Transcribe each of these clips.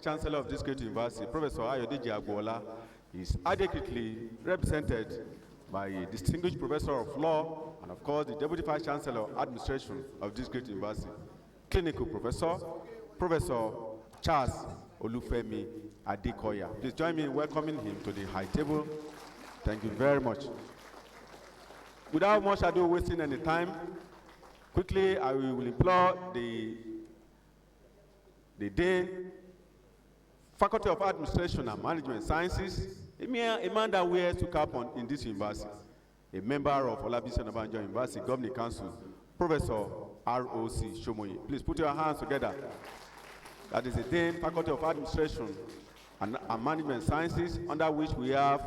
Chancellor of this great university, Professor Ayodeji Agbola, is adequately represented by a distinguished professor of law and, of course, the Deputy Vice Chancellor of Administration of this great university, Clinical Professor, Professor Charles Olufemi Adekoya. Please join me in welcoming him to the high table. Thank you very much. Without much ado, wasting any time, quickly I will implore the Dean, Faculty of Administration and Management Sciences, a man that wears to cap on in this university, a member of Olabisi Onabanjo University Governing Council, Professor R.O.C. Shomoye. Please put your hands together. That is the Dean, Faculty of Administration and Management Sciences, under which we have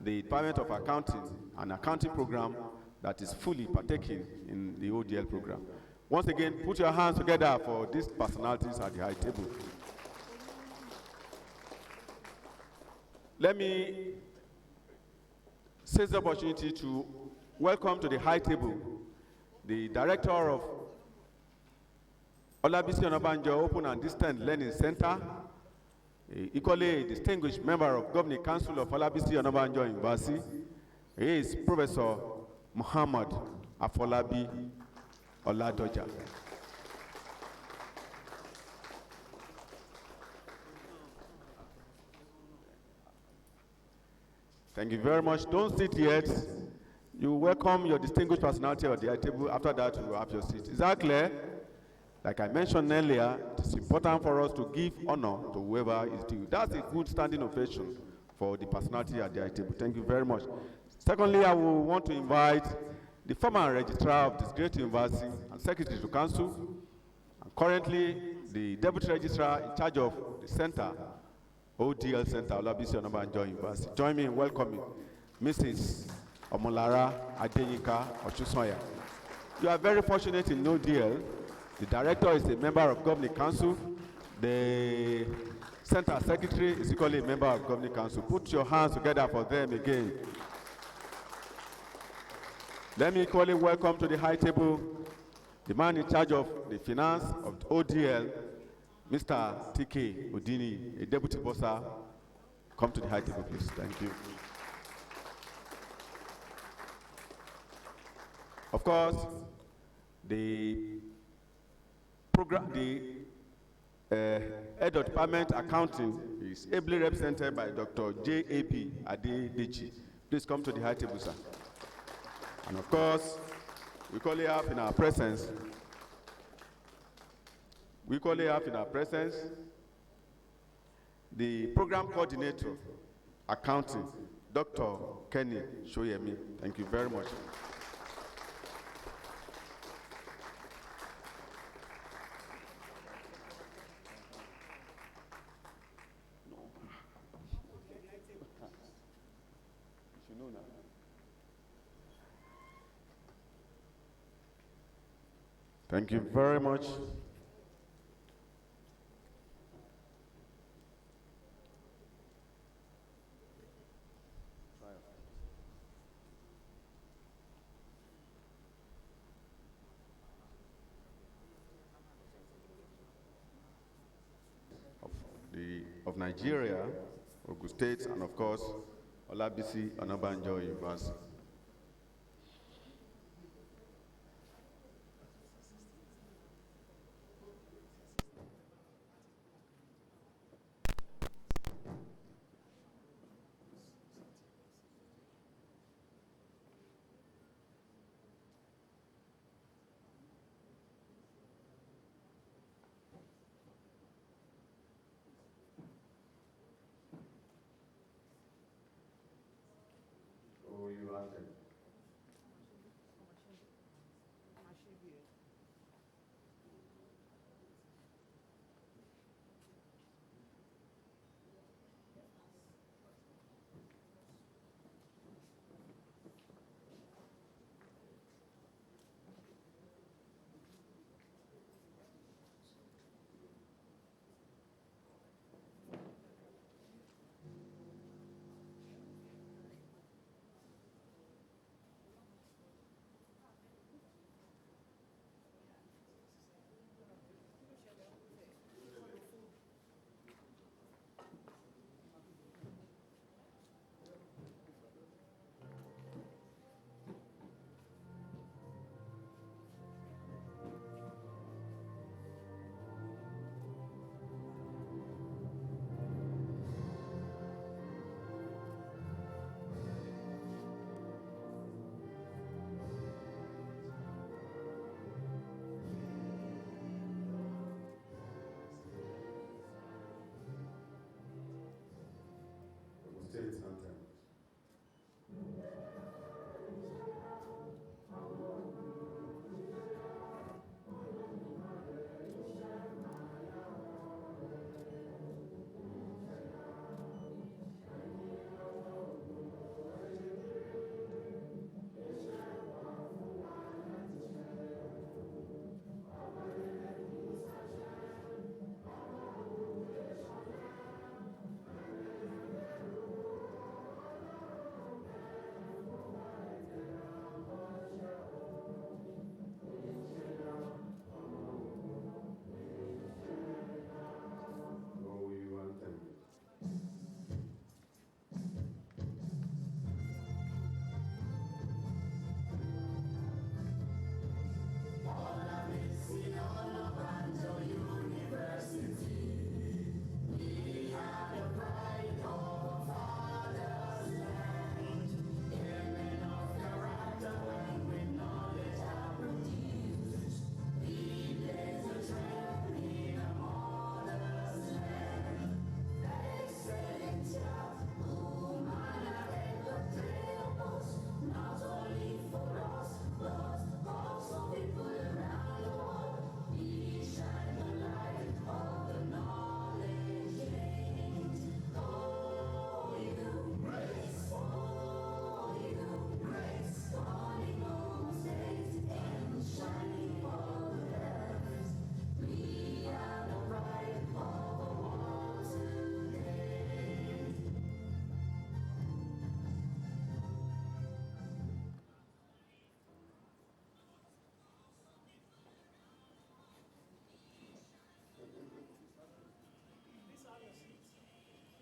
the Department of Accounting and Accounting Program that is fully partaking in the ODL program. Once again, put your hands together for these personalities at the high table. Let me seize the opportunity to welcome to the high table the director of Olabisi Onabanjo Open and Distance Learning Center, equally a distinguished member of Governing Council of Olabisi Onabanjo University. He is Professor Muhammad Afolabi Oladoja. Thank you very much. Don't sit yet. You welcome your distinguished personality at the table. After that, you will have your seat. Is that clear? Like I mentioned earlier, it's important for us to give honor to whoever is due. That's a good standing ovation for the personality at the table. Thank you very much. Secondly, I will want to invite the former registrar of this great university and secretary to council, and currently the deputy registrar in charge of the center, ODL Center, Olabisi Onabanjo University. Join me in welcoming Mrs. Omolara Adeyinka Ochusoya. You are very fortunate in ODL. The director is a member of Governing Council. The center secretary is equally a member of Governing Council. Put your hands together for them again. Let me equally welcome to the high table the man in charge of the finance of ODL, Mr. T.K. Udini, a deputy bursar. Come to the high table, please. Thank you. Of course, the head of department accounting is ably represented by Dr. J.A.P. Adedeji. Please come to the high table, sir. And of course, we equally have in our presence the program coordinator, accounting, Dr. Kenny Shoyemi. Thank you very much. Thank you very much. Of Nigeria, Ogun State, and of course, Olabisi Onabanjo University.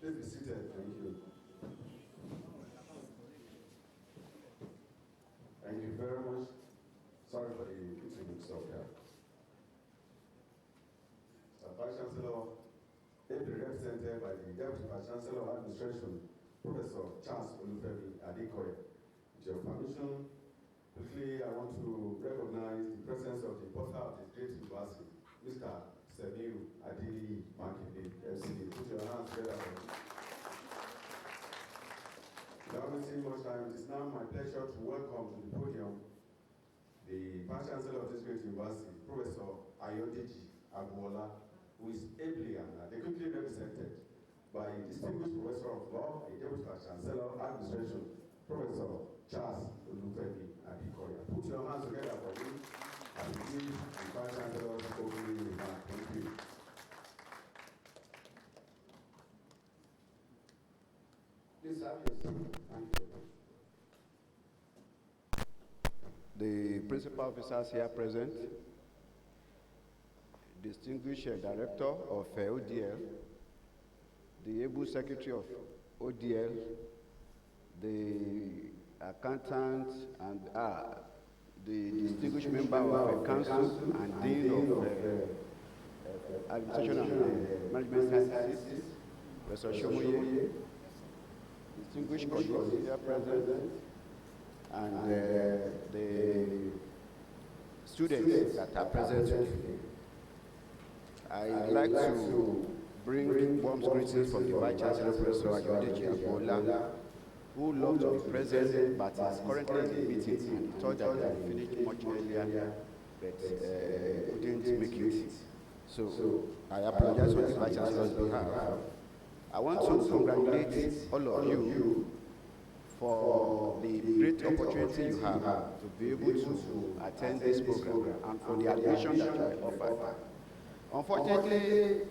Please be seated. Thank you. Thank you very much. Sorry for the little mix up here. Sir Vice Chancellor, ably represented by the Deputy Vice Chancellor of Administration, Professor Charles Olufemi Adekoya. With your permission, quickly I want to recognize the presence of the porter of this great university, Mr. Semiru Adili Makinde, FCD. Put your hands together for him. Without wasting much time, it is now my pleasure to welcome to the podium the Vice Chancellor of this great university, Professor Ayodeji Agboola, who is ably and adequately represented by a distinguished Professor of Law, a Deputy Vice Chancellor of Administration, Professor Charles Olufemi Adekoya. Put your hands together for him and give the Vice Chancellor's opening remark. Thank you. Please have your seat. Thank you. The principal officers here present, distinguished director of ODL, the able secretary of ODL, the accountant, and the distinguished member of the council and dean of administration and management sciences, Professor Shomoye, distinguished colleagues here present, and the students that are present today. I'd like to bring warm greetings from the Vice Chancellor, Professor Ayodeji Agboola, who loved to be present but is currently in the meeting and thought that he would finish much earlier, but couldn't make it. So I apologize on the Vice Chancellor's behalf. I want to congratulate all of you for the great opportunity you have to be able to attend this program and for the admission that you are offered. Unfortunately,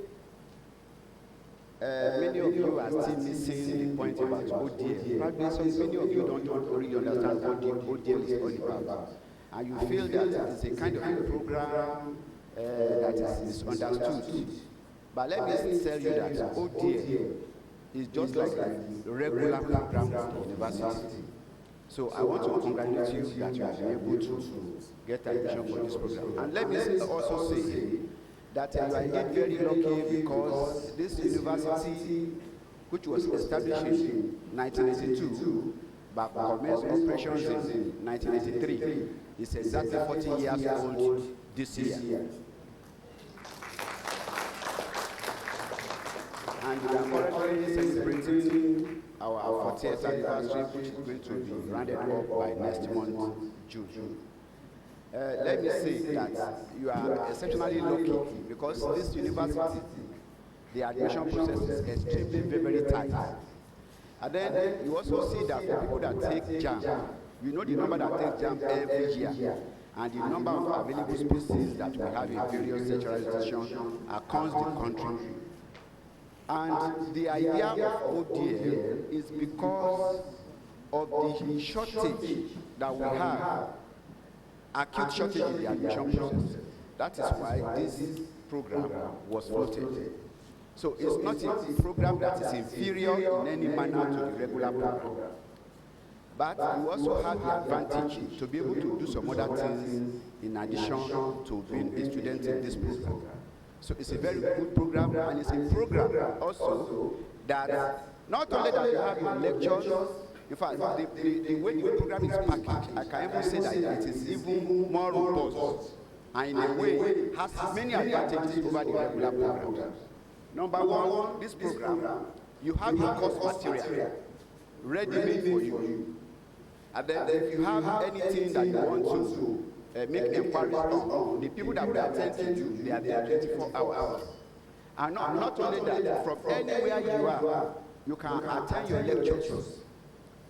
many of you are still missing the point about ODL. Probably many of you don't really understand what the ODL is all about. And you feel that it is a kind of a program that is misunderstood. But let me tell you that ODL is just like a regular program of the university. So I want to congratulate you that you have been able to get admission for this program. And let me also say that you are indeed very lucky because this university, which was established in 1982, but commenced operations in 1983, is exactly 40 years old this year. And we are currently celebrating our 40th anniversary, which is going to be rounded up by next month, June. Let me say that you are exceptionally lucky because this university, the admission process is extremely very tight. And then you also see that for people that take JAM, you know the number that take JAM every year, and the number of available spaces that we have in various tertiary institutions across the country. And the idea of ODL is because of the shortage that we have, acute shortage in the admission process. That is why this program was floated. So it's not a program that is inferior in any manner to the regular program. But you also have the advantage to be able to do some other things in addition to being a student in this program. So it's a very good program, and it's a program also that not only that you have your lectures, in fact, the way the program is packaged, I can even say that it is even more robust, and in a way has many advantages over the regular programs. Number one, this program, you have your course material ready-made for you. And then if you have anything that you want to make inquiries on, the people that will attend to you, they are there 24 hours. And not only that, from anywhere you are, you can attend your lectures.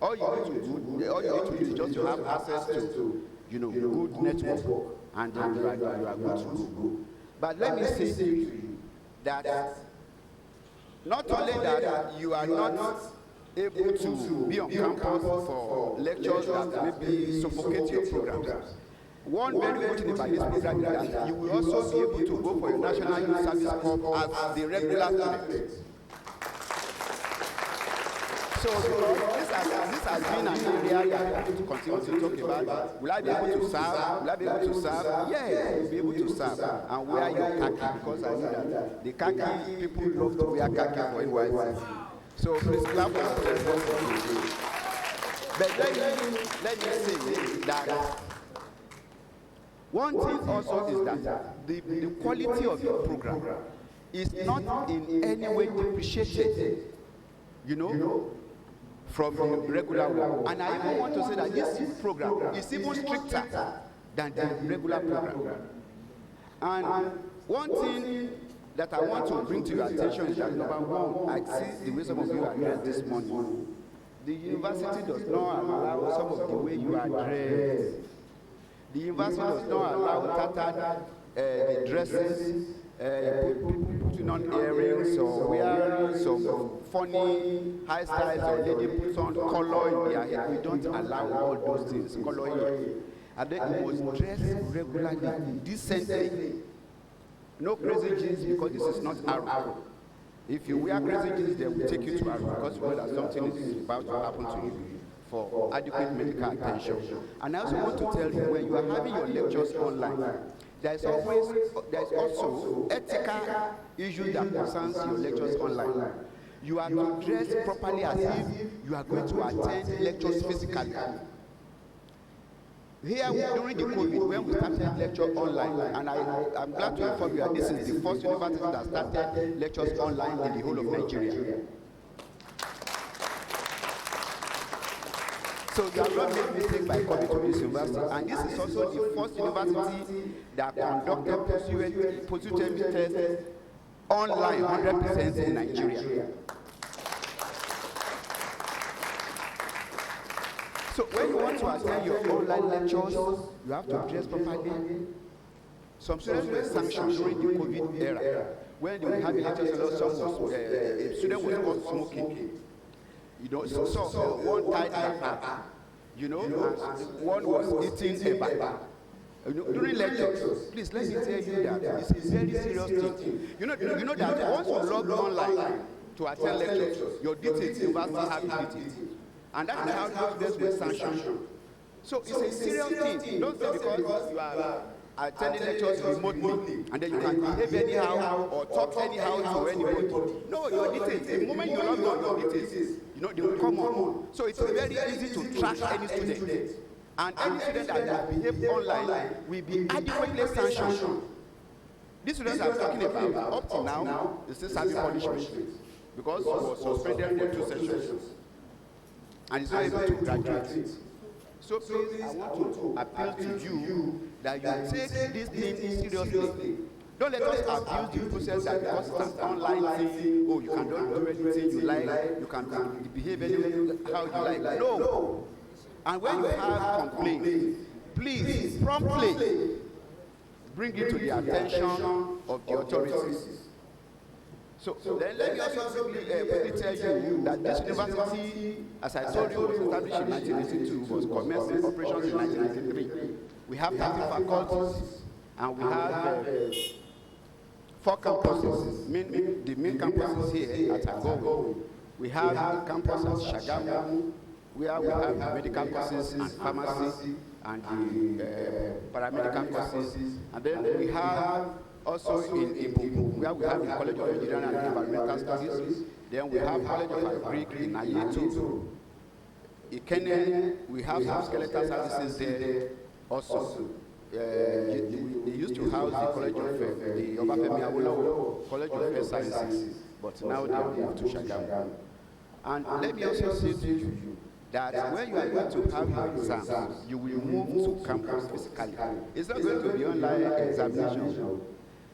All you need to do is just to have access to, good network, and then you are good to go. But let me say to you that not only that you are not able to be on campus for lectures that maybe suffocate your programs. One very good thing about this program is that you will also be able to go for your National Youth Service Corps as the regular student. So this has been an area that we have to continue to talk about. Will I be able to serve? Will I be able to serve? Yes, you'll be able to serve. And wear your khaki, because I know that the khaki, people love to wear khaki for NYC. So please clap for yourself. But let me say that one thing also is that the quality of your program is not in any way depreciated, from the regular one. And I even want to say that this program is even stricter than the regular program. And one thing that I want to bring to your attention is that, number one, I see the way some of you are dressed this morning. The university does not allow some of the way you are dressed. The university does not allow tattered the dresses, putting on earrings or wearing some funny hairstyles, or lady puts on color in their hair. We don't allow all those things, color here. And then you must dress regularly, decently. No crazy jeans, because this is not Arrow. If you wear crazy jeans, they will take you to Arrow, because you know that something is about to happen to you for adequate medical attention. And I also want to tell you, when you are having your lectures online, there is also ethical issues that concerns your lectures online. You are to dress properly as if you are going to attend lectures physically. Here, during the COVID, when we started lecture online, and I'm glad to inform you that this is the first university that started lectures online in the whole of Nigeria. So you have not made mistake by coming to this university, and this is also the first university that conducted post-UTME tests online 100% in Nigeria. So when you want to attend your online lectures, you have to dress properly. Some students were sanctioned during the COVID era. When they were having lectures, a student was caught smoking. So one tied a bag, and one was eating a bag. During lectures, please let me tell you that it's a very serious thing. You know that once you log online to attend lectures, your details, university have your details. And that is how those students were sanctioned. So it's a serious thing. Don't say because you are attending lectures remotely and then you can behave anyhow or talk anyhow to anybody. No, your details, the moment you log on your details, they will come on. So it's very easy to track any student. And any student that has behaved online will be adequately sanctioned. These students I'm talking about, up to now, is still serving punishment because he was suspended for 2 sessions and is not able to graduate. So please, I want to appeal to you that you take this thing seriously. Don't let us abuse the process that because it's an online thing, oh, you can do anything you like, you can behave how you like. No. And when you have complaints, please promptly bring it to the attention of the authorities. So then let me also quickly tell you that this university, as I told you, was established in 1982, was commenced in operations in 1993. We have 13 faculties, and we have 4 campuses. The main campus is here at Agogo. We have a campus at Shagamu, where we have medical courses and pharmacy, and the paramedical courses. And then we have also in Ibubu, where we have the College of Engineering and Environmental Studies. Then we have College of Agric in Ayeto. In Kenya, we have some skeletal services there also. They used to house the College of the Obafemi Awolowo College of Health Sciences, but now they have moved to Shagamu. And let me also say to you that when you are going to have your exams, you will move to campus physically. It's not going to be online examination.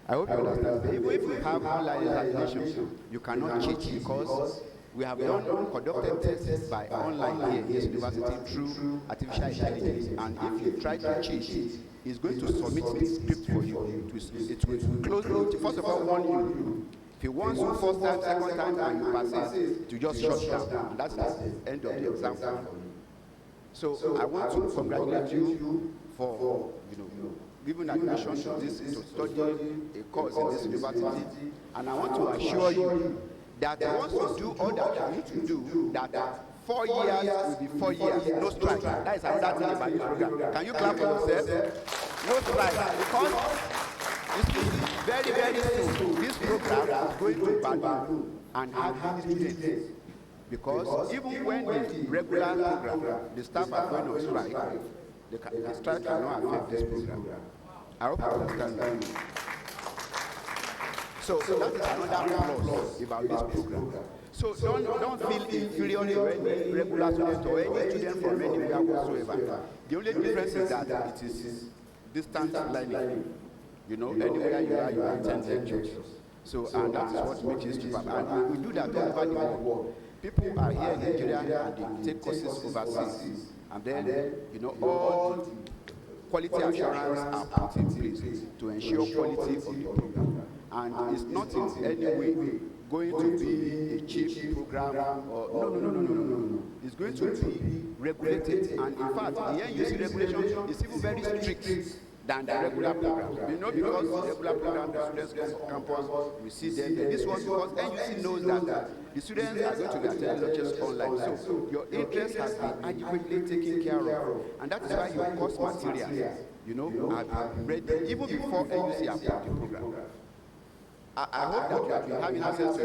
I hope you understand. But even if you have online examination, you cannot cheat because we have conducted tests by online here in this university through artificial intelligence. And if you try to cheat, it's going to submit the script for you. It will close. First of all, warn you. If you want to first time, second time, and you pass it, you just shut down. And that's the end of the exam for you. So I want to congratulate you for giving admission to study a course in this university. And I want to assure you that once you do all that you need to do, that 4 years will be 4 years, no strike. That is another thing about this program. Can you clap for yourself? No strike, because you see, very, very soon, this program is going to balloon and have these students. Because even when the regular program, the staff are going on strike, the strike cannot affect this program. I hope you understand me. So that is another plus about this program. So don't feel inferior to any regular student or any student from anywhere whatsoever. The only difference is that it is distance learning. You know, anywhere you attend lectures. So, and that is what makes history fun. And we do that all over the world. People are here in Nigeria and they take courses overseas. And then, you know, all quality assurance are put in place to ensure quality of the program. And it's not in any way going to be a cheap program or no. It's going to be regulated. And in fact, the NUC regulation is even very strict than the regular program. You know, because the regular program, the students come on campus, we see them. And this was because NUC knows that the students are going to be attending lectures online. So your interest has been adequately taken care of. And that is why your course materials, you know, have been ready even before NUC approved the program. I hope that you have been having access to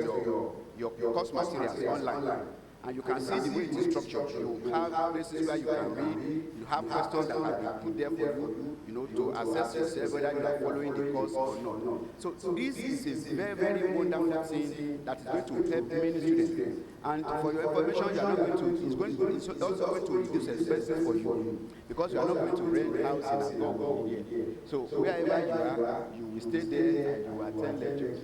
your course materials online. And you can see the way it is structured. You have places where you can read, you have questions that have been put there for you, you know, to assess yourself whether you are following the course or not. So this is a very, very wonderful thing that is going to help many students. And for your information, you are not going to, it's also going to reduce expenses for you, because you are not going to rent a house in a government. So wherever you are, you will stay there and you will attend lectures.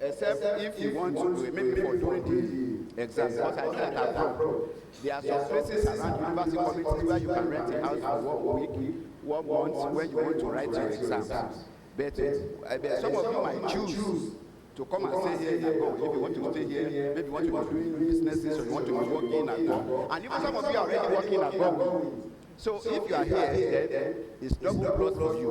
Except if you want to do it, maybe for during the exam, because I know that abroad, there are some places around university communities where you can rent a house for 1 week, 1 month, when you want to write your exams. But some of you might choose to come and stay here in Agbo. If you want to stay here, maybe you want to be doing businesses or you want to be working in Agbo. And even some of you are already working in Agbo. So if you are here, then it's double plus for you.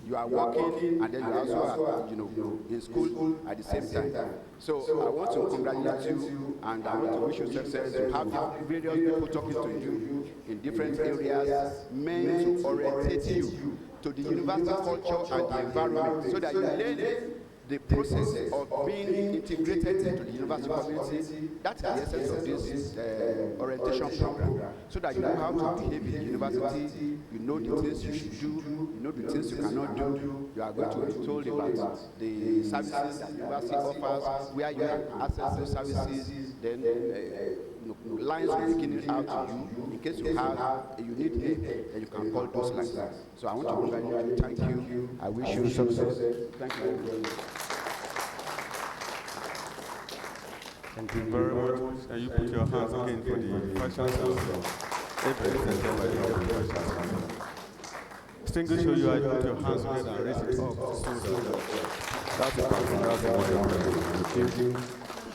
You are working and then you also are, you know, in school at the same time. So I want to congratulate you and I want to wish you success. You have various people talking to you in different areas meant to orientate you to the university culture and the environment so that you learn the process of being integrated into the university community. That's the essence of this orientation program, so that you know how to behave in the university, you know the things you should do, you know the things you cannot do. You are going to be told about the services that the university offers, where you can access those services, then lines will be given out to you. In case you need help, then you can call those lines. So I want to congratulate you. Thank you. I wish you success. Thank you very much. Thank you very much. Can you put your hands again for the Vice Chancellor? Distinguished you, I put your hands together and raise it up. That's a wonderful.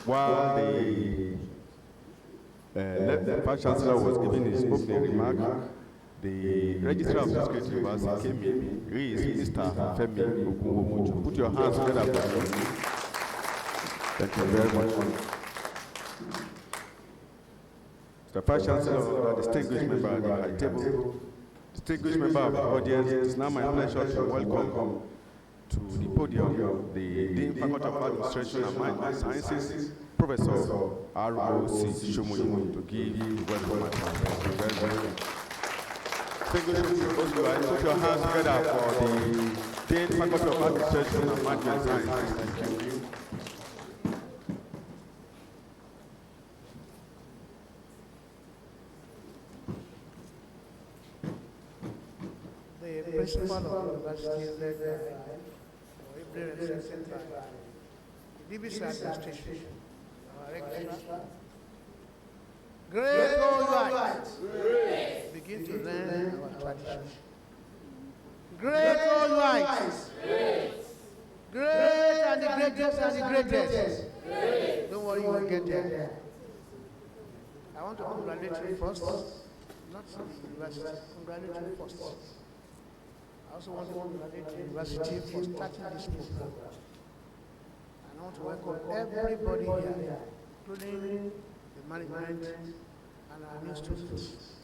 While the Vice Chancellor was giving his opening remark, the Registrar of Security University came in. He is Mr. Femi Okunwomoju. Put your hands together for him. Thank you very much. Mr. Vice Chancellor, distinguished member of the high table, distinguished member of the audience, it is now my pleasure to welcome to the podium the Dean Faculty of Administration and Management Sciences, Professor R.O.C. Shomoyi, to give the welcome address. Thank you very much. Put your hands together for the Dean Faculty of Administration and Management Sciences. Thank you. The principal of the university led the DBC administration, our registrar. Great all right. Begin to learn our tradition. Great all right. Great and the greatest and the greatest. Don't worry, you will get there. I want to congratulate you first, not the university. Congratulate you first. I also want to congratulate the university for starting this program. And I want to welcome everybody here, including the management and our new students.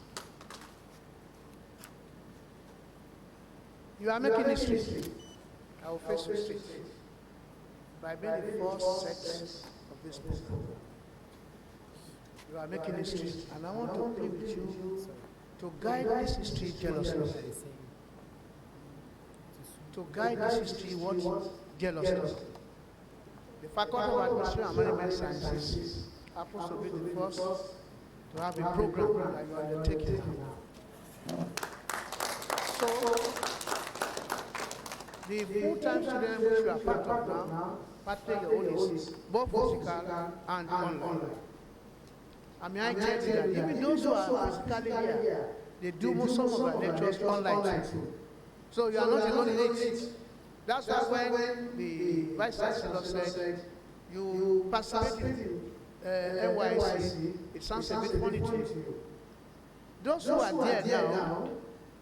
You are making history. I will face you straight by being the first sex of this program. You are making history, and I want to plead with you to guide this history jealously. To guide this history what jealously. The Faculty of Administration and Management Sciences happens to be the first to have a program that you are undertaking now. So, the full-time students which you are part of now, partake your own both physical and online. I mean, I tell you that even those who are physically here, they do some of their lectures online too. So you are not alone in it. That's why when the Vice Chancellor said, you participate in NYC, it sounds a bit funny to you. Those who are there now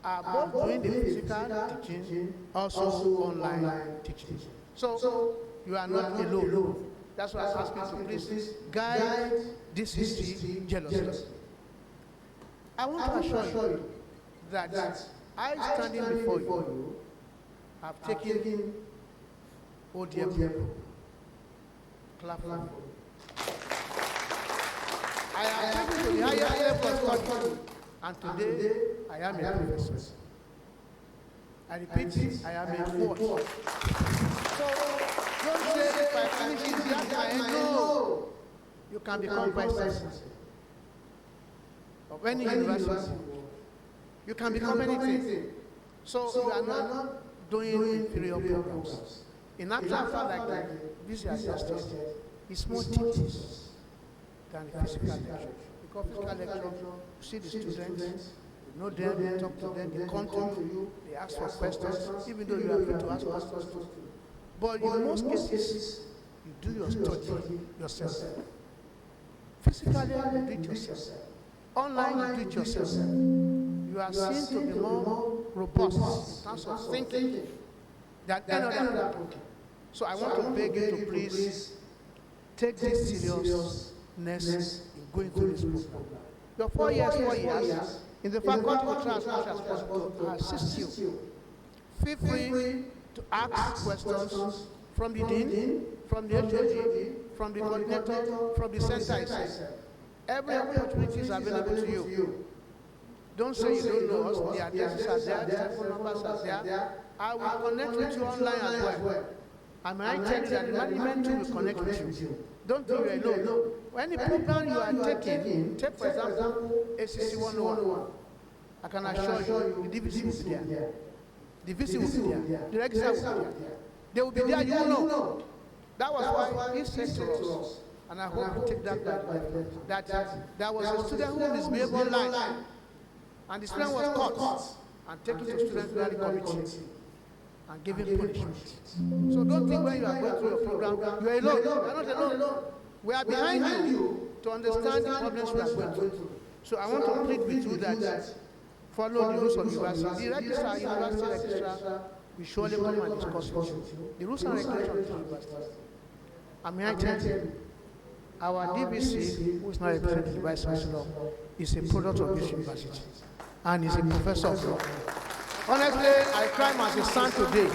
are both doing the physical teaching, also online teaching. So you are not alone. That's why I'm asking to please guide this history jealously. I want to assure you that I, standing before you, have taken ODL. Clap for me. I have taken to the highest level of study, and today I am a professor. I repeat, I am a fourth. So don't say if I finish in that I know you can become vice chancellor of any university. You can become anything. So you are not doing inferior programs. In actual fact, like this has just said, it's more teachings than the physical lecture. Because physical lecture, you see the students, you know them, you talk to them, they come to you, they ask for questions, even though you are free to ask questions. But in most cases, you do your study yourself. Physically, you do it yourself. Online, you do it yourself. You are seen to be more robust in terms of thinking than any other program. So I want to beg you to please take this seriousness in going through this program. Your 4 years, in the faculty will try as much as possible to assist you. Feel free to ask questions from the dean, from the HOD, from the coordinator, from the center itself. Every opportunity is available to you. Don't say you don't know us. The addresses are there, the telephone numbers are there. I will connect with you online as well. And I tell you that the management team will connect with you. Don't think you're alone. Any program you are taking, take for example ACC 101. I can assure you, the DVC will be there. The VC will be there. The registrar will be there. They will be there, you will know. That was why he said to us, and I hope you take that back, that there was a student who misbehaved online, and the student was caught and taken to student rally committee and given punishment. So don't think when you are going through your program, you are alone. You are not alone. We are behind you to understand the problems we are going through. So I want to plead with you that follow the rules of the university. The registrar, university registrar, we surely come and discuss with you. The rules and regulations of the university. I mean, I tell you, our DVC, who is now representing the Vice Chancellor, is a product of this university, and is a professor of law. Honestly, I cry as a son today.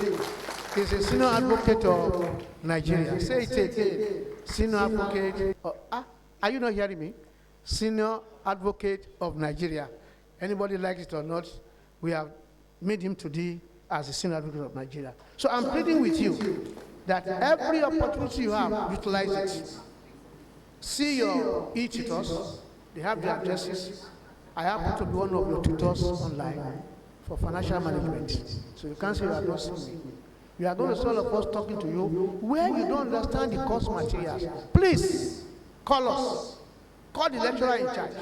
He's a senior advocate of Nigeria. Say it again. Senior advocate. Are you not hearing me? Senior advocate of Nigeria. Anybody likes it or not, we have made him today as a senior advocate of Nigeria. So I'm pleading with you that every opportunity you have, utilize it. See your e-tutors. They have their addresses. I happen to be one of your tutors online for financial management. So you can't say you are not seeing me. We are going to see all of us talking to you where you don't understand the course materials. Please call us. Call the lecturer in charge.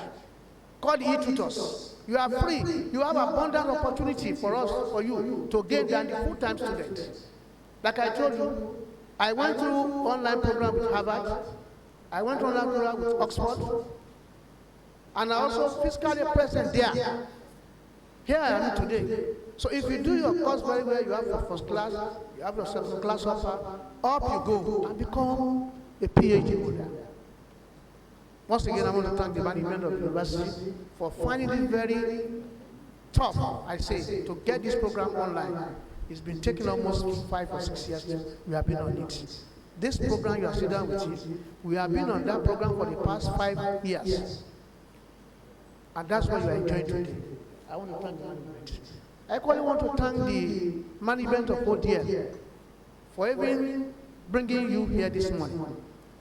Call the e-tutors. You are free. You have abundant opportunity for us, for you, to gain than the full-time student. Like I told you, I went through online program with Harvard. I went through online program with Oxford. And I also physically present there Here I am today. So if you do your course very well, you have your first class, you have your second class offer, up you go and become a PhD holder. Once again, I want to thank the management of the university for finding it very tough, I say, to get this program online. It's been taking almost 5 or 6 years. We have been on it. This program you are sitting down with it, we have been on that program for the past 5 years. And that's what you are enjoying today. I want to thank the management. I equally want to thank the management of ODL for even bringing you here this morning.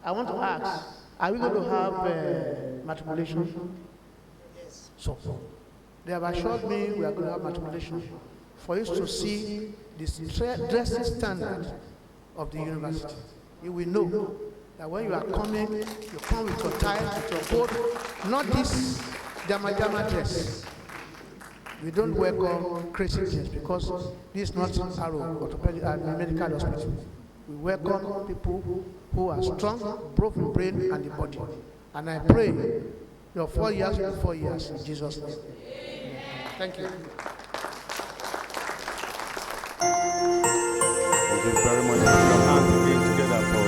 I want to ask, are we going to have matriculation? Yes. So, they have assured me we are going to have matriculation for you to see the dressing standard of the university. You will know that when you are coming, you come with your tie, with your coat, not this jama dress. We don't welcome crazy dress because this is not Arrow orthopedic medical hospital. We welcome people who are strong, both in brain and the body. And I pray your 4 years will be 4 years in Jesus' name. Thank you. Thank you very much. Put your hands again together for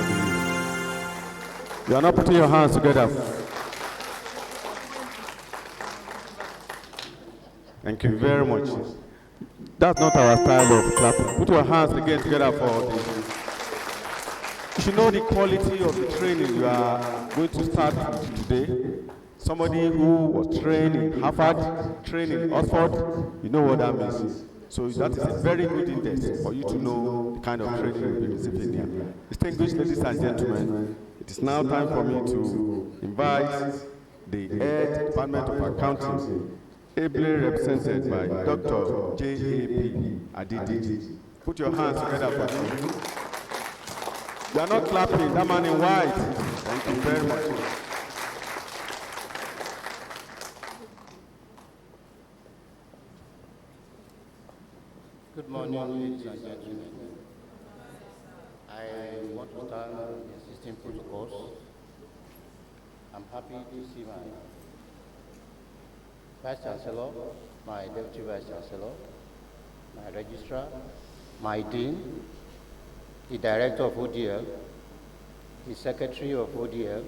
the. You are not putting your hands together. Thank you very much. That's not our style of clapping. Put your hands again together for the. You should know the quality of the training you are going to start with today. Somebody who was trained in Harvard, trained in Oxford, you know what that means. So that is a very good index for you to know the kind of training you'll be receiving here. Distinguished ladies and gentlemen, it is now time for me to invite the Head Department of Accounting, ably represented by Dr. J.A.P. Adidi. Put your hands together for him. You are not clapping, that man in white. Thank you very much. Good morning, ladies and gentlemen. I want to thank the existing protocols. I'm happy to see my Vice Chancellor, my Deputy Vice Chancellor, my Registrar, my Dean, the Director of ODL, the Secretary of ODL,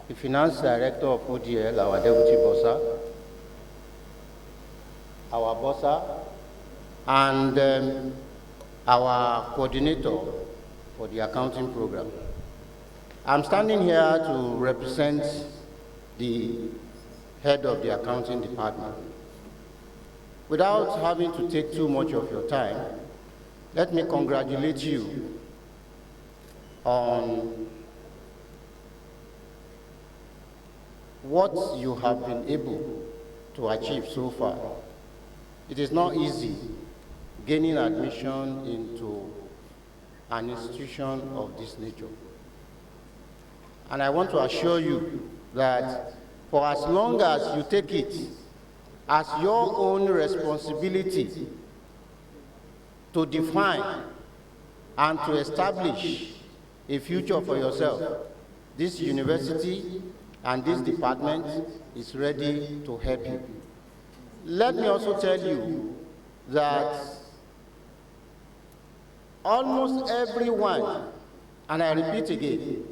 the Finance Director of ODL, our Deputy Bossa, our Bossa, and our coordinator for the accounting program. I'm standing here to represent the head of the accounting department. Without having to take too much of your time, let me congratulate you on what you have been able to achieve so far. It is not easy gaining admission into an institution of this nature. And I want to assure you that for as long as you take it as your own responsibility to define and to establish a future for yourself, this university and this department is ready to help you. Let me also tell you that almost everyone, and I repeat again,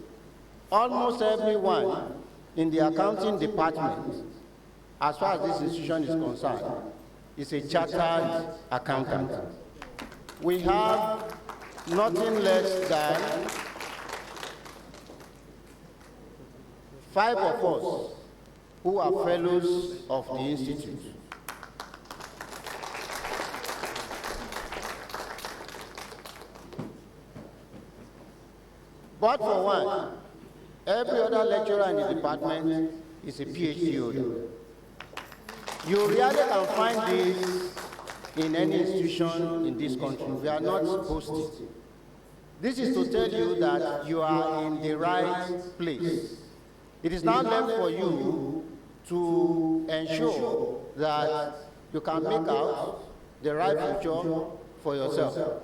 almost everyone in the accounting department, as far as this institution is concerned, is a chartered accountant. We have nothing less than 5 of us who are fellows of the institute. But for one, every other lecturer in the department is a PhD holder. You rarely can find this in any institution in this country. We are not boasting. This is to tell you that you are in the right place. It is now left for you to ensure that you can make out the right future for yourself.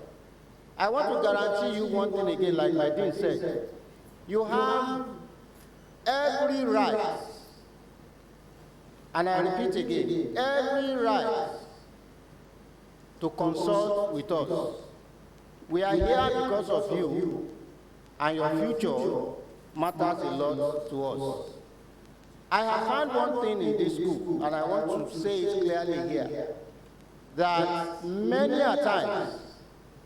I want to guarantee you one thing again, like my dean said. You have every right And I repeat again, every right to consult with us. We are here because of you, and your future matters a lot to us. I have found one thing in this school, and I want to say it clearly here, that many a times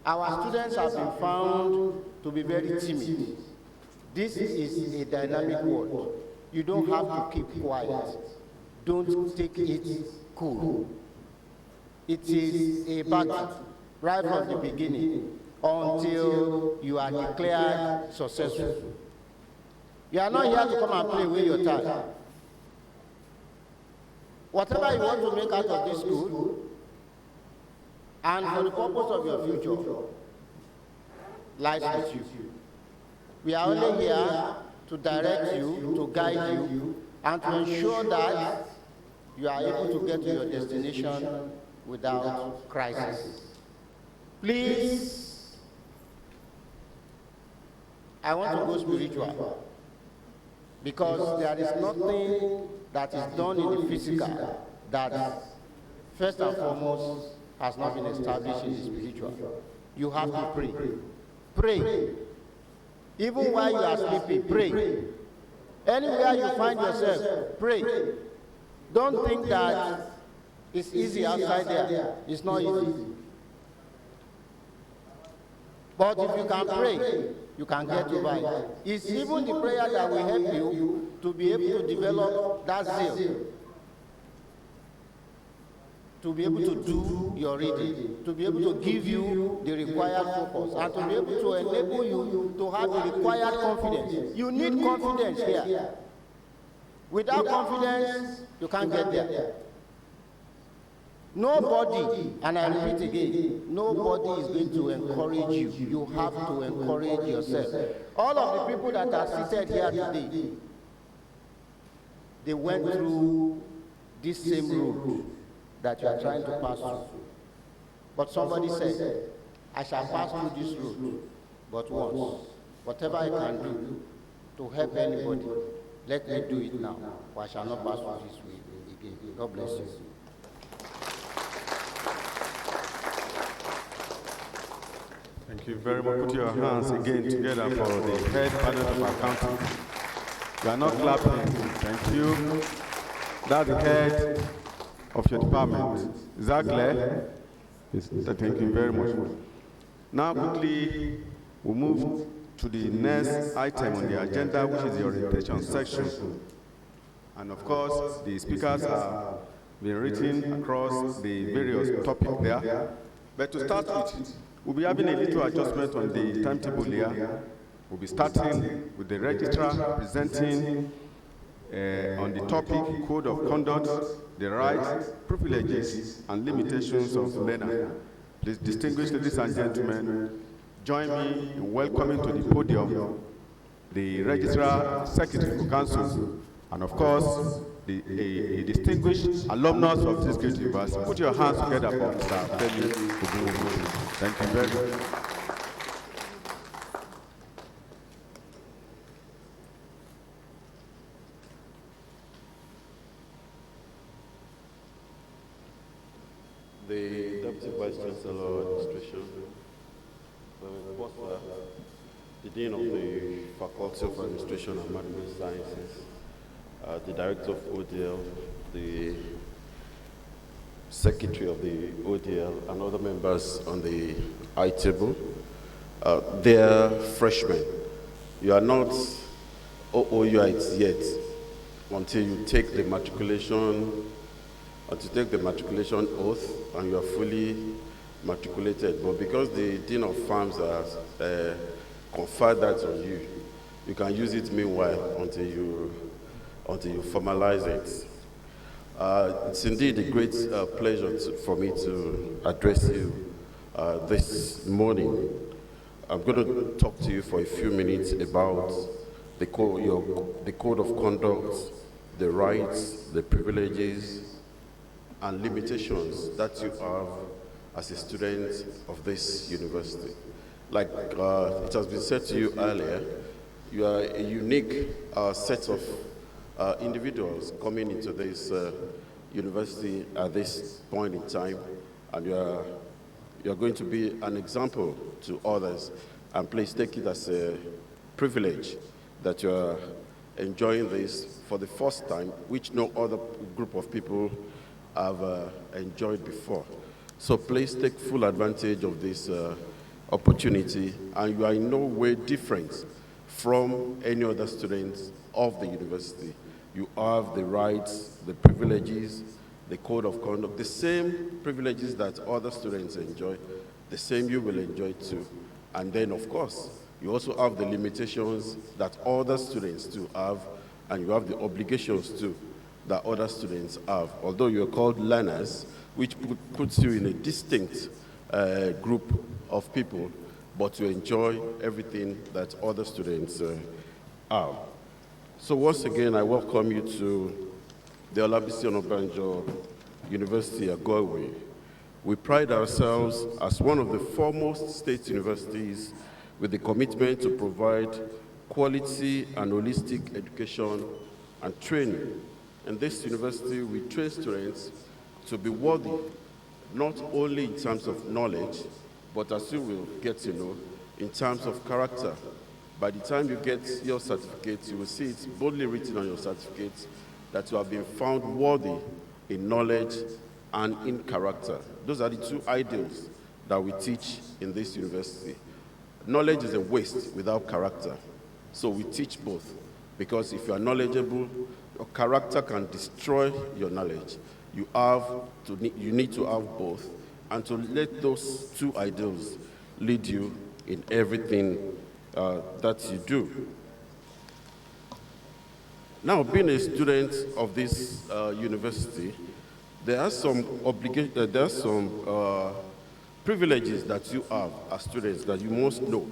our students have been found to be very timid. This is a dynamic world. You don't have to keep quiet. Don't take it cool. It is a battle right from the beginning until you are declared successful. You are not here to come and play with your time. Whatever you want to make out of this school, and for the purpose of your future, lies with you. We are only here to direct you, to guide you, and to ensure that you are able to get to your destination without crisis. Please, I want to go spiritual, because there is nothing that is done in the physical that, first and foremost, has not been established in the spiritual. You have to pray. Pray. Even while you are sleeping, pray. Anywhere you find yourself, pray. Don't think that it's easy outside there. It's not easy. But if you can pray, you can get over it. It's even the prayer that will help you to be able to develop that zeal, to be able to do your reading, to be able to give you the required focus, and to be able to enable you to have the required confidence. You need confidence here. Without confidence, you can't get there. Nobody, and I repeat again, nobody is going to encourage you. You have to encourage yourself. All of the people that are seated here today, they went through this same road that you are trying to pass through. But somebody said, I shall pass through this road but once. Whatever I can do to help anybody, let me do it now, or I shall not pass through this way again. God bless you. Thank you very much. Put your hands again together for the head panel of accounting. You are not clapping. Thank you. That's the head of your department. Is that clear? Yes. Thank you very much. Now quickly, we'll move to the next item on the agenda, which is the orientation section. And of course, the speakers have been written across the various topics there. But to start with, we'll be having a little adjustment on the timetable here. We'll be starting with the registrar presenting on the topic Code of Conduct, the rights, privileges, and limitations of learner. Please, distinguished ladies and gentlemen, join me in welcoming to the podium the registrar, secretary for council, and of course, a distinguished alumnus of this great university. Put your hands together for Mr. Femi Ogunwoke. Thank you very much. The Deputy Vice Chancellor Administration, the Dean of the Faculty of Administration and Management Sciences, the Director of ODL, the Secretary of the ODL, and other members on the high table. They are freshmen. You are not OOUites yet until you take the matriculation oath and you are fully matriculated. But because the Dean of Farms has conferred that on you, you can use it meanwhile until you formalize it. It's indeed a great pleasure for me to address you this morning. I'm going to talk to you for a few minutes about the code of conduct, the rights, the privileges, and limitations that you have as a student of this university. Like it has been said to you earlier, you are a unique set of individuals coming into this university at this point in time, and you're going to be an example to others. And please take it as a privilege that you're enjoying this for the first time, which no other group of people have enjoyed before. So please take full advantage of this opportunity, and you are in no way different from any other students of the university. You have the rights, the privileges, the code of conduct, the same privileges that other students enjoy, the same you will enjoy too. And then, of course, you also have the limitations that other students too have, and you have the obligations too that other students have. Although you're called learners, which puts you in a distinct group of people, but you enjoy everything that other students have. So once again, I welcome you to the Olabisi Onabanjo University at Galway. We pride ourselves as one of the foremost state universities with the commitment to provide quality and holistic education and training. In this university, we train students to be worthy, not only in terms of knowledge, but as you will get to know, in terms of character. By the time you get your certificate, you will see it boldly written on your certificate that you have been found worthy in knowledge and in character. Those are the two ideals that we teach in this university. Knowledge is a waste without character. So we teach both, because if you are knowledgeable, your character can destroy your knowledge. You need to have both, and to let those two ideals lead you in everything that you do. Now, being a student of this university, there are some privileges that you have as students that you must know.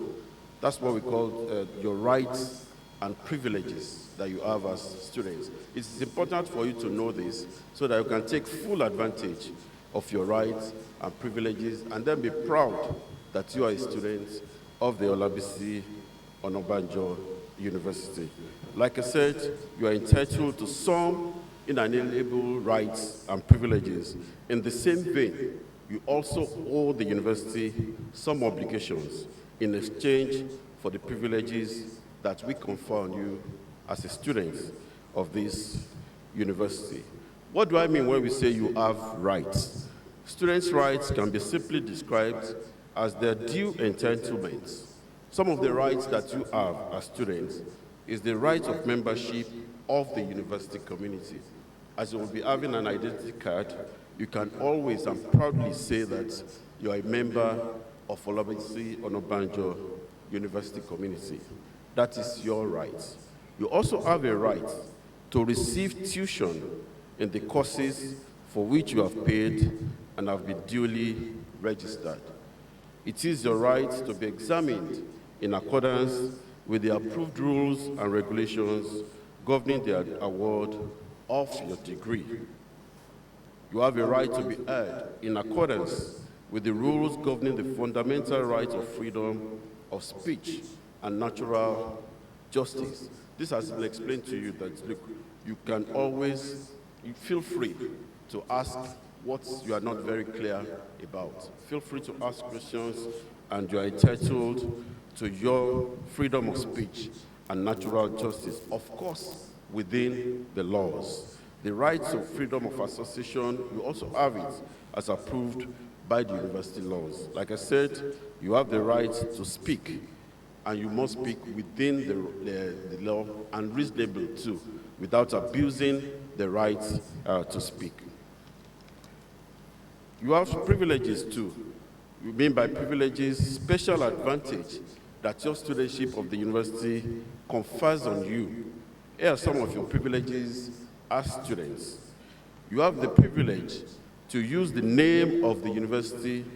That's what we call your rights and privileges that you have as students. It's important for you to know this so that you can take full advantage of your rights and privileges, and then be proud that you are a student of the Olabisi Onabanjo University. Like I said, you are entitled to some inalienable rights and privileges. In the same vein, you also owe the university some obligations in exchange for the privileges that we confer on you as a student of this university. What do I mean when we say you have rights? Students' rights can be simply described as their due entitlements. Some of the rights that you have as students is the right of membership of the university community. As you will be having an identity card, you can always and proudly say that you are a member of Olabisi Onabanjo University community. That is your right. You also have a right to receive tuition in the courses for which you have paid and have been duly registered. It is your right to be examined in accordance with the approved rules and regulations governing the award of your degree. You have a right to be heard in accordance with the rules governing the fundamental right of freedom of speech and natural justice. This has been explained to you that, look, you can always, you feel free to ask what you are not very clear about. Feel free to ask questions, and you are entitled to your freedom of speech and natural justice, of course, within the laws. The rights of freedom of association, you also have it as approved by the university laws. Like I said, you have the right to speak, and you must speak within the law and reasonable too, without abusing the right to speak. You have privileges too. We mean by privileges, special advantage that your studentship of the university confers on you. Here are some of your privileges as students. You have the privilege to use the name of the university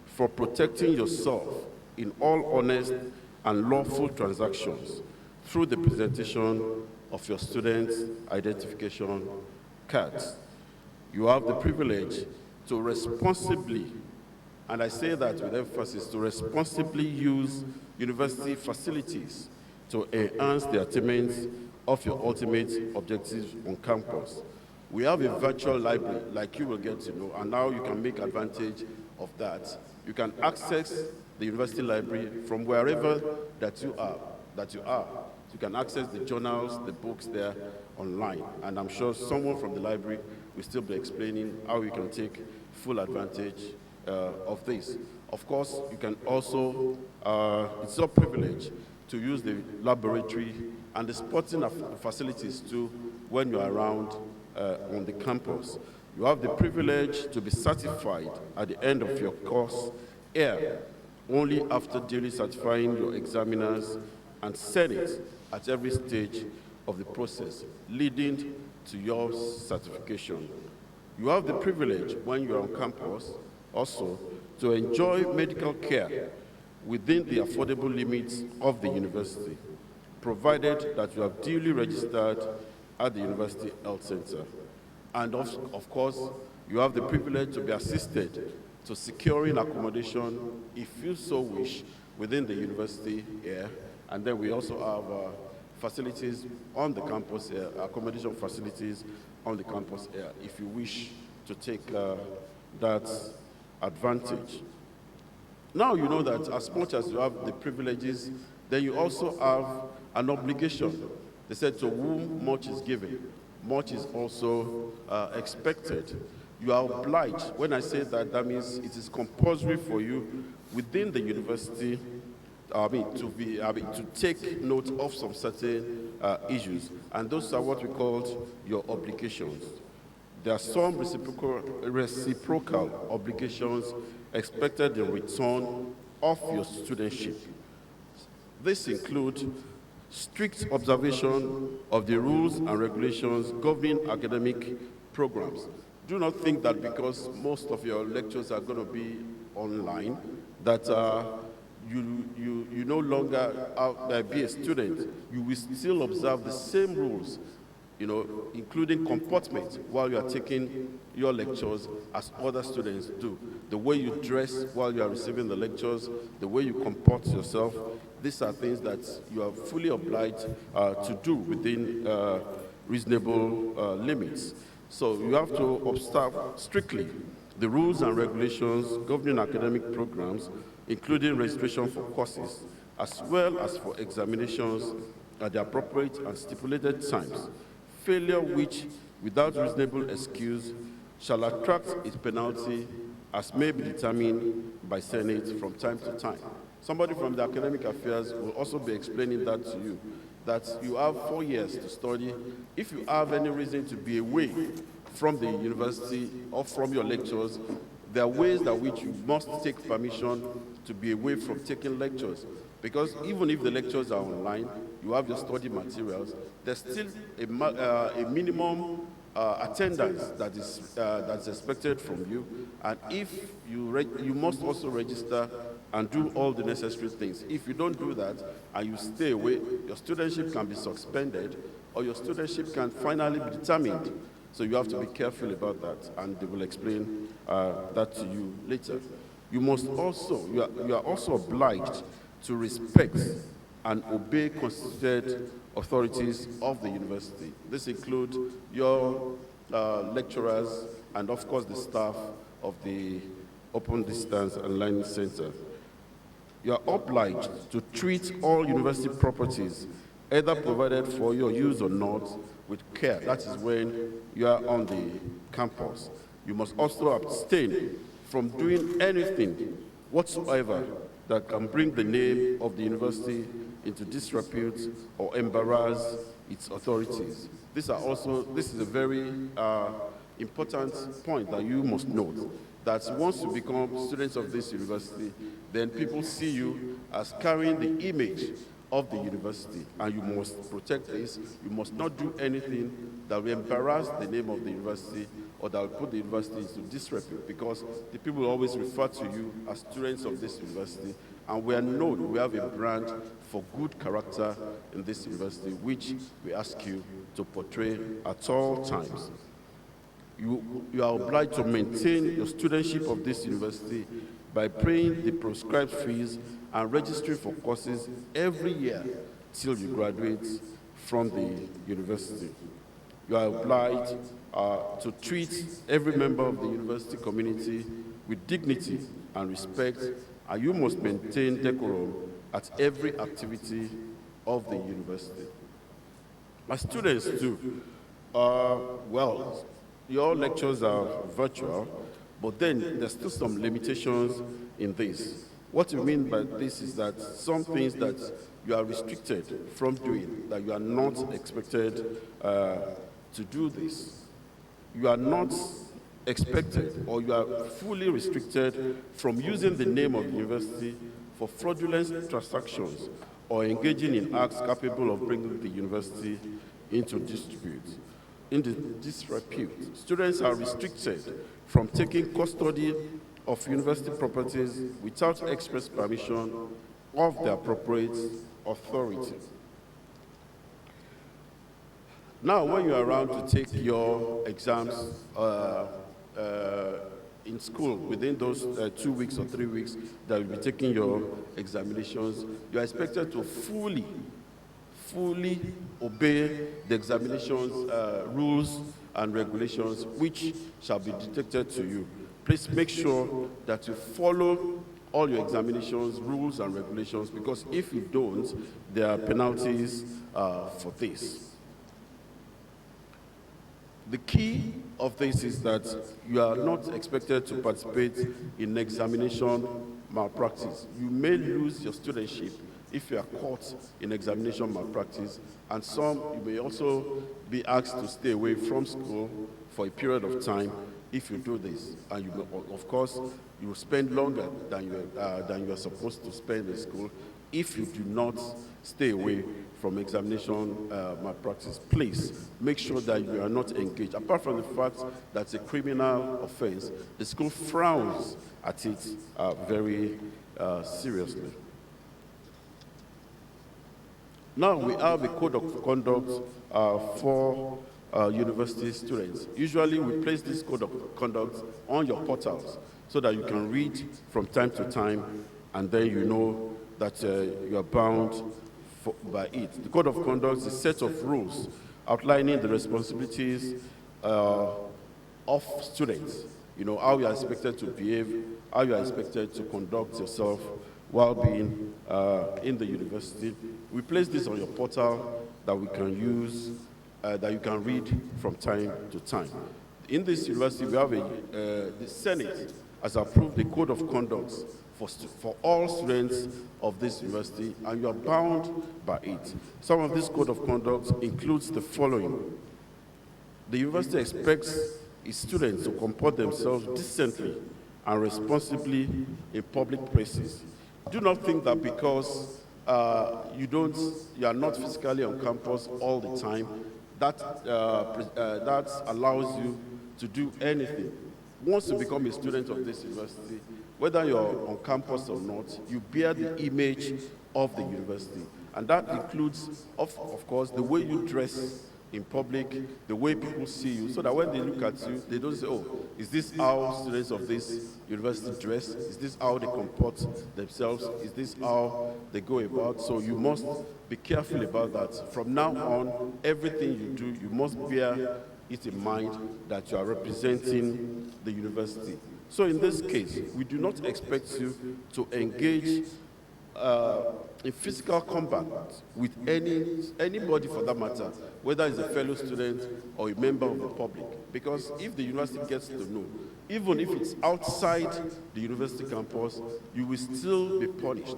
for protecting yourself in all honest and lawful transactions through the presentation of your student's identification cards. You have the privilege to responsibly, and I say that with emphasis, to responsibly use university facilities to enhance the attainment of your ultimate objectives on campus. We have a virtual library, like you will get to know, and now you can make advantage of that. You can access the university library from wherever that you are. You can access the journals, the books there online, and I'm sure someone from the library will still be explaining how you can take full advantage of this. Of course, you can also, it's your privilege to use the laboratory and the sporting facilities too when you're around on the campus. You have the privilege to be certified at the end of your course here, only after duly certifying your examiners and Senate at every stage of the process, leading to your certification. You have the privilege when you're on campus also to enjoy medical care within the affordable limits of the university, provided that you have duly registered at the University Health Center. And of course, you have the privilege to be assisted to securing accommodation, if you so wish, within the university here. And then we also have facilities on the campus here, accommodation facilities on the campus here, if you wish to take that advantage. Now you know that as much as you have the privileges, then you also have an obligation. They said, to whom much is given, much is also expected. You are obliged. When I say that, that means it is compulsory for you within the university to take note of some certain issues. And those are what we call your obligations. There are some reciprocal obligations expected in return of your studentship. This includes strict observation of the rules and regulations governing academic programs. Do not think that because most of your lectures are going to be online, that you no longer be a student. You will still observe the same rules, including comportment while you are taking your lectures as other students do. The way you dress while you are receiving the lectures, the way you comport yourself, these are things that you are fully obliged to do within reasonable limits. So you have to observe strictly the rules and regulations governing academic programs, including registration for courses, as well as for examinations at the appropriate and stipulated times. Failure which, without reasonable excuse, shall attract its penalty as may be determined by Senate from time to time. Somebody from the academic affairs will also be explaining that to you, that you have 4 years to study. If you have any reason to be away from the university or from your lectures, there are ways that which you must take permission to be away from taking lectures. Because even if the lectures are online, you have your study materials, there's still a minimum attendance that's expected from you. And if you must also register and do all the necessary things. If you don't do that and you stay away, your studentship can be suspended or your studentship can finally be determined. So you have to be careful about that, and they will explain that to you later. You are also obliged to respect and obey constituted authorities of the university. This includes your lecturers and of course the staff of the Open Distance and Learning Center. You are obliged to treat all university properties, either provided for your use or not, with care. That is when you are on the campus. You must also abstain from doing anything whatsoever that can bring the name of the university into disrepute or embarrass its authorities. This is a very important point that you must note, that once you become students of this university, then people see you as carrying the image of the university, and you must protect this. You must not do anything that will embarrass the name of the university or that will put the university into disrepute, because the people will always refer to you as students of this university, and we are known, we have a brand for good character in this university, which we ask you to portray at all times. You are obliged to maintain your studentship of this university by paying the prescribed fees and registering for courses every year till you graduate from the university. You are obliged to treat every member of the university community with dignity and respect, and you must maintain decorum at every activity of the university. As students too, well, your lectures are virtual, but then there's still some limitations in this. What you mean by this is that some things that you are restricted from doing, that you are not expected to do this. You are not expected, or you are fully restricted from using the name of the university for fraudulent transactions or engaging in acts capable of bringing the university into disrepute. Students are restricted from taking custody of university properties without express permission of the appropriate authority. Now, when you are around to take your exams in school, within those 2 weeks or 3 weeks that you'll be taking your examinations, you are expected to fully obey the examinations rules and regulations which shall be dictated to you. Please make sure that you follow all your examinations rules and regulations, because if you don't, there are penalties for this. The key of this is that you are not expected to participate in examination malpractice. You may lose your studentship if you are caught in examination malpractice, and you may also be asked to stay away from school for a period of time if you do this. And you may, of course, you will spend longer than you are supposed to spend in school if you do not stay away from examination malpractice. Please make sure that you are not engaged. Apart from the fact that it's a criminal offense, the school frowns at it very seriously. Now we have a code of conduct for university students. Usually we place this code of conduct on your portals so that you can read from time to time, and then you know that you are bound by it. The code of conduct is a set of rules outlining the responsibilities of students. You know, how you are expected to behave, how you are expected to conduct yourself while being in the university. We place this on your portal that we can use, that you can read from time to time. In this university, we have the Senate has approved the code of conduct for all students of this university, and you are bound by it. Some of this code of conduct includes the following. The university expects its students to comport themselves decently and responsibly in public places. Do not think that because you are not physically on campus all the time, that allows you to do anything. Once you become a student of this university, whether you're on campus or not, you bear the image of the university. And that includes, of course, the way you dress in public, the way people see you, so that when they look at you, they don't say, oh, is this how students of this university dress? Is this how they comport themselves? Is this how they go about? So you must be careful about that. From now on, everything you do, you must bear it in mind that you are representing the university. So in this case, we do not expect you to engage in physical combat with anybody for that matter, whether it's a fellow student or a member of the public. Because if the university gets to know, even if it's outside the university campus, you will still be punished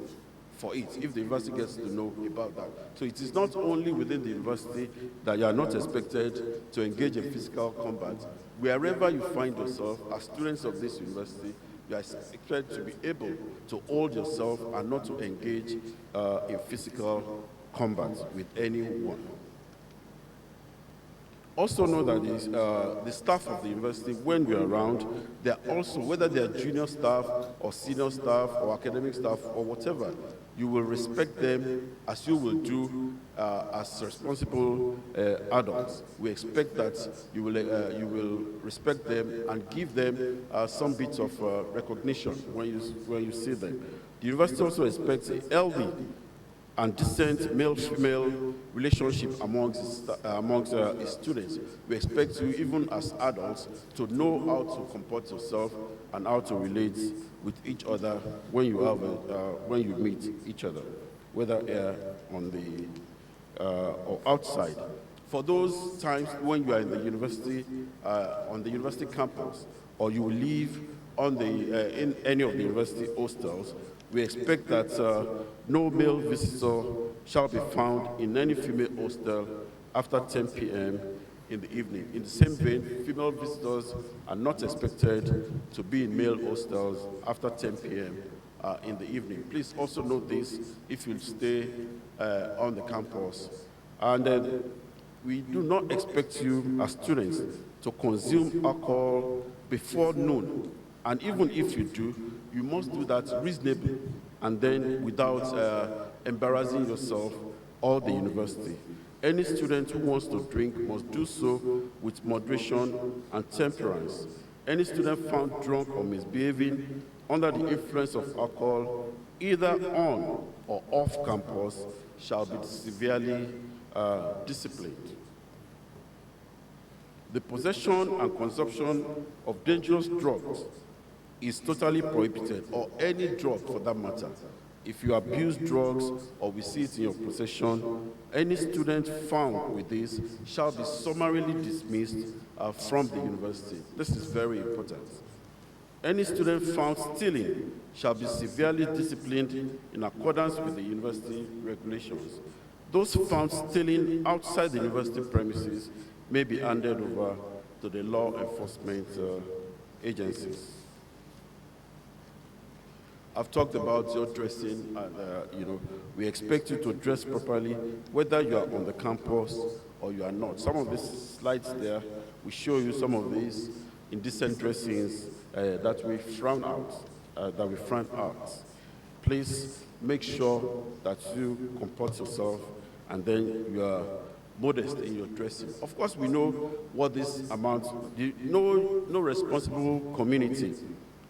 for it if the university gets to know about that. So it is not only within the university that you are not expected to engage in physical combat. Wherever you find yourself as students of this university, you are expected to be able to hold yourself and not to engage in physical combat with anyone. Also know that the staff of the university, when we are around, they are also, whether they are junior staff or senior staff or academic staff or whatever, you will respect them as you will do as responsible adults. We expect that you will respect them and give them some bits of recognition when you see them. The university also expects a healthy and decent male-female relationship amongst his students. We expect you, even as adults, to know how to comport yourself and how to relate with each other when you meet each other, whether on the or outside. For those times when you are in the university, on the university campus, or you live on in any of the university hostels, we expect that no male visitor shall be found in any female hostel after 10 p.m. in the evening. In the same vein, female visitors are not expected to be in male hostels after 10 p.m. In the evening. Please also note this if you stay on the campus. And we do not expect you as students to consume alcohol before noon. And even if you do, you must do that reasonably and then without embarrassing yourself or the university. Any student who wants to drink must do so with moderation and temperance. Any student found drunk or misbehaving under the influence of alcohol, either on or off campus, shall be severely disciplined. The possession and consumption of dangerous drugs is totally prohibited, or any drug for that matter. If you abuse drugs or we see it in your possession, any student found with this shall be summarily dismissed from the university. This is very important. Any student found stealing shall be severely disciplined in accordance with the university regulations. Those found stealing outside the university premises may be handed over to the law enforcement agencies. I've talked about your dressing, and we expect you to dress properly, whether you are on the campus or you are not. Some of these slides there will show you some of these indecent dressings that we frown out. Please make sure that you comport yourself and then you are modest in your dressing. Of course, we know what this amounts. No responsible community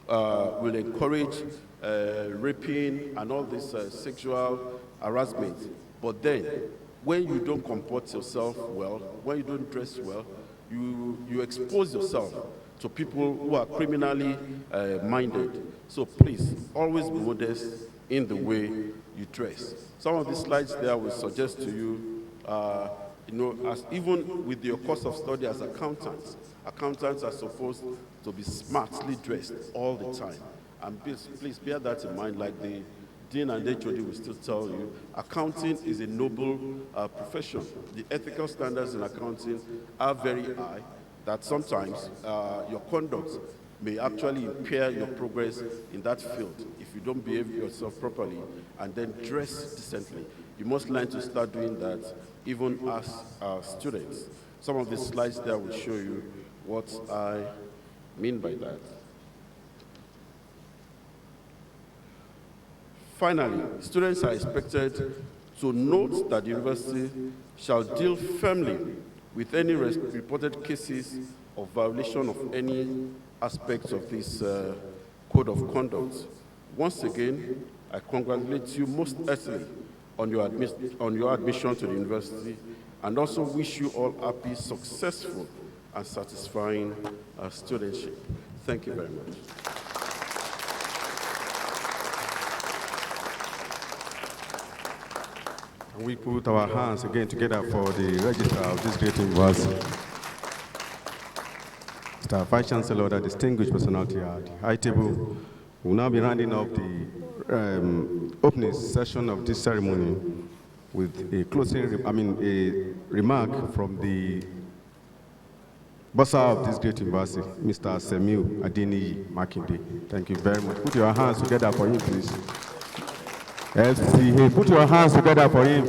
will encourage raping and all this sexual harassment. But then, when you don't comport yourself well, when you don't dress well, you expose yourself to people who are criminally minded. So please, always be modest in the way you dress. Some of the slides there will suggest to you, as even with your course of study as accountants are supposed to be smartly dressed all the time. And please bear that in mind, like the Dean and HOD will still tell you, accounting is a noble profession. The ethical standards in accounting are very high, that sometimes your conduct may actually impair your progress in that field if you don't behave yourself properly and then dress decently. You must learn to start doing that even as students. Some of the slides there will show you what I mean by that. Finally, students are expected to note that the university shall deal firmly with any reported cases of violation of any aspects of this code of conduct. Once again, I congratulate you most heartily on your admission to the university, and also wish you all happy, successful, and satisfying studentship. Thank you very much. And we put our hands again together for the registrar of this great university. Mr. Vice Chancellor, the distinguished personality at the high table, will now be rounding up the opening session of this ceremony with a a remark from the bursar of this great university, Mr. Semiu Adeniyi Makinde. Thank you very much. Put your hands together for him, please. FCA, put your hands together for him.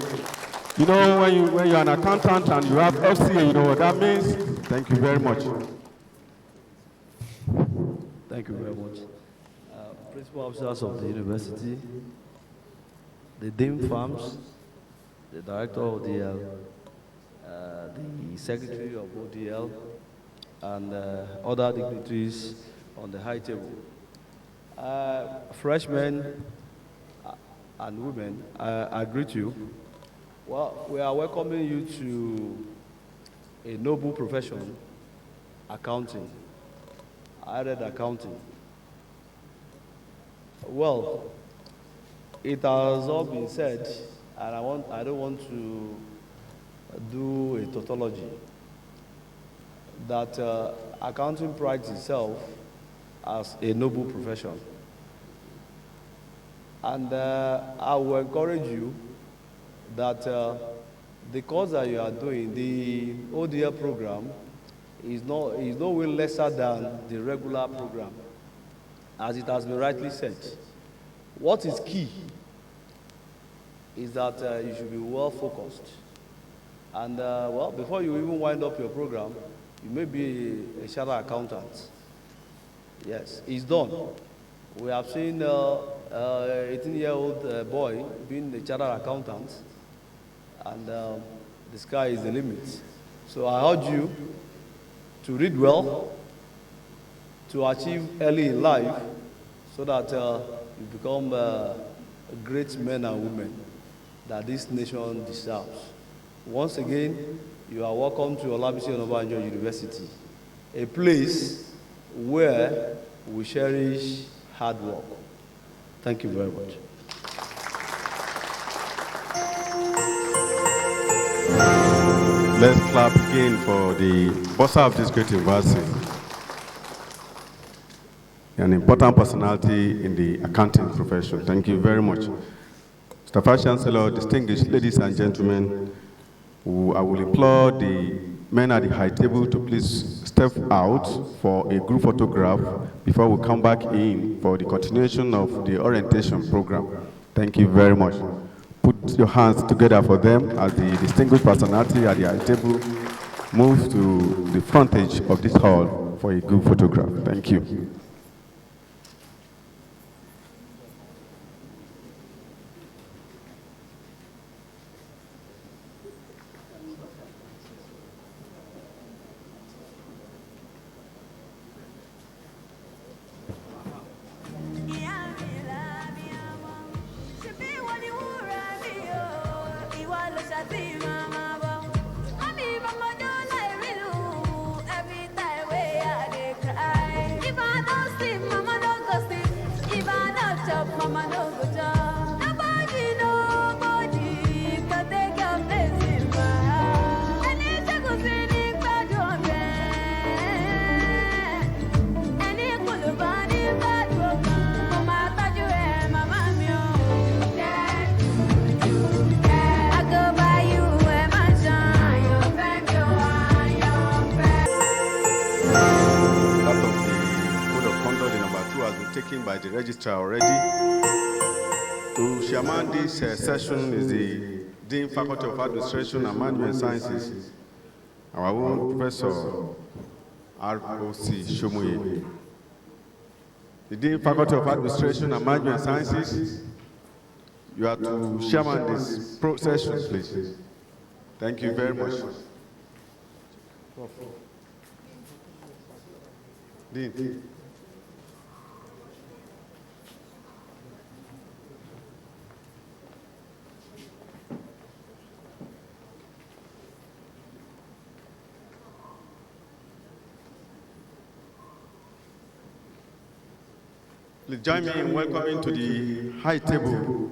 You know, when you're an accountant and you have FCA, you know what that means? Thank you very much. Thank you very much. Principal officers of the university, the dean farms, the director of ODL, the secretary of ODL, and other dignitaries on the high table. Freshmen, and women, I greet you. Well, we are welcoming you to a noble profession, accounting. I read accounting. Well, it has all been said, and I don't want to do a tautology, that accounting prides itself as a noble profession. And I will encourage you that the course that you are doing, the ODL program, is no way lesser than the regular program, as it has been rightly said. What is key is that you should be well focused. And well, before you even wind up your program, you may be a chartered accountant. Yes, it's done. We have seen 18-year-old boy being a chartered accountant, and the sky is the limit. So I urge you to read well, to achieve early in life, so that you become great men and women that this nation deserves. Once again, you are welcome to Olabisi Onabanjo University, a place where we cherish hard work. Thank you very much. Let's clap again for the bossa of this great university, an important personality in the accounting profession. Thank you very much. Mr. Vice Chancellor, distinguished ladies and gentlemen, I will implore the men at the high table to please step out for a group photograph before we come back in for the continuation of the orientation program. Thank you very much. Put your hands together for them as the distinguished personality at the high table moves to the frontage of this hall for a group photograph. Thank you. Taken by the registrar already. To chairman this session is the Dean Faculty of Administration and Management Sciences, our own Professor R.O.C. Shomoye. The Dean Faculty of Administration and Management Sciences, you are to chairman this session, please. Thank you very much. Dean. Please join me in welcoming to the high table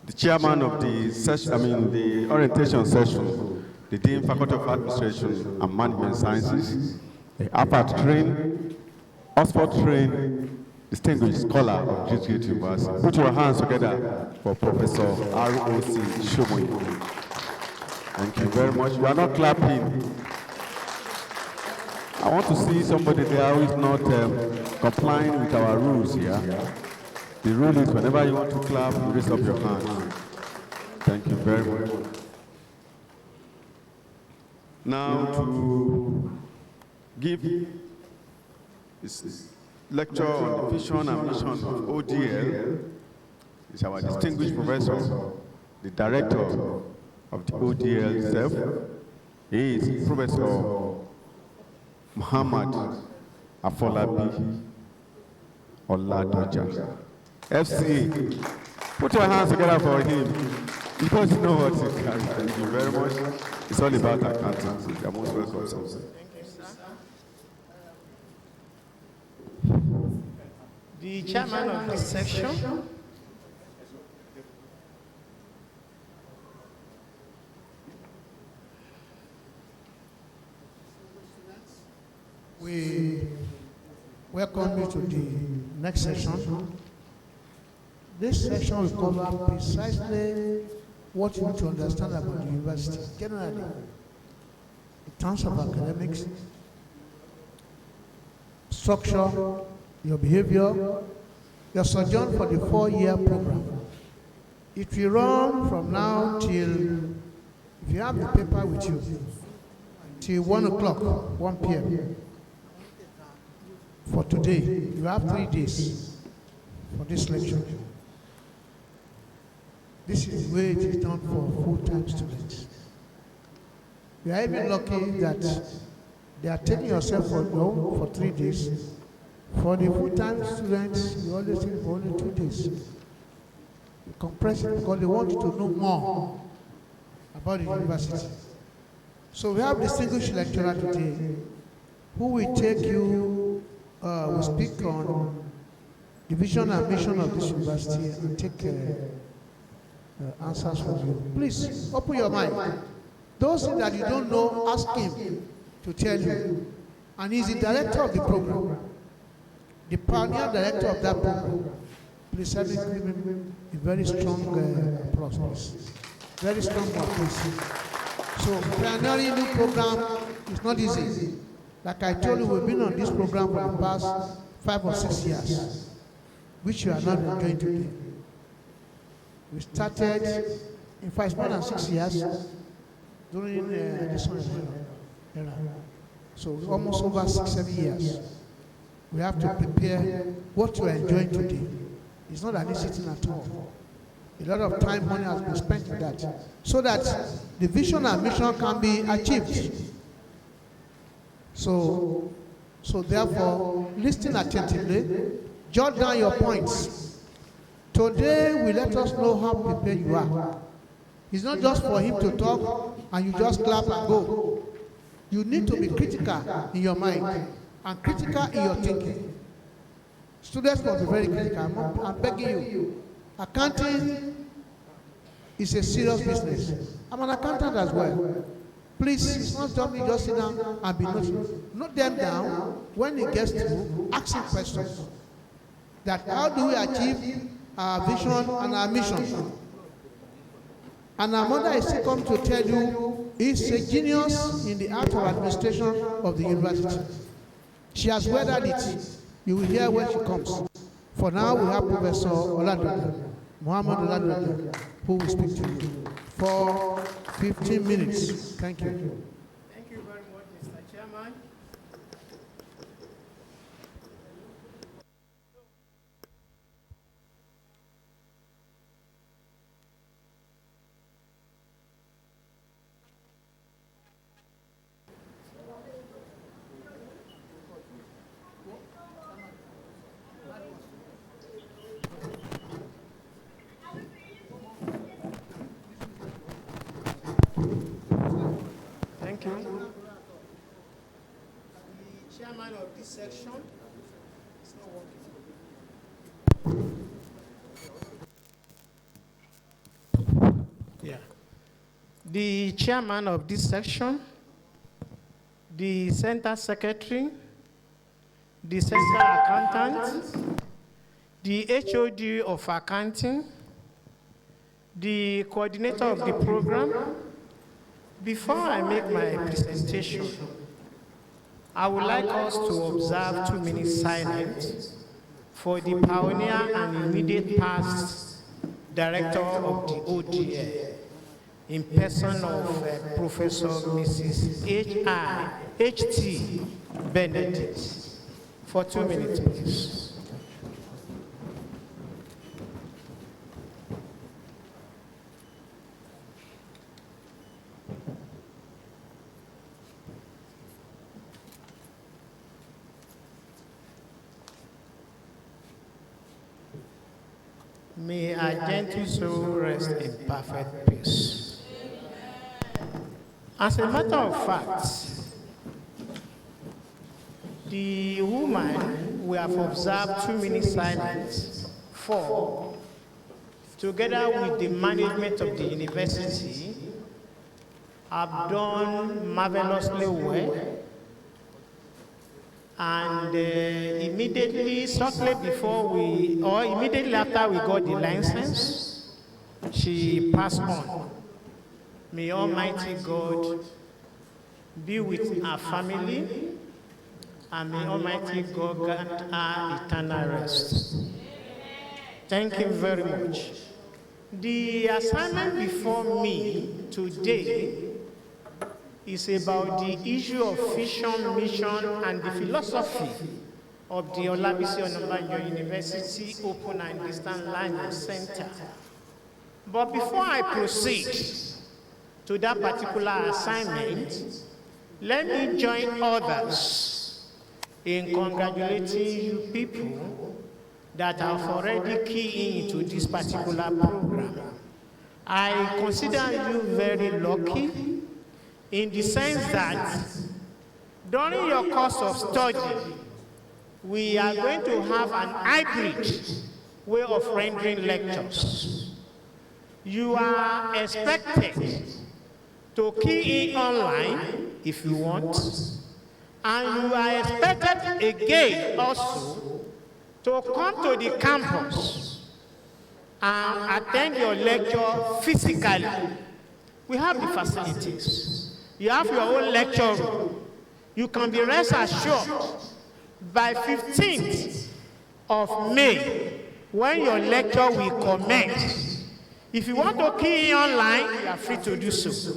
the chairman of the session, the orientation session, the Dean Faculty of Administration and Management Sciences, a Harvard trained, Oxford trained, distinguished scholar of GT University. Put your hands together for Professor R.O.C. Shomoye. Thank you very much. We are not clapping. I want to see somebody there who is not complying with our rules here. The rule is whenever you want to clap, you raise up your hand. Thank you very much. Now to give this lecture on the vision and mission of ODL is our distinguished professor, the director of the ODL itself. He is Professor Muhammad Afolabi Oladoja, FCA, Put your hands together for him. You don't know what he carries. Thank you very much. It's all about accounting. You're most welcome, sir. The chairman of this section. We welcome you to the next session. This section will cover precisely what you need to understand about the university generally, in terms of academics, structure, your behavior, your sojourn for the 4-year program. It will run from now till, if you have the paper with you, till 1 o'clock, 1 p.m. For today, you have 3 days for this lecture. This is the way it is done for full-time students. We are even lucky that they are taking yourself for 3 days. For the full-time students, you always take it for only 2 days. You compress it because they want you to know more about the university. So we have a distinguished lecturer today who will take you, will speak on the vision and mission of this university and take answers from you. Please, open your mind. Those that you don't know, ask him to tell you. And he's the director of the program, the pioneer director of that program. Please help me give him a very strong applause, please. Very strong applause. So, pioneering new program is not easy. Like I told you, we've been on this program for the past 5 or 6 years, which you are not enjoying today. We started, in fact, more than 6 years during this era. So almost over 6, 7 years. We have to prepare what you are enjoying today. It's not an easy thing at all. A lot of time, money has been spent in that, so that the vision and mission can be achieved. So therefore, listen attentively, jot down your points. Today will let us know how prepared you are. It's not just for him to talk and you just clap and go. You need to be critical in your mind and critical in your thinking. Students must be very critical. I'm begging you. Accounting is a serious business. I'm an accountant as well. Please, it's not just me just sit down and be noting. Note them down. When it gets to asking questions. That how do we achieve our vision and our mission? And our mother is still come to tell you, is a genius in the art of administration of the university. She has weathered it. You will hear when she comes. For now, we have Professor Olabisi, Muhammad Olabisi, who will speak to you for 15 minutes. Thank you. Thank you very much, Mr. Chairman. Thank you. The chairman of this section is not working. Yeah. The chairman of this section, the center secretary, the center accountant, the HOD of accounting, the coordinator of the program. Before I make my presentation, I would like us to observe 2 minutes silence for the pioneer and immediate past director of the ODL, in person of Professor Mrs. H.T. Benedict. For 2 minutes, please. May our gentle soul rest in perfect peace. As a matter of fact, the woman we have observed 2 minutes silence for, together with the management of the university, have done marvelously well. And immediately, shortly before immediately after we got the license, she passed on. May Almighty God be with our family, and may Almighty God grant her eternal rest. Thank you very much. The assignment before me today is about the issue of vision, mission, and the philosophy of the Olabisi Onabanjo University Open and Distance Learning Center. But before I proceed to that particular assignment, let me join others in congratulating you people that have already keyed into this particular program. I consider you very lucky in the sense that during your course of study, we are going to have an hybrid way of rendering lectures. You are expected to key in online if you want, and you are expected again also to come to the campus and attend your lecture physically. We have the facilities. You have your own lecture room. You can be rest assured by 15th of May, when your lecture will commence. If you want to key in online, you are free to do so.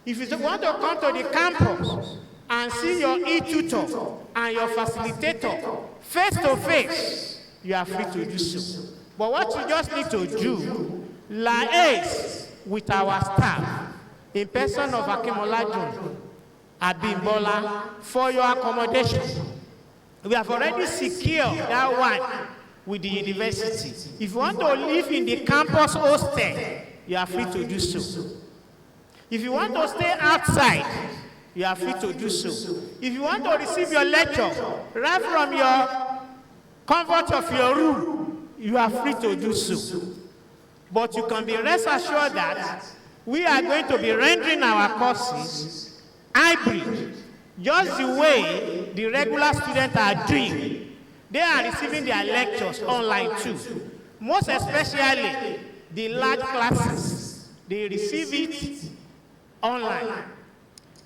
If you want to come to the campus and see your e-tutor and your facilitator face to face, you are free to do so. But what you just need to do, liaise with our staff in person of Akim Olajun, Abimbola, for your accommodation. We have already secured that one with the university. If you want to live in the campus hostel, you are free to do so. If you want to stay outside, you are free to do so. If you want to receive your lecture right from your comfort of your room, you are free to do so. But you can be rest assured that we are going to be rendering our courses hybrid, just the way the regular students are doing. They are receiving their lectures online too. Most especially the large classes, they receive it online.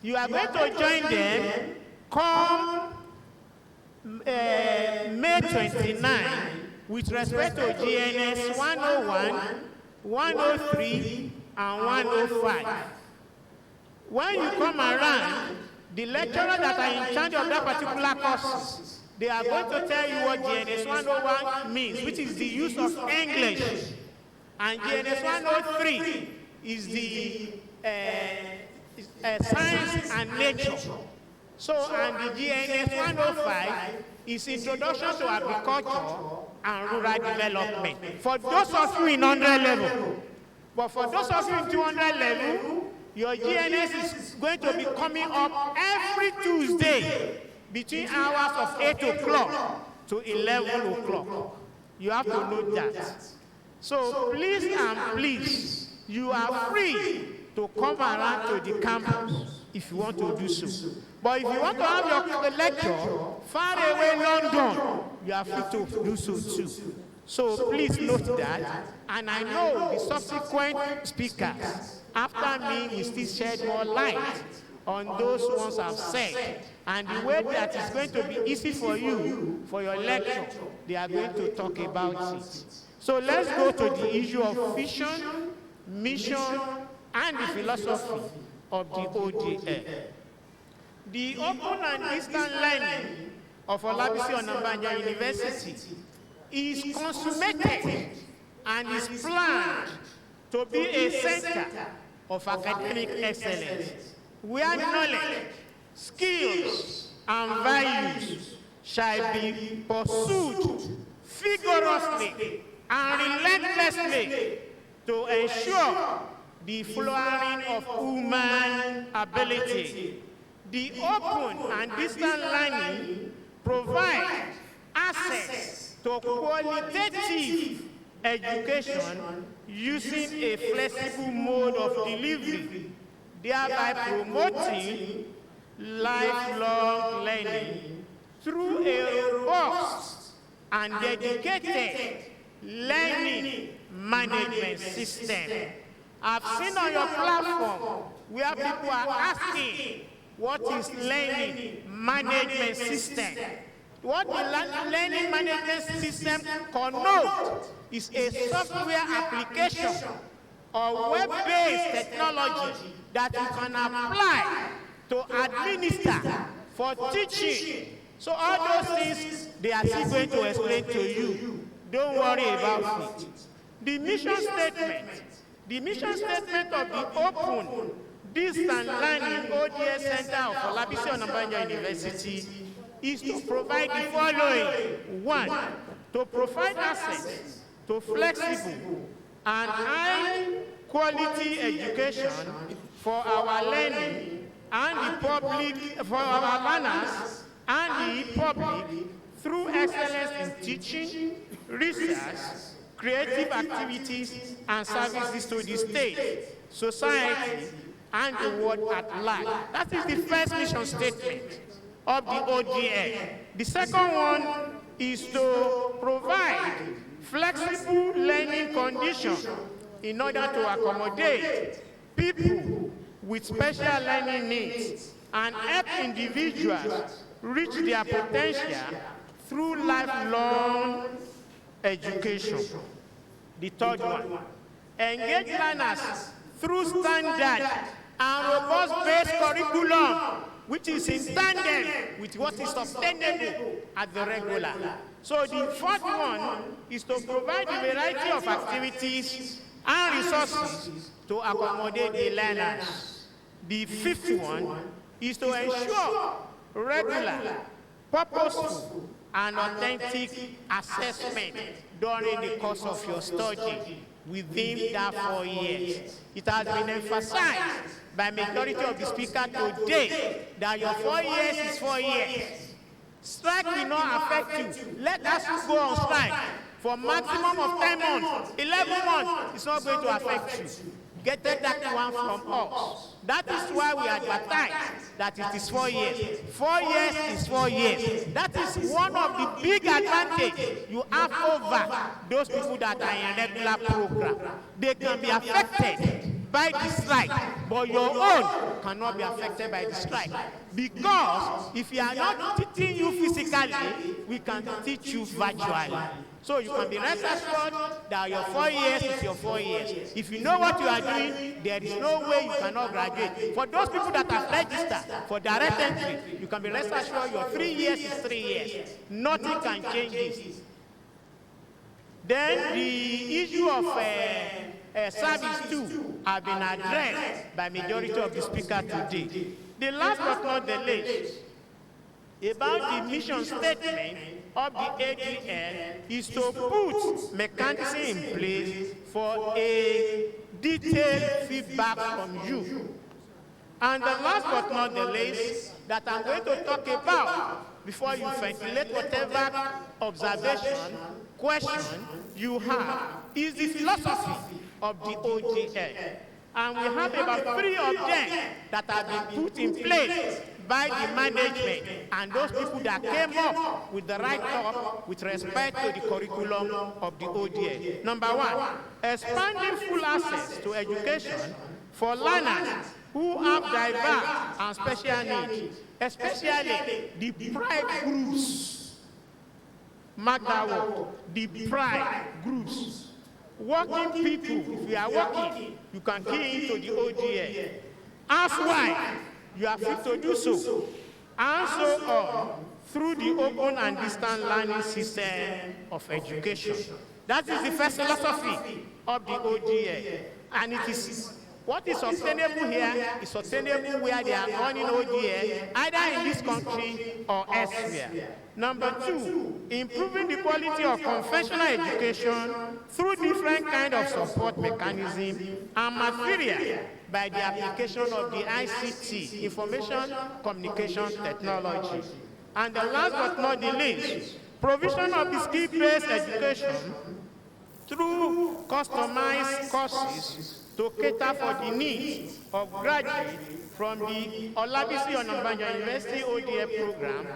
You are going to join them come May 29 with respect to GNS 101, 103, and 105. When you come around, the lecturers that are in charge of that particular course, they are going to tell you what GNS 101 means, which is the use of English. And GNS 103 is the science and nature. So, and the GNS 105 is introduction to agriculture and rural development. For those of you in 100 level, but for those of you in 200 level, your GNS is going to be coming up every Tuesday between hours of 8 o'clock to 11 o'clock. You have to note that. So please and please, you are free to come around to the campus if you want to do so. But if you want to have your lecture far away London, you are free to do so too. So please note that, and I know the subsequent speakers after me will still shed more light on those ones I've said. And the way that is going to be easy for you, for your lecture, they are going to talk about it. So let's go to the issue of vision, mission, and the philosophy of the ODL. The open and distance learning of Olabisi Onabanjo University is consummated and is planned to be a center of academic excellence, where knowledge, skills, and values shall be pursued vigorously and relentlessly to ensure the flowering of human ability. The open and distant learning provides access to qualitative education using a flexible mode of delivery, thereby promoting lifelong learning through a robust and dedicated learning management system. I've seen on your platform where people are asking, what is learning management system? What the learning management system connotes is a software application or web-based technology that you can apply to administer for teaching. So all those things, they are still going to explain to you. Don't worry about it. The mission statement of the Open Distant Learning ODL Center of Olabisi Onabanjo University is to provide the following. 1, to provide access to flexible and high-quality education for our learning and the public, for our learners and the public through excellence in teaching, research, creative activities, and services to the state, society, and the world at large. That is the first mission statement of the ODL. The second one is to provide flexible learning conditions in order to accommodate people with special learning needs and help individuals reach their potential through lifelong education. The third one, engage learners through standard and robust-based curriculum, which is in tandem with what is sustainable at the regular. So the fourth one is to provide a variety of activities and resources to accommodate the learners. The fifth one is to ensure regular, purposeful, and authentic assessment during the course of your study within that 4 years. It has been emphasized by majority of the speakers today that your 4 years is 4 years. Strike will not affect you. Let us go on strike for maximum of 10 months, 11 months. It's not going to affect you. Get that one from us. That is why we advertise that it is 4 years. 4 years is 4 years. That is one of the big advantages you have over those people that are in regular program. They can be affected by the strike, but your own cannot be affected by the strike. Because if we are not teaching you physically, we can teach you virtually. So you can be rest assured that your 4 years is your 4 years. If you know what you are doing, there is no way you cannot graduate. For those people that have registered for direct entry, you can be rest assured your 3 years is 3 years. Nothing can change this. Then the issue of service too have been addressed by majority of the speakers today. The last but not the least, about the mission statement of the ADL is to put mechanism in place for a detailed feedback from you. And the last but not the least that I'm going to talk about before you ventilate whatever observation, question you have is the philosophy of the ODL. And we have about 3 of them that have been put in place by the management and those people that came up with the right thought with respect to the curriculum of the ODL. Number 1, expanding full access to education for learners who have diverse and special needs, especially the deprived groups. Mark that word, deprived groups. Working people, if you are working, you can key into the ODL. Housewife, you are fit to do so. And so on, through the open and distant learning system of education. That is the first philosophy of the ODL. And it is What is sustainable here is sustainable where they are running ODL, either in this country or elsewhere. Number two, improving the quality of conventional education through different kinds of support mechanism and material by the application of the ICT, Information Communication Technology. And the last but not the least, provision of the skill-based education through customized courses to cater for the needs of graduates from the Olabisi Onabanjo University ODL program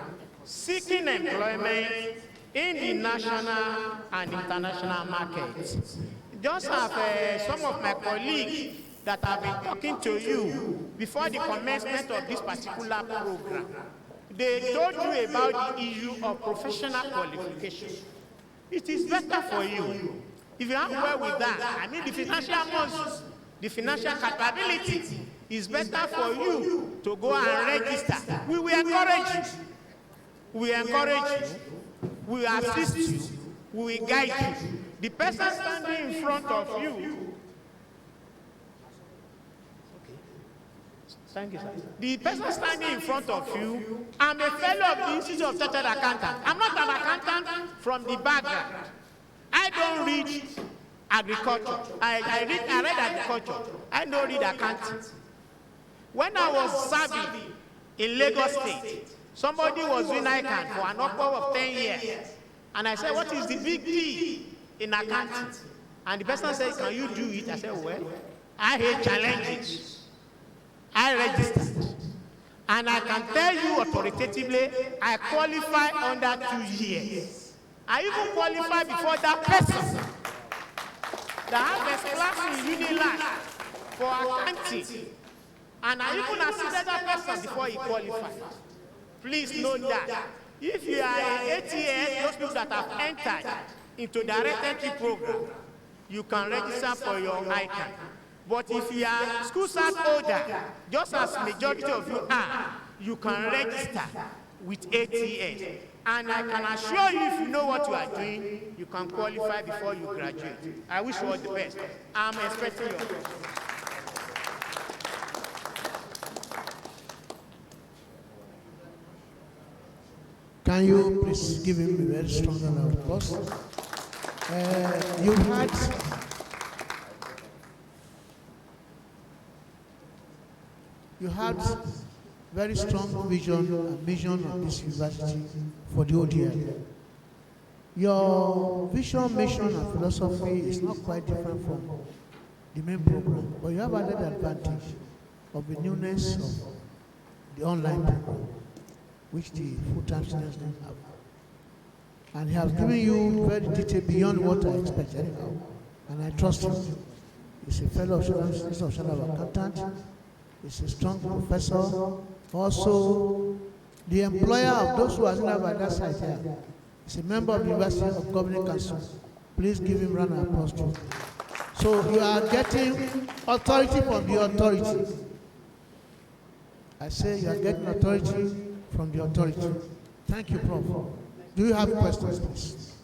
seeking employment in the national and international markets. Just have some of my colleagues that have been talking to you before the commencement of this particular program. They told you about the issue of professional qualification. It is better for you. If you have well with that, I mean the financial muscle, the financial capability, is better for you to go and register. We will encourage you. We encourage you. We will assist you. We will guide you. The person standing in front of you. Thank you, sir. The person standing in front of you, I'm a fellow of the Institute of Chartered Accountants. I'm not an accountant from the background. I don't read agriculture. I read agriculture. I don't read accounting. When I was serving in Lagos State, somebody was doing ICANN for an upward of 10 years. And I said, what is the big deal in accounting? And the person said, can you do it? I said, well, I hate challenges. I registered. And I can tell you authoritatively, I qualify under 2 years. I even qualify before that person that has a class in Unilag for accounting. And I even assisted that person before he qualified. Please note that if you are an ATS, those people that have entered into direct entry program, you can register for your ICANN. But if you are school start holder, just as majority of you are, you can register with ATS. And I can assure you, if you know what you are doing, you can qualify before you graduate. I wish you all the best. I'm expecting your question. Can you please give him a very strong round of applause? You had very strong vision and mission of this university for the ODL. Your vision, mission, and philosophy is not quite different from the main program, but you have added advantage of the newness of the online program, which the full-time students don't have. And he has given you very detailed beyond what I expected, and I trust him. He's a fellow of accountant. He's a strong professor. Also, the employer of those who are not by that side here is a member of the University of Governing Council. Please give him a round of applause too. So you are getting authority from the authority. I say you are getting authority from the authority. Thank you, Prof. Do you have questions, please?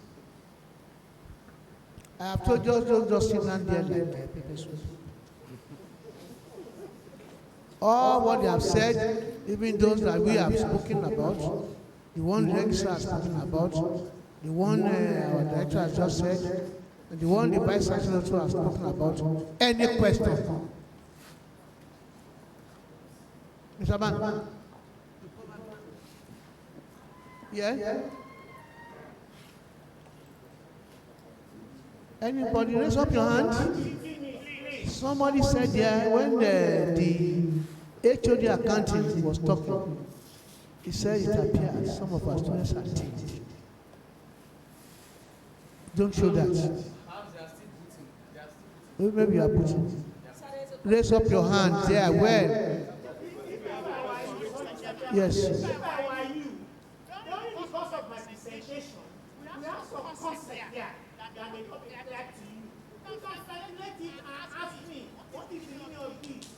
I have told you just sit down there like people. All what they have said, even those that we have spoken about, the one the registrar has spoken about, the one our director has just said, and the one the vice chancellor has spoken about. Any question? Mr. Man? Yeah? Anybody raise up your hand? Somebody said there when the HOD accounting was talking, he said it appears some of our students are changed. Don't show that. Maybe you are putting. Raise up your hand there. Where? Yes.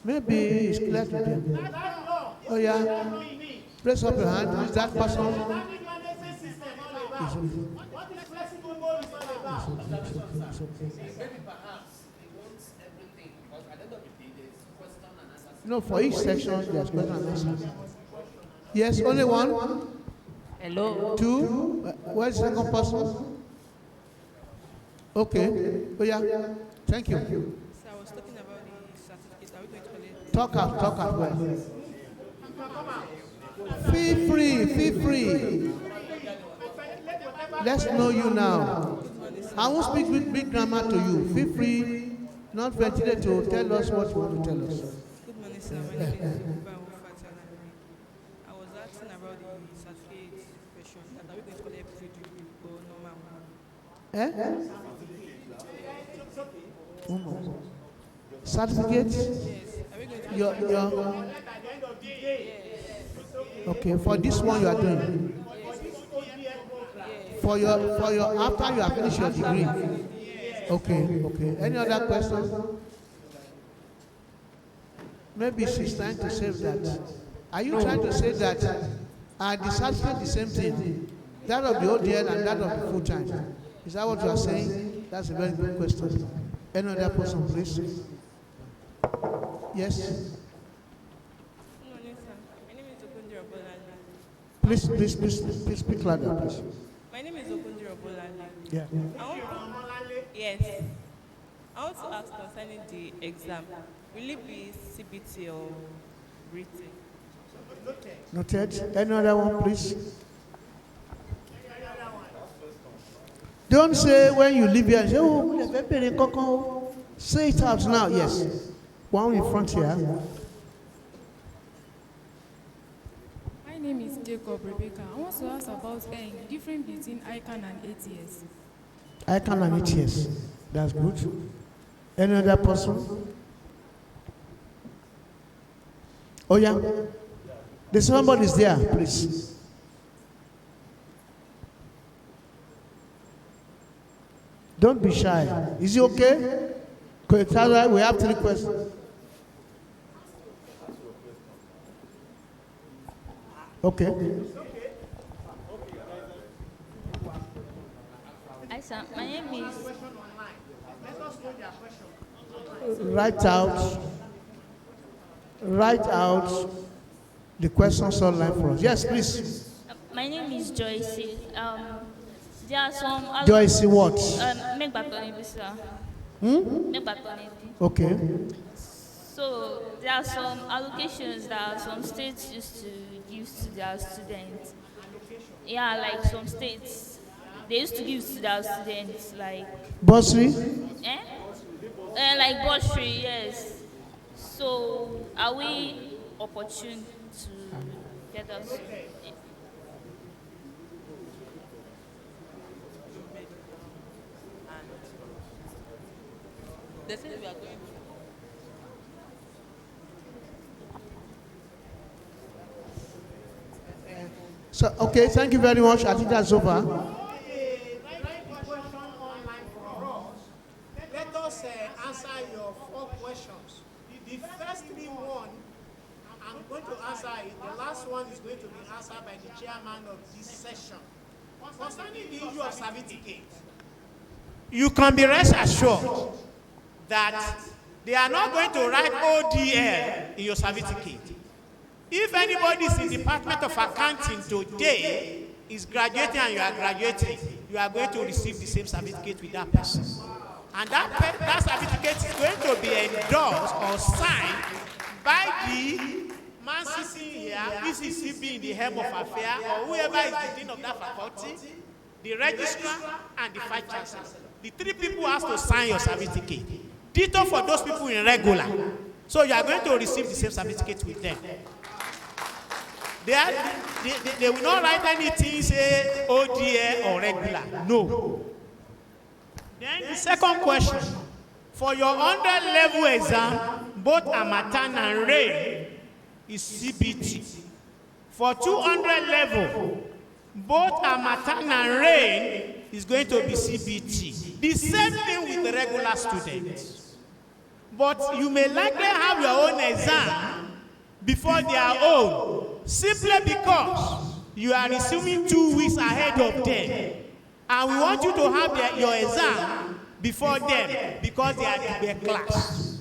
Maybe it's clear to them. Oh yeah. Raise up your hand. Is that person? It's okay. Maybe perhaps he wants everything, because at the end of the day, there's No, for each section, there's question and answer. Yes, only one. Hello. Two. Where's the second person? Okay. Oh, yeah. Thank you. So I was talking about the certificate. Are we going to collect? Talk out well. Feel free. Let's know you now. I won't speak with big grammar to you. Feel free, not ventilate to tell us what you want to tell us. Good morning, sir. My name is Onabanjo. I was asking about the certificate question. That are we going to collect pre-degree or normal one? Certificate? Yes. Are we going to Your okay, for this one you are doing. For your after you have finished your degree. Okay. Any other questions? Maybe she's trying to say that. Are you trying to say that the certificate the same thing? That of the ODL and that of the full time. Is that what you are saying? That's a very good question. Any other person, please? Yes. Good morning, sir. My name is Okundiro Bolale. Please speak louder, please. My name is Okundiro Bolale. Yeah. Yes. I want to ask concerning the exam. Will it be CBT or written? Noted. Any other one, please? Don't say when you leave here and say, oh, say it out now. Yes. One in front here. My name is Jacob Rebecca. I want to ask about the difference between ICANN and ATS. ICANN and ATS. That's good. Any other person? Oh, yeah. There's somebody's there, please. Don't be shy. Is it okay? We have 3 questions. Okay. Hi, sir. My name is. Write out the questions online for us. Yes, please. My name is Joyce. There are some. Joyce, what? Make Batonidi, sir. Make Batonidi. Okay. So there are some allocations that some states used to give to their students. Yeah, like some states, they used to give to their students, like. Bursary? Like bursary, yes. So are we opportune to get us? They said we are going to. So, okay, thank you very much. I think that's over. Let us answer your 4 questions. The first 3 I'm going to answer it. The last one is going to be answered by the chairman of this session. Concerning the issue of certificate, you can be rest assured that they are not going to write ODL in your certificate. If anybody is in the Department of Accounting today is graduating and you are graduating, you are going to receive the same certificate with that person. And that certificate is going to be endorsed or signed by the man sitting here, PCC being the head of affairs, or whoever is the dean of that faculty, the registrar, and the vice chancellor. The 3 people has to sign your certificate. Ditto for those people in regular. So you are going to receive the same certificate with them. They will not write anything, say ODL or regular. No. Then the second question. For your under-level exam, both Amatan and Rain is CBT. For 200 level, both Amatan and Rain is going to be CBT. The same thing with the regular students. But you may likely have your own exam before their own, simply because you are receiving 2 weeks ahead of them. And we want you to have your exam before them because they are in their class.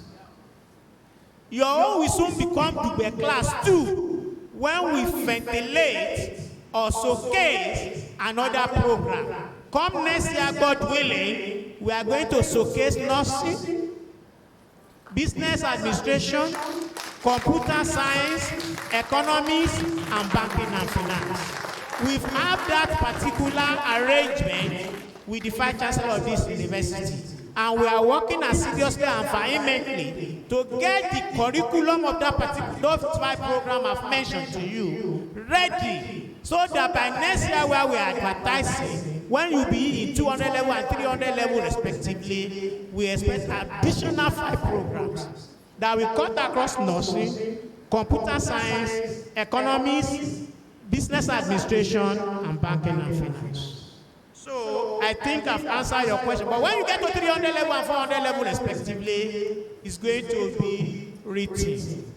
Your own will soon become Dube class 2 when we ventilate or showcase another program. Come next year, God willing, we are going to showcase nursing, business administration, computer science, economics, and banking and finance. We've had that particular arrangement with the Vice Chancellor of this university, and we are working as seriously and vehemently to get the curriculum of that particular 5 program I've mentioned to you ready, so that by next year where we are advertising, when you be in 200 level and 300 level respectively, we expect additional 5 programs that will cut across nursing, computer science, economics, business administration, and banking and finance. So I think I've answered your question. But when you get to 300 level and 400 level respectively, it's going to be written.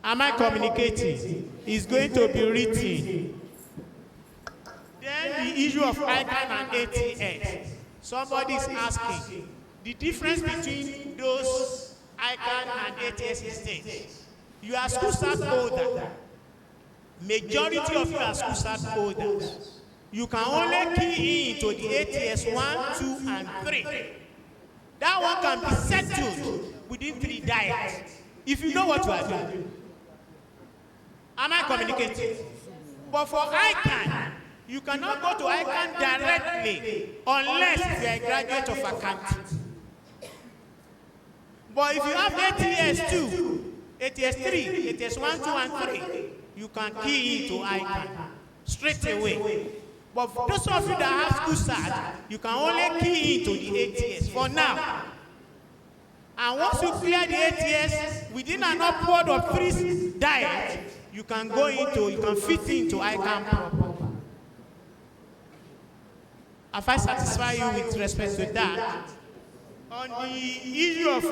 Am I communicating? It's going to be written. Then the issue of ICANN and ATS. Somebody is asking the difference between those ICANN and ATS states. You are school start holder. Majority of you are school start holders. You can only key into the ATS 1, 2, and 3. That one can be settled within 3 diets if you know what you are doing. Am I communicating? But for ICANN, you cannot go to ICANN directly unless you are a graduate of accounting. But if you have ATS 2, ATS 3, ATS 1, 2, and 3, you can key into ICANN straight away. But for those of you that have school start, you can only key into the ATS for now. And once you clear the ATS within an upward of 3 diets, you can go into, you can fit into ICANN proper. Have I satisfied you with respect to that? On the issue of,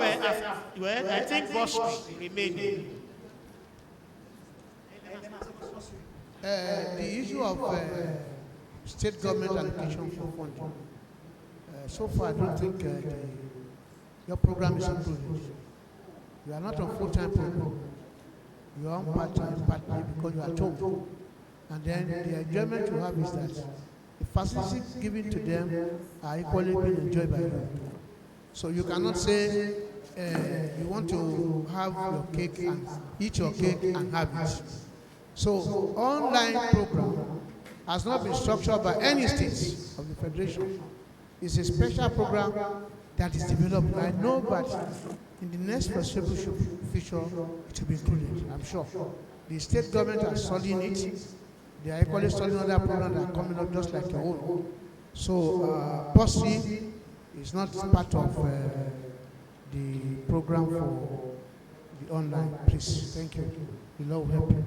well, I think bursary remaining. The issue of state government allocation for funding. So far, I don't think your program is included. You are not on full-time program. You are on part-time, partly because you are told. And then the enjoyment you have is that the facilities given to them are equally being enjoyed by you. So you cannot say you want to have your cake and eat your cake and have it. So online program has not been structured by any states of the Federation. It's a special program that is developed. I know, but in the next foreseeable future, it will be included, I'm sure. The state government are studying it. They are equally studying other programs that are coming up just like your own. So, bursary is not part of the program for the online. Please, thank you. The Lord will help you.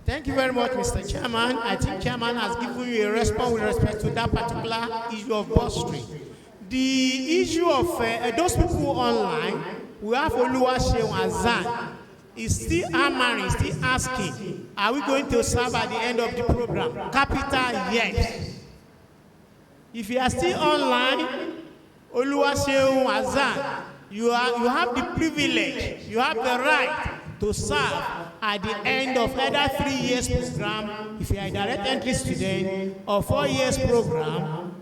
Thank you very much, Mr. Chairman. I think Chairman has given you a response with respect to that particular issue of bursary. The issue of those people online, we have Oluwaseun Azan, is still hammering, still asking, are we going to serve at the end of the program? Capital, yes. If you are still online, Oluwaseun Azan, you have the privilege, you have the right to serve at the end of either 3 years program, if you are a direct entry student, or 4 years program.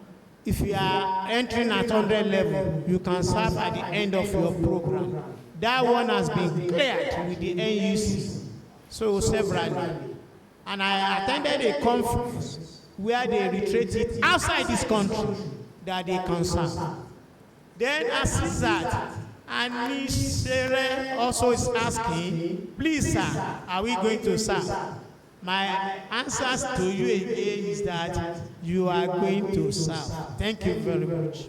If you are entering at 100 level, you can serve at the end of your program. That one has been cleared with the NUC, so severally. And I attended a conference where they retreated outside this country that they can serve. Then Asizat and Ms. Sere also is asking, please sir, are we going to serve? My answers to you again is that you are going to serve. Thank you very much.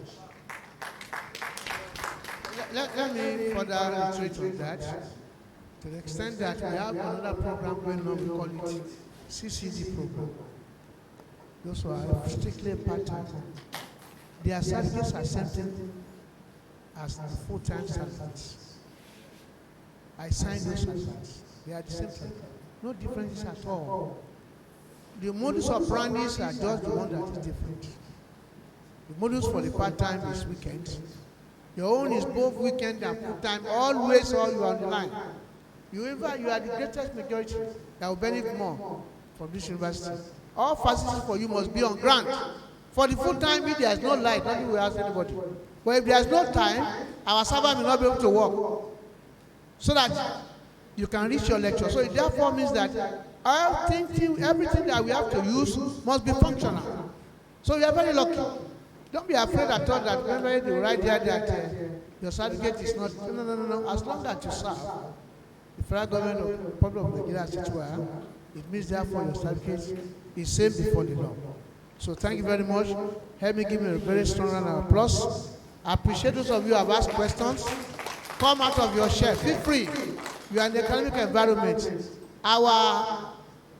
Let me further reiterate on that. To the extent that we have another program going on, we call it CCD program. Those who are strictly part-time. Their salaries are sent as full-time salaries. I signed those salaries. They are the same thing. No differences at all. The modus operandi are just the one that is different. The modus for the part-time is weekends. Your own is both weekend and full time, always all you are on the line. You are the greatest majority that will benefit more from this university. All facilities for you must be on ground. For the full time, if there is no light, nothing will ask anybody. But if there is no time, our server may not be able to work. So that you can reach your lecture. So it therefore means that everything that we have to use must be functional. So we are very lucky. Don't be afraid at all that whenever they write there that your certificate is not. No. As long as you serve, the federal government of the Republic of Nigeria as it were, it means therefore your certificate is same before the law. So thank you very much. Help me give me a very strong round of applause. I appreciate those of you who have asked questions. Come out of your shell. Feel free. You are in the academic environment. Our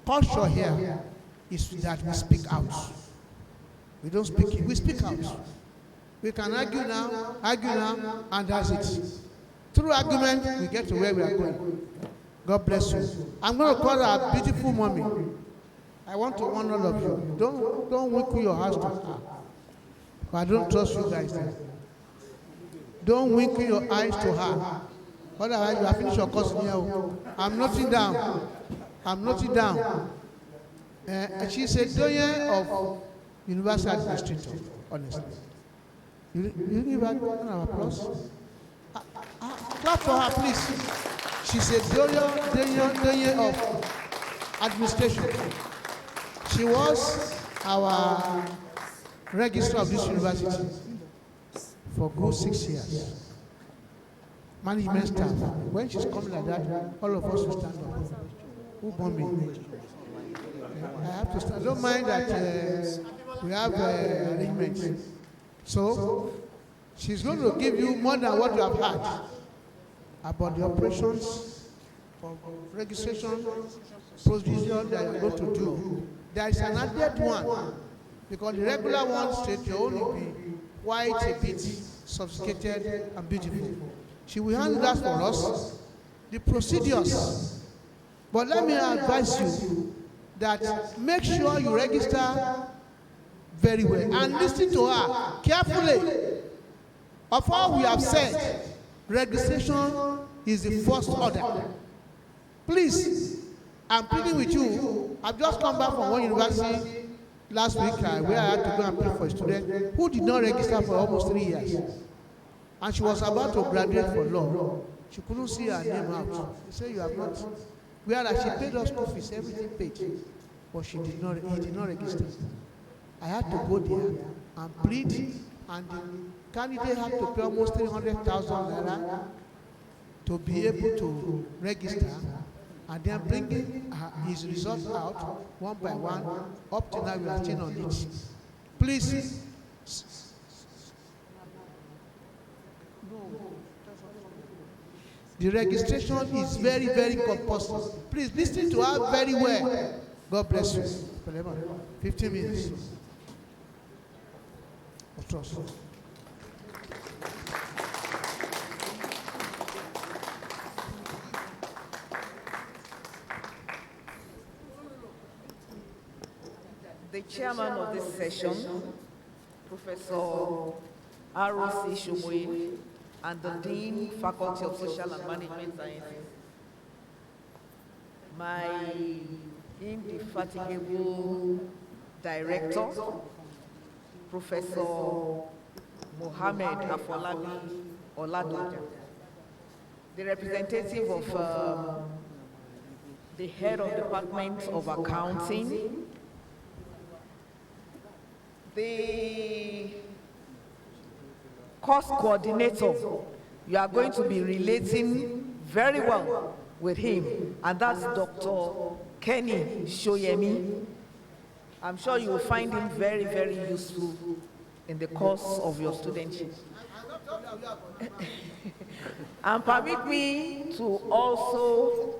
culture here is that we speak out. We don't speak it. We speak out. We can argue now, and that's it. Through argument, we get to where we are going. God bless you. I'm going to call our beautiful mommy. I want to warn all of you. Don't winkle your eyes to her. But I don't trust you guys there. Don't winkle your eyes to her. Otherwise, you have finished your course here. I'm noting down. She's a doyen of University Administrator, honestly. You give her an applause? Clap for her, please. She's a doyen of administration. She was our registrar of this university for good 6 years. Management staff. When she's coming like that, all of us will stand up. Who born me? I have to stand. Don't mind that we have arrangements. So, she's going to give you more than what you have had about the operations of registration procedure that you're going to do. There is an added one, because the regular one state will only be quite a bit sophisticated and beautiful. She will handle that for us, the procedures. But let me advise you that make sure you register very well and listen to her carefully. Of all we have said, registration is the first order. Please, I'm pleading with you. I've just come back from one university last week where I had to go and plead for a student who did not register for almost 3 years. And she was about to graduate for law. She couldn't see her name out. She said, you have not. Whereas she paid us school fees, everything paid. But he did not register. I had to go there and plead, and the candidate had to pay almost 300,000 naira to be able to register, and then bringing his results out one by one. Up to now, we are still on it. Please. The registration is very, very compulsory. Please listen to her very well. God bless you. 15 minutes. Of trust. The chairman of this session, Professor R.O.C. Shomoye, and the Dean, Faculty of Social and Management Sciences, my indefatigable director, Professor Mohammed Afolabi Oladoja, the representative of the head of Department of Accounting, the course coordinator. You are going to be relating very well with him, and that's Dr. Kenny Shoyemi. I'm sure you will find him very, very useful in the course of your studentship. And permit me to also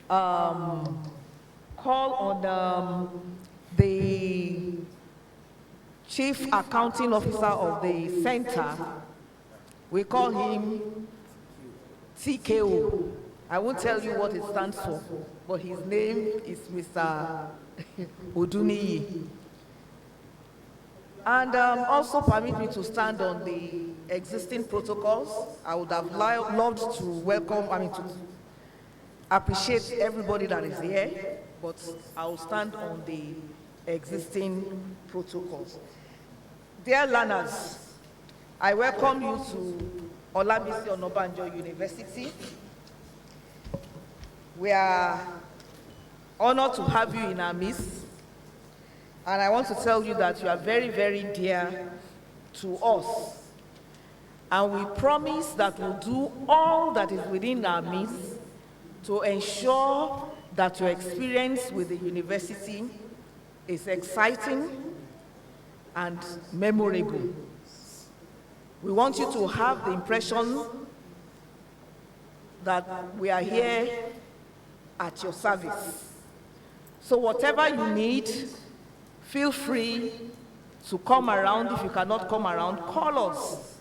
call on the Chief Accounting Officer of the center. We call him TKO. I won't tell you what it stands for, but his name is Mr. Oduniyi. And also permit me to stand on the existing protocols. I would have loved to to appreciate everybody that is here, but I will stand on the existing protocols. Dear learners, I welcome you to Olabisi Onabanjo University. We are honored to have you in our midst. And I want to tell you that you are very, very dear to us. And we promise that we'll do all that is within our means to ensure that your experience with the university is exciting and memorable. We want you to have the impression that we are here at your service. So whatever you need, feel free to come around. If you cannot come around, call us.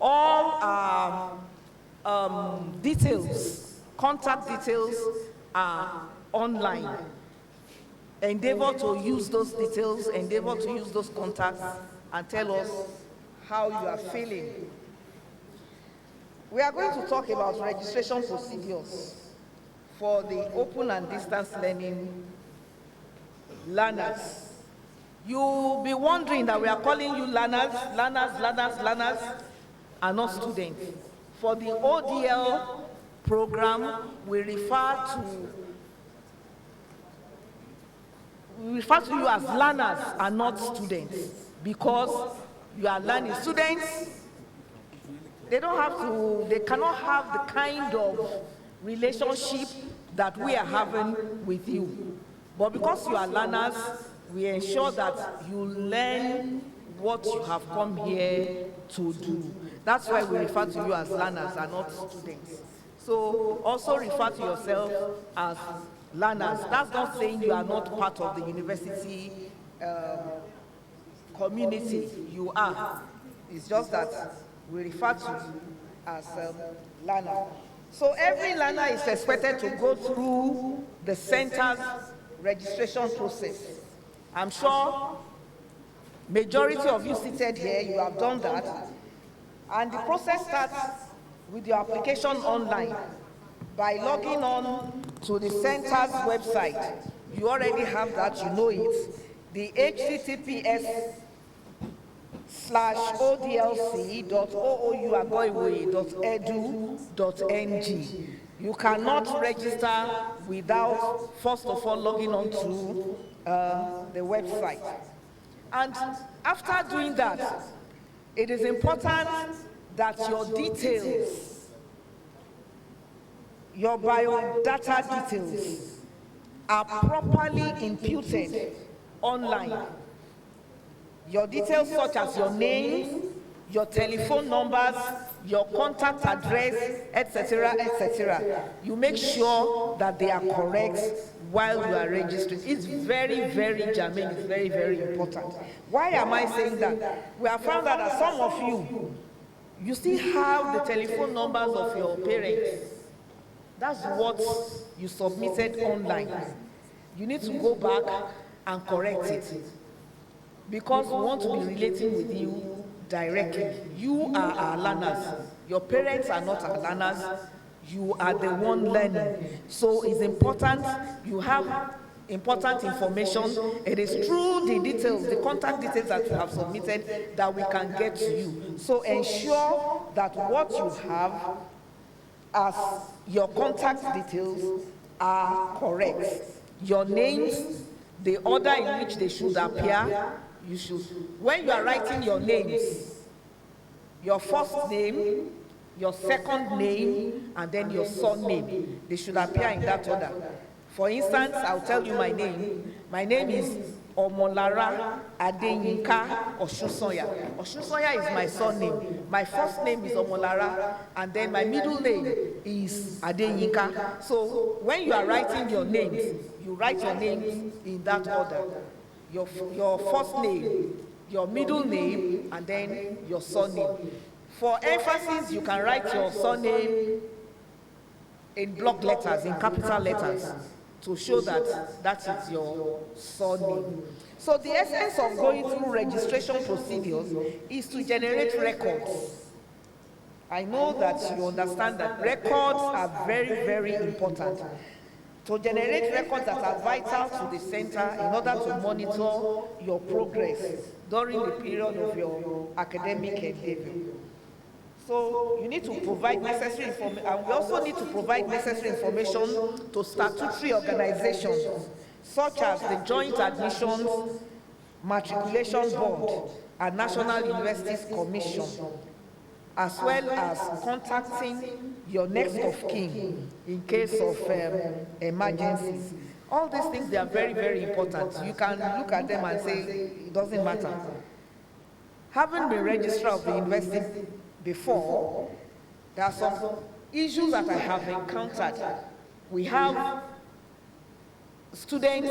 All our details, contact details are online. Endeavor to use those details, endeavor to use those contacts, and tell us how you are feeling. We are going to talk about registration procedures for the open and distance learning learners. You'll be wondering that we are calling you learners, and not students. For the ODL program, we refer to you as learners and not students, because you are learning. Students, they cannot have the kind of relationship that we are having with you. But because you are learners, we ensure that you learn what you have come here to do. That's why we refer to you as learners and not students. So also refer to yourself as learners. That's not saying you are not part of the university community. You are. It's just that we refer to you as learner. So every learner is expected to go through the center's registration process. I'm sure majority of you seated here, you have done that. And the process starts with your application online by logging on to the center's website. You already have that, you know it. The https://odlc.oouagoiwe.edu.ng. You cannot register without, first of all, logging on to the website. And after doing that, it is important that your details, your biodata details, are properly imputed online. Your details such as your name, your telephone numbers, your contact address, etc., etc. You make sure that they are correct while you are registering. It's very, very germane, it's very, very important. Why am I saying that? We have found out that some of you still have the telephone numbers of your parents. That's what you submitted online. You need to go back and correct it, because we want to be relating with you directly. You are our learners. Your parents are not our learners. You are the one learning. So it's important you have important information. It is through the details, the contact details that you have submitted, that we can get to you. So ensure that what you have as your contact details are correct. Your names, the order in which they should appear, you should, when you are writing your names, your first name, your second name, and then your surname, they should appear in that order. For instance, I'll tell you my name. My name is Omolara Adeyinka Oshusoya. Oshusoya is my surname. My first name is Omolara, and then my middle name is Adeyinka. So when you are writing your names, you write your names in that order. Your first name, your middle name, and then your surname. For emphasis, you can write your surname in block letters, in capital letters. to show that that is your surname. So the essence of going through registration procedures is to generate records. I know that you understand that records are very, very important. To generate records that are vital to the center in order to monitor your progress during the period of your academic endeavor. So you need to provide necessary information, and we also need to provide necessary information to statutory organizations such as the Joint Admissions Matriculation Board and National Universities Commission, as well as contacting your next of kin in case of emergencies. All these things, they are very, very important. You can look at them and say, it doesn't matter. Having been registrar of the university before, there are some issues that I have encountered. We have students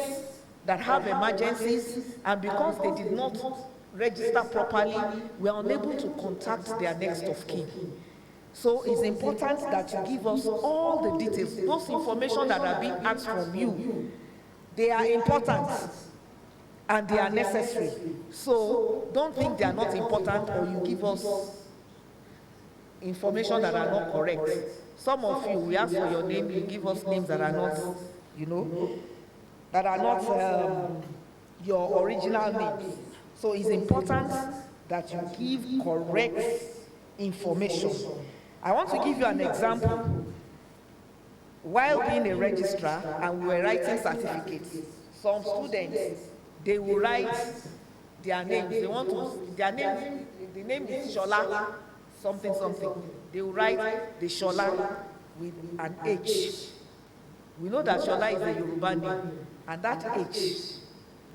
that have emergencies, and because they did not register properly, we are unable to contact their next of kin. So it's important that you give us all the details, those information that are being asked from you. They are important and they are necessary. So don't think they are not important or you give us information that are not correct. Some of you, we ask for your name, you give us names that are not, you know, that are not your original names. So it's important that you give correct information. I want to give you an example. While being a registrar and we were writing certificates, some students, they will write their names. They want to, their name, the name is Shola, something, something. They will write the Shola with an H. We know that Shola is a Yoruba name, and that H,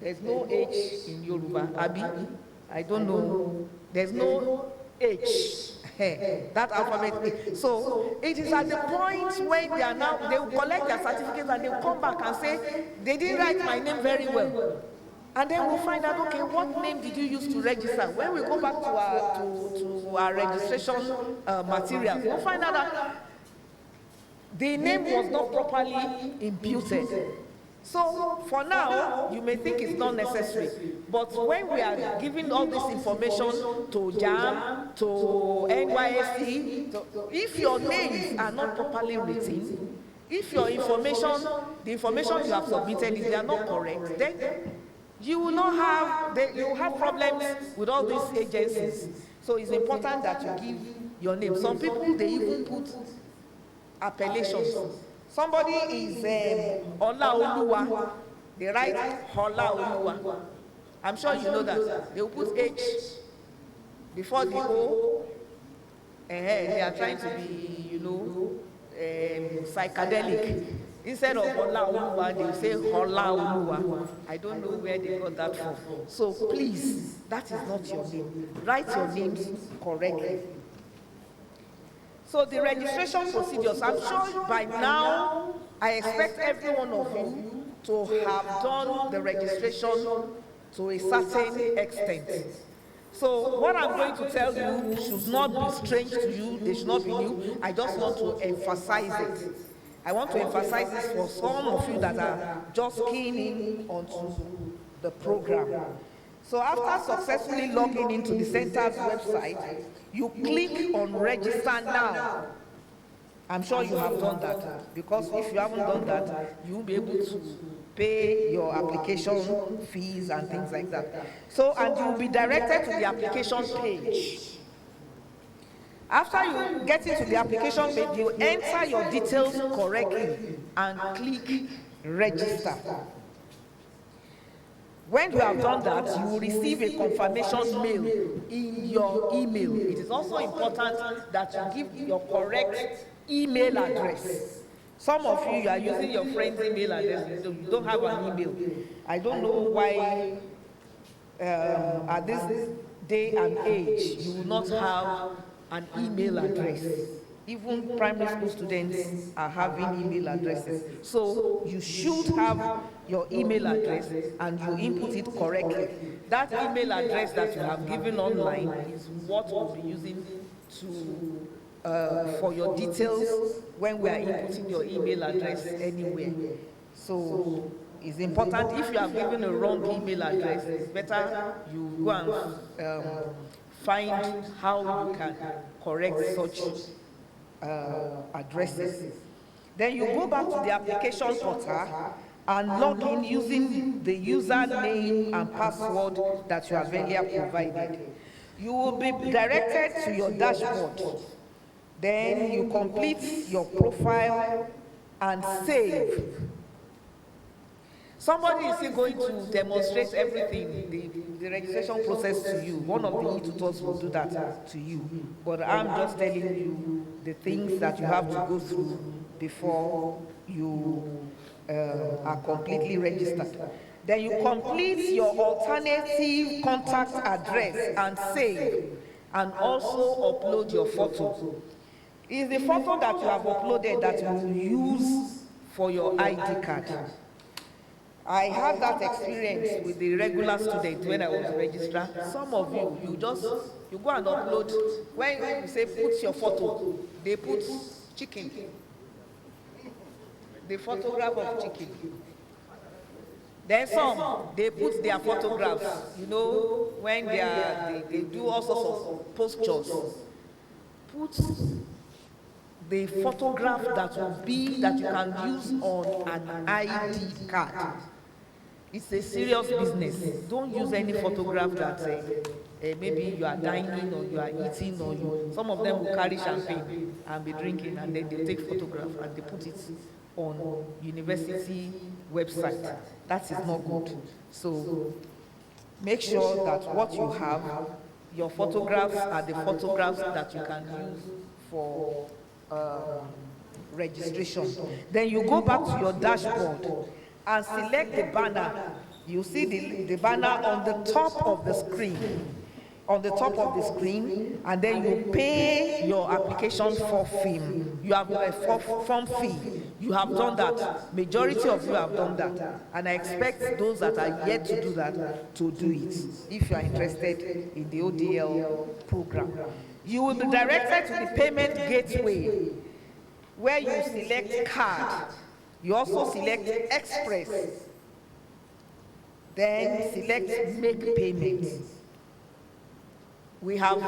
there's no H in Yoruba. Abi, I don't know. There's no H. That alphabet. So it is at the point when they are now, they will collect their certificates and they will come back and say, they didn't write my name very well. And then we'll find out, okay, what name did you use to register? When we go back to our registration materials, we'll find out that the name was not properly imputed. So for now, you may think it's not necessary, but when we are giving all this information to JAM, to NYSC, if your names are not properly written, if your information, the information you have submitted, if they are not correct, then you will not have, you will have problems with all these agencies. So it's important that you give your name. Some people, they even put appellations. Somebody is Olaoluwa. They write Olaoluwa. I'm sure you know that. They will put H before the O. They are trying to be, you know, psychedelic. Instead of Olaoluwa, they will say Olaoluwa. I don't know where they got that from. So please, that is not your name. Write your names correctly. So the registration procedures, I'm sure by now, I expect every one of you to have done the registration to a certain extent. So what I'm going to tell you should not be strange to you, they should not be new. I just want to emphasize it. I want to emphasize this for some of you that are just keying in onto the program. So after successfully logging into the center's website, you click on register now. I'm sure you have done that, because if you haven't done that, you won't be able to pay your application fees and things like that. So, and you will be directed to the application page. After you get into the application page, you enter your details correctly and click register. When you have done that, you will receive a confirmation mail in your email. It is also important that you give your correct email address. Some of you are using your friend's email address, so you don't have an email. I don't know why at this day and age you will not have an email address. Even primary school students are having email addresses. So you should have your email address and you input it correctly. That email address that you have given online is what we'll be using to for your details when we are inputting your email address anywhere. So it's important, if you are given a wrong email address, it's better you go and find how you can correct such addresses. Then you go back to the application portal and log in using the username and password that you have earlier provided. You will be directed to your dashboard. Then you complete your profile and save. Somebody is still going to demonstrate everything, the registration process to you. One of the e-tutors will do that to you. But I'm just telling you the things that you have to go through before you are completely registered. Then you complete your alternative contact address and save, and also upload your photo. It's the photo that you have uploaded that you will use for your ID card. I had that experience with the regular student when I was registrar. Some of you, you go and upload. When you say put your photo, they put chicken. The photograph of chicken. Then some, they put their photographs. You know, when they do all sorts of postures. Put the photograph that you can use on an ID card. It's a serious business. Don't use any photograph that maybe you are dining or you are eating, or some of them will carry champagne and be drinking, and then they take photograph and they put it on university website. That is not good. So make sure that what you have, your photographs are the photographs that you can use for registration. Then you go back to your dashboard and select the banner. You see the banner on the top of the screen. On the top of the screen, and then you pay your application fee. You have a form fee. You have done that. Majority of you have done that, and I expect those that are yet to do that to do it. If you are interested in the ODL program, you will be directed to the payment gateway, where you select card. You also select express. Then select make payment. We have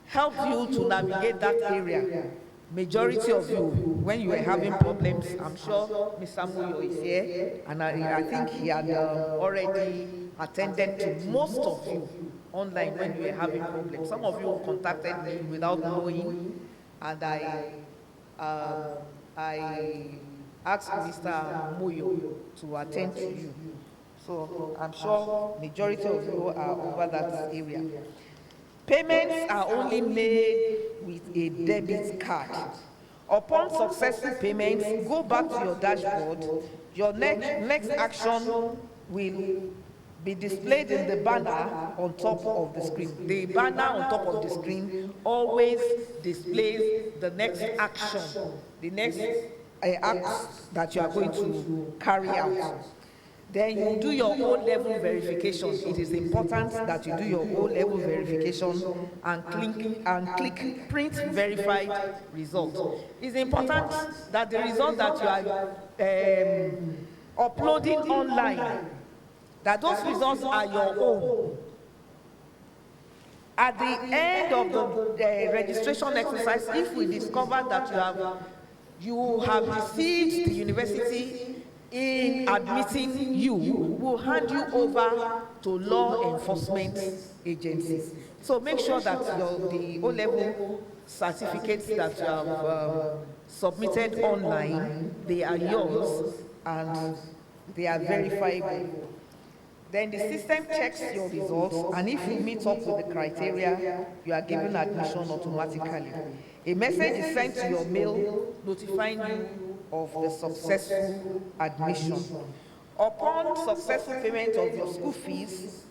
helped you to navigate that area. Majority of you, when you were having problems, I'm sure Mr. Muyo is here, and I think he had already attended to most of you online when you were having problems. Some of you contacted me without knowing, and I asked Mr. Muyo to attend to you. So I'm sure majority of you are over that area. Payments are only made with a debit card. Upon successful payments, go back to your dashboard. Your next action will be displayed in the banner on top of the screen. The banner on top of the screen always displays the next action, the next act that you are going to carry out. Then you do your O-level verification. It is important that you do your O-level verification and click print verified result. It's important that the result that you are uploading online, that those results are your own. At the end of the registration exercise, if we discover that you have deceived the university in admitting you, will hand you over to law enforcement agencies. So make sure that the O-level certificates that you have submitted online, they are yours and they are verifiable. Then the system checks your results, and if you meet up with the criteria, you are given admission automatically. A message is sent to your mail notifying you of the successful admission. Upon successful payment of your school fees,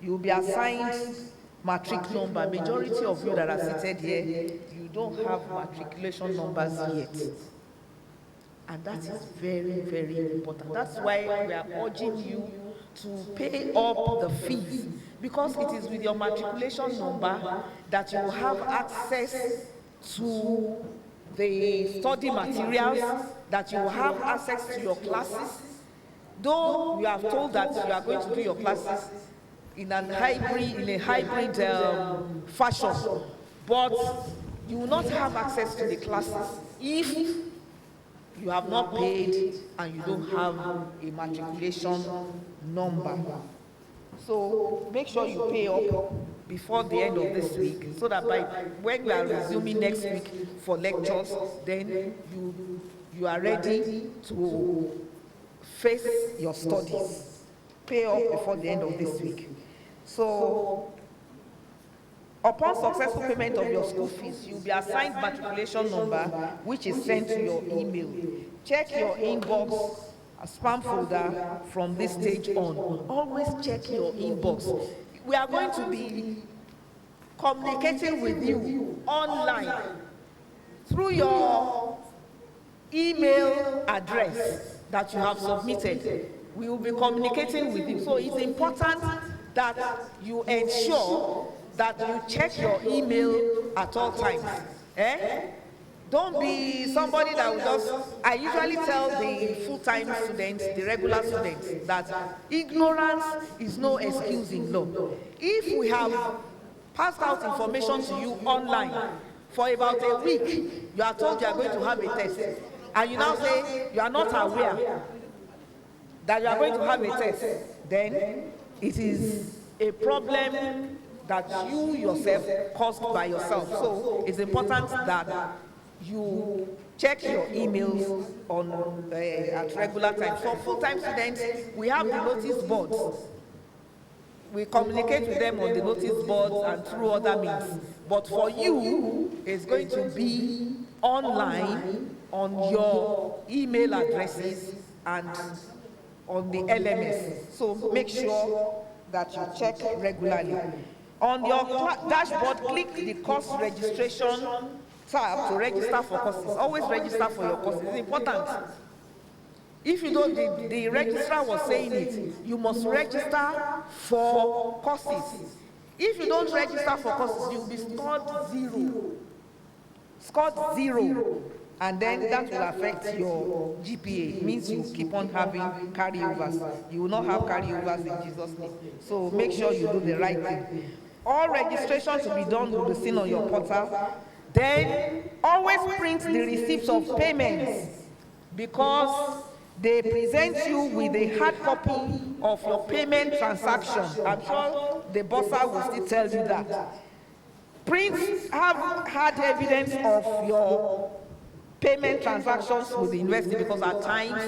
you will be assigned matric number. Majority of you that are seated here, you don't have matriculation numbers yet. And that is very, very important. That's why we are urging you to pay up the fees, because it is with your matriculation number that you will have access to the study materials that you will have access to your classes, though you have told that you are going to do your classes in a hybrid fashion, but you will not have access to the classes if you have not paid and you don't have a matriculation number. So make sure you pay up before the end of this week, so that by when you are resuming next week for lectures, then you are ready to face your studies. Pay up before the end of this week. So upon successful payment of your school fees, you'll be assigned matriculation number, which is sent to your email. Check your inbox, spam folder from this stage on. Always check your inbox. We are going to be communicating with you online through your email address that you have submitted. We will be communicating with you. So it's important that you ensure that you check your email at all times. Don't be somebody that will just, I usually tell the full-time students, the regular students, that ignorance is no excuse in law. If we have passed out information to you online for about a week, you are told you are going to have a test, and you now say you are not aware that you are going to have a test, then it is a problem that you yourself caused by yourself. So it's important that you check your emails on at regular times. For full-time students, we have the notice boards. We communicate with them on the notice boards and through other means. But for you, it's going to be online on your email addresses and on the LMS. So make sure that you check regularly. On your dashboard, click the course registration tab to register for courses. Always register for your courses. It's important. If you don't, the registrar was saying it, you must register for courses. If you don't register for courses, you will be scored 0. Scored 0. And then that will affect your GPA. It means you keep on having carryovers. You will not have carryovers in Jesus' name. So make sure you do the right thing. All registration to be done will be seen on your portal. Then always print the receipts of payments, because they present you with a hard copy of your payment transaction. I'm sure the bursar will still tell you that. Have hard evidence of your payment transactions with the university, because at times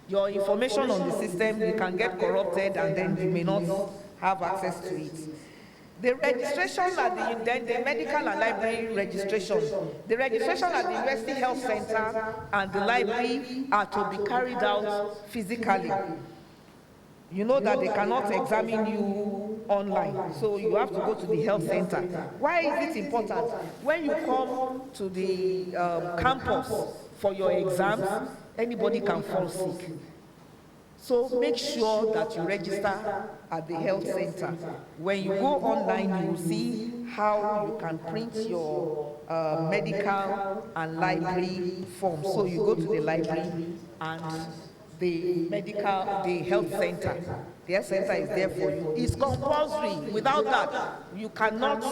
your information on the system, you can get corrupted and then you may not have access to it. The registration at the medical and library registration. The registration at the University Health Center and the library are to be carried out physically. You know that they cannot examine you online, so you have to go to the health center. Why is it important? When you come to the campus for your exams, anybody can fall sick. So make sure that you register at the health center. When you go online, you will see how you can print your medical and library forms. So you go to the library and the health center. The health center is there for you. It's compulsory. Without that, you cannot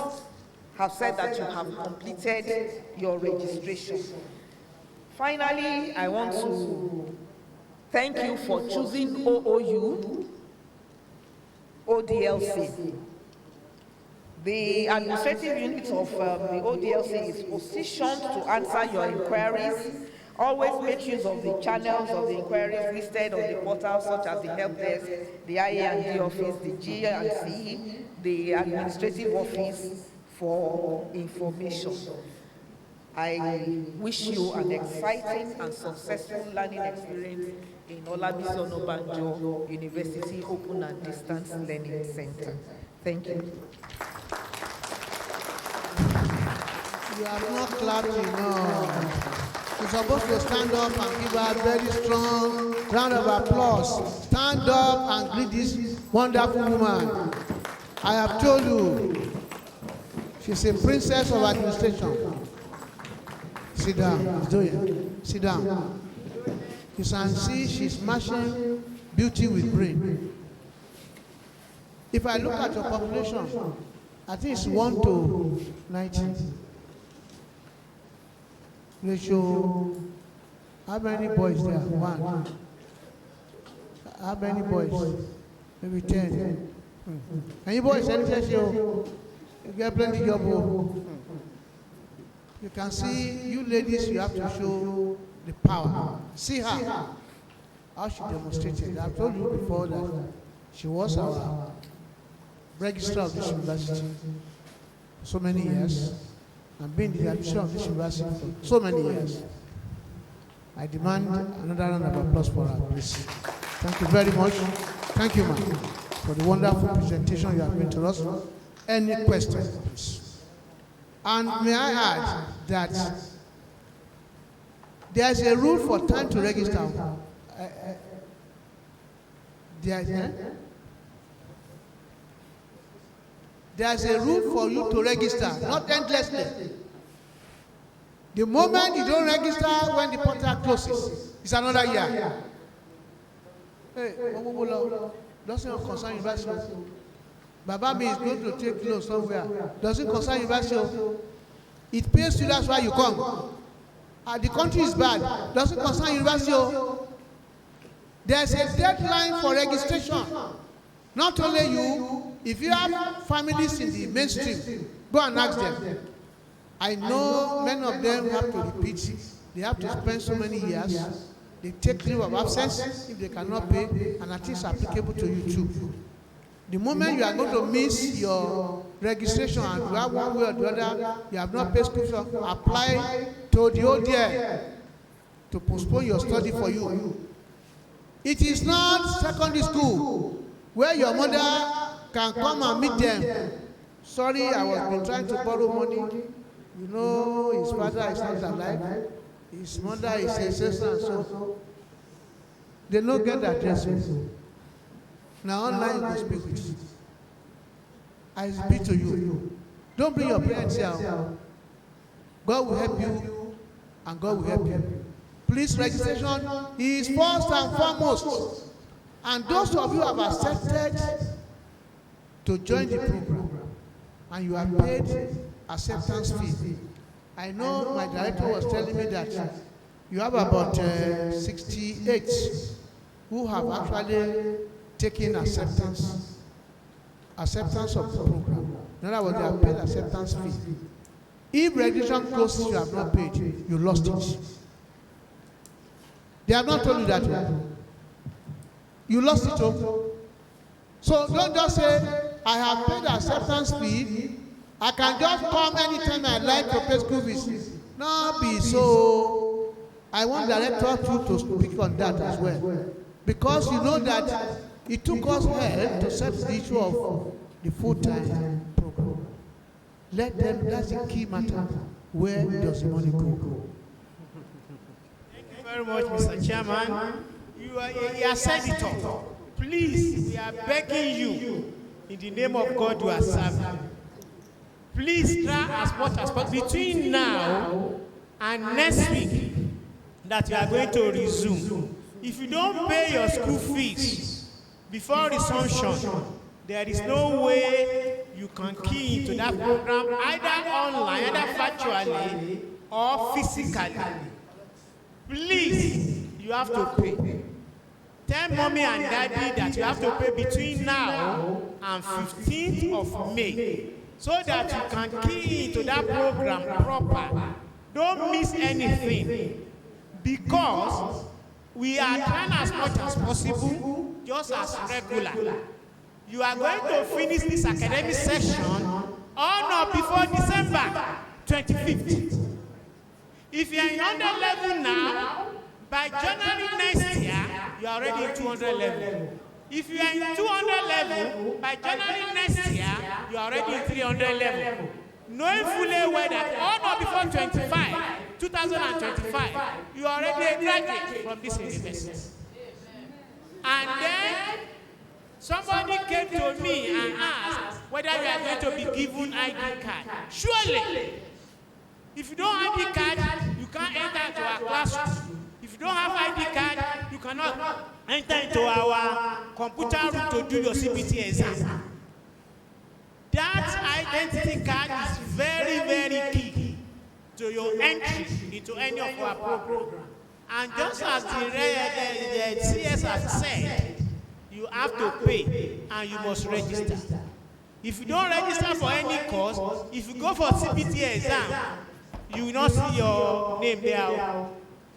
have said that you have completed your registration. Finally, I want to thank you for choosing OOU, ODLC. The administrative unit of the ODLC is positioned to answer your inquiries. Always make use of the channels of the inquiries listed on the portal, such as the help desk, the IA&D office, the G&C, the administrative office for information. I wish you an exciting and successful learning experience in Olabisi Onabanjo University Open and Distance Learning Center. Thank you. You have not clapped enough. You're supposed to stand up and give her a very strong round of applause. Stand up and greet this wonderful woman. I have told you, she's a princess of administration. Sit down, Zoya. Sit down. You can see she's matching beauty with brain. If I look at your population, I think it's 1 to 90. Ratio, how many boys there? 1. How many boys? Maybe 10. And you boys, you get plenty of job. You can see, you ladies, you have to show the power. See her, how she demonstrated. I've told you before that she was our registrar of this university for so many years, and been the administrator of this university for so many years. I demand another round of applause for her, please. Thank you very much. Thank you, ma'am, for the wonderful presentation you have been to us. Any questions, please? And may I add that there is a rule for time to register. There is a rule for you to register, not endlessly. The moment you don't register when the portal closes, it's another year. Hey, doesn't concern university. Baba is going to take loan somewhere. Doesn't concern university. It pays you, that's why you come. The country is bad. Doesn't concern university. There's a deadline for registration. Not only you, if you have families in the mainstream, go and ask them. I know many of them have to repeat. They have to spend so many years. They take leave of absence if they cannot pay, and that is applicable to you too. The moment you are going to miss your registration and you have one way or the other, you have not paid school fees, apply to the ODL to postpone your study for you. It is not secondary school where your mother can come and meet them. Sorry, I was been trying to borrow money. You know, his father is not alive. His mother is a sister, and so they don't get the address. Now online you can speak with you. I speak to you. Don't bring your parents here. God will help you, and God will help you. Please, registration is first and foremost. And those of you who have accepted to join the program, and you have paid acceptance fee. I know my director was telling me that you have about 68 who have actually taken acceptance of the program. In other words, they have paid acceptance fee. If registration closes, you have not paid, you lost it. They have not told you that way. You lost it. So don't just say, I have paid acceptance fee, I can just come anytime I like to pay school fees. No, be so. I want director to speak on that as well. Because you know that it took us help to set the issue of the full-time program. Let them, that's the key matter. Where does the money go? Thank you very much, Mr. Chairman. You are said it all. Please, we are begging you, in the name of God you are serving. Please try as much as possible between now and next week that you are going to resume. If you don't pay your school fees before resumption, there is no way you can key into that program either online, either virtually or physically. Please, you have to pay. Tell mommy and daddy that you have to pay between now and 15th of May so that you can key into that program proper. Don't miss anything, because we are trying as much as possible, just as regular. You are going to finish this academic session on or before December 25th. If you are in 100 level now, by January next year, you are already in 200 level. If you are in 200 level, by January next year, you are already in 300 level. Knowing fully well that on or before 2025, you are already a graduate from this university. And then somebody came to me and asked whether you are going to be given ID card. Surely, if you don't have ID card, you can't enter into our classroom. If you don't have ID card, you cannot enter into our computer room to do your CBT exam. That identity card is very, very key to your entry into any of our programs. And just as the CS has said, you have to pay and you must register. If you don't register for any course, if you go for CBT exam, you will not see your name there.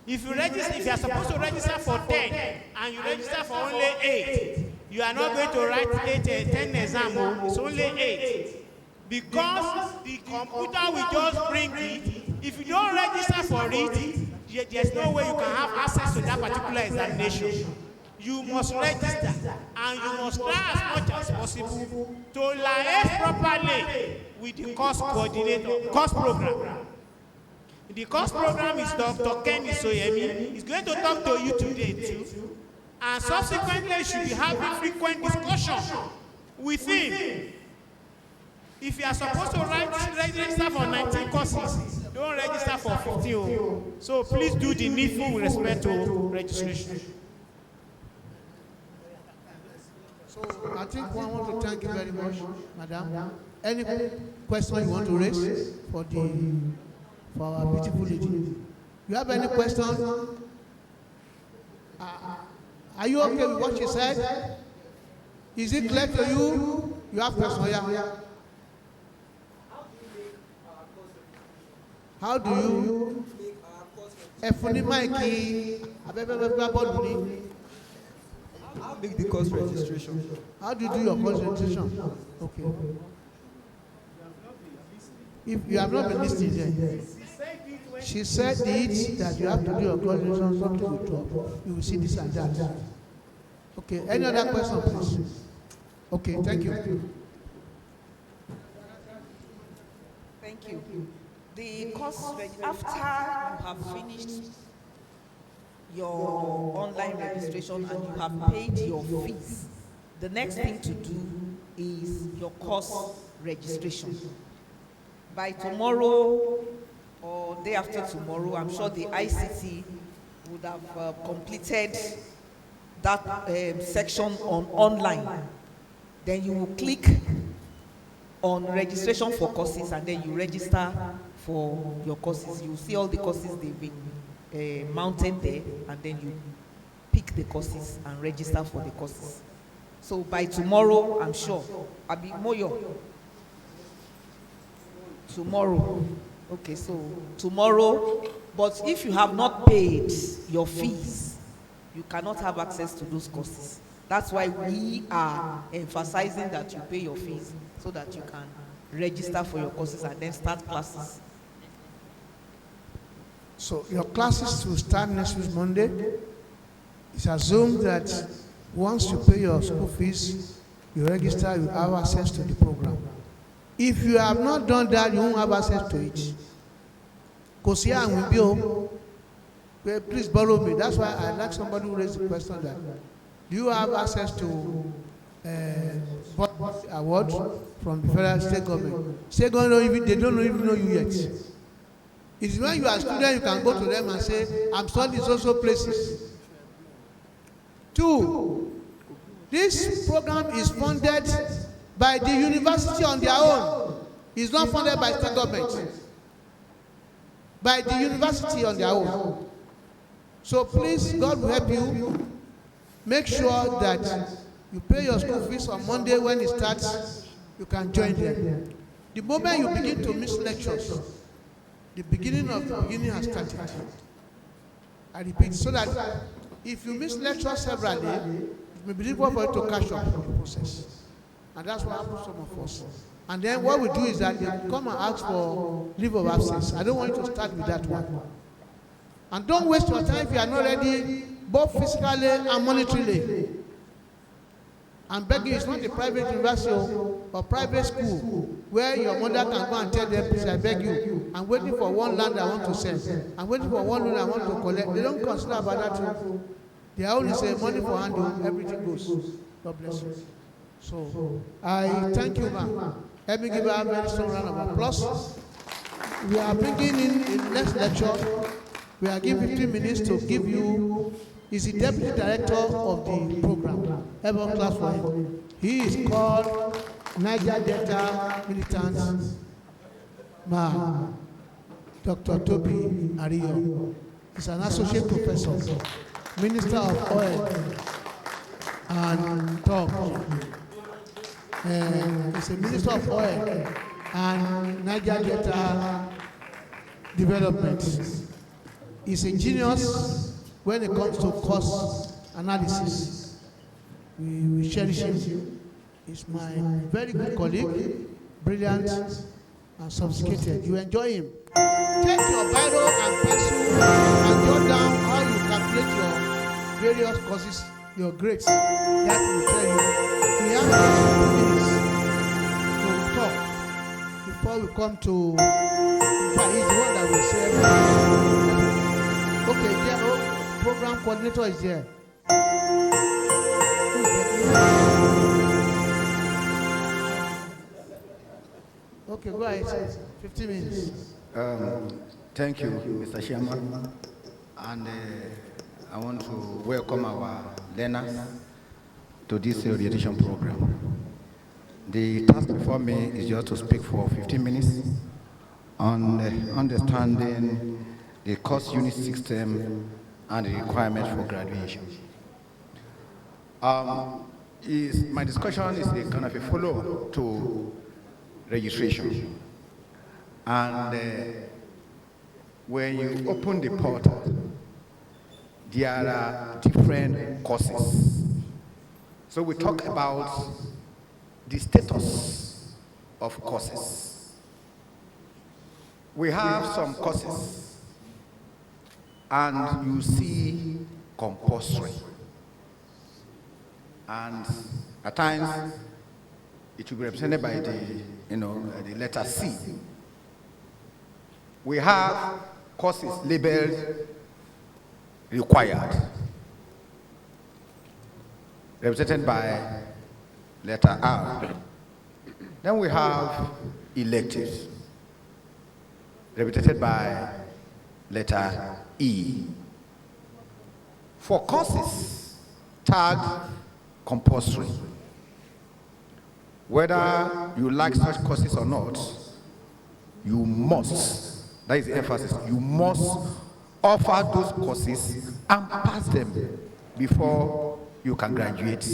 If you register, if you are supposed to register for 10 and you register for only 8, you are not going to write 10 exam, it's only 8. Because the computer will just bring it. If you don't register for it, there's no way you can have access to that particular examination. You must register and you must try as much as possible to liaise properly with the course coordinator, course program. The course program is Dr. Kenny Soyemi. He's going to talk to you today too. And subsequently, you should be having frequent discussion with him. If you are supposed to register for 19 courses, don't register for 15. So please do the needful with respect to registration. So I think I want to thank you very much, Madam. Any question you want to raise for our beautiful lady? You have any question? Are you okay with what she said? Is it clear to you? You have question, yeah? How do you How make the course registration? How do you do your course registration? Okay. If you have not been listening then, she said it that you have to do your course registration, something will drop. You will see this and that. Okay, any other question, please? Okay, thank you. Thank you. The course, after you have finished your online registration and you have paid your fees, the next thing to do is your course registration. By tomorrow or day after tomorrow, I'm sure the ICT would have completed that section on online. Then you will click on registration for courses and then you register for your courses. You see all the courses they've been mounted there, and then you pick the courses and register for the courses. So by tomorrow, I'm sure, Abi Moyo, tomorrow, okay, so tomorrow, but if you have not paid your fees, you cannot have access to those courses. That's why we are emphasizing that you pay your fees so that you can register for your courses and then start classes. So your classes will start next week Monday. It's assumed that once you pay your school fees, you register, you have access to the program. If you have not done that, you won't have access to it. Kosia and Wibio, please borrow me. That's why I like somebody who raised the question that, do you have access to award from the federal state government? State government, they don't even know you yet. It's when you are a student, you can go to them and say, I'm studying social places. 2, this program is funded by the university on their own. It's not funded by state government. By the university on their own. So please, God will help you. Make sure that you pay your school fees on Monday when it starts, you can join them. The moment you begin to miss lectures, the beginning of the beginning has started. I repeat, so that if you miss lectures severally, it may be difficult for you to catch up in the process. And that's what happens to some of us. And then what we do is that they come and ask for leave of absence. I don't want you to start with that one. And don't waste your time if you are not ready, both physically and monetarily. I'm begging you, it's not a private university or private school where your mother can go and tell them, please, I beg you, I'm waiting for one land I want to send. I'm waiting for one loan I want to collect. They don't consider about that. They only say money for handle, everything goes. God bless you. So, I thank you, ma'am. Let me give her a very strong round of applause. We are bringing in the next lecture, We are giving 15 minutes to give you. He's the deputy director of the program. Everyone class for him. He is called Niger Delta Militant Man, Dr. Toby Ariyo. He's an associate professor, Minister of Oil and Talk. He's a Minister of Oil and Niger Delta Development. He's a genius when it comes to cost analysis. We cherish him. He's my very good colleague, brilliant and sophisticated. You enjoy him. Take your biro and pencil and jot down how you calculate your various courses, your grades. That will tell you. We have 2 minutes to talk before we come to. In fact, he's the one that will say. Okay, yeah, oh, program coordinator is there. Okay, go ahead. 15 minutes. Thank you, Mr. Chairman. And I want to welcome our learners to this orientation program. The task before me is just to speak for 15 minutes on understanding the course unit system and the requirements for graduation. My discussion is a kind of a follow-up to registration. And when you open the portal, there are different courses. So we talk about the status of courses. We have some courses, and you see compulsory. And at times, it will be represented by the letter C. We have courses labeled required, represented by letter R. Then we have electives, represented by letter E. For courses tagged compulsory, whether you like such courses or not, you must, that is the emphasis, you must offer those courses and pass them before you can graduate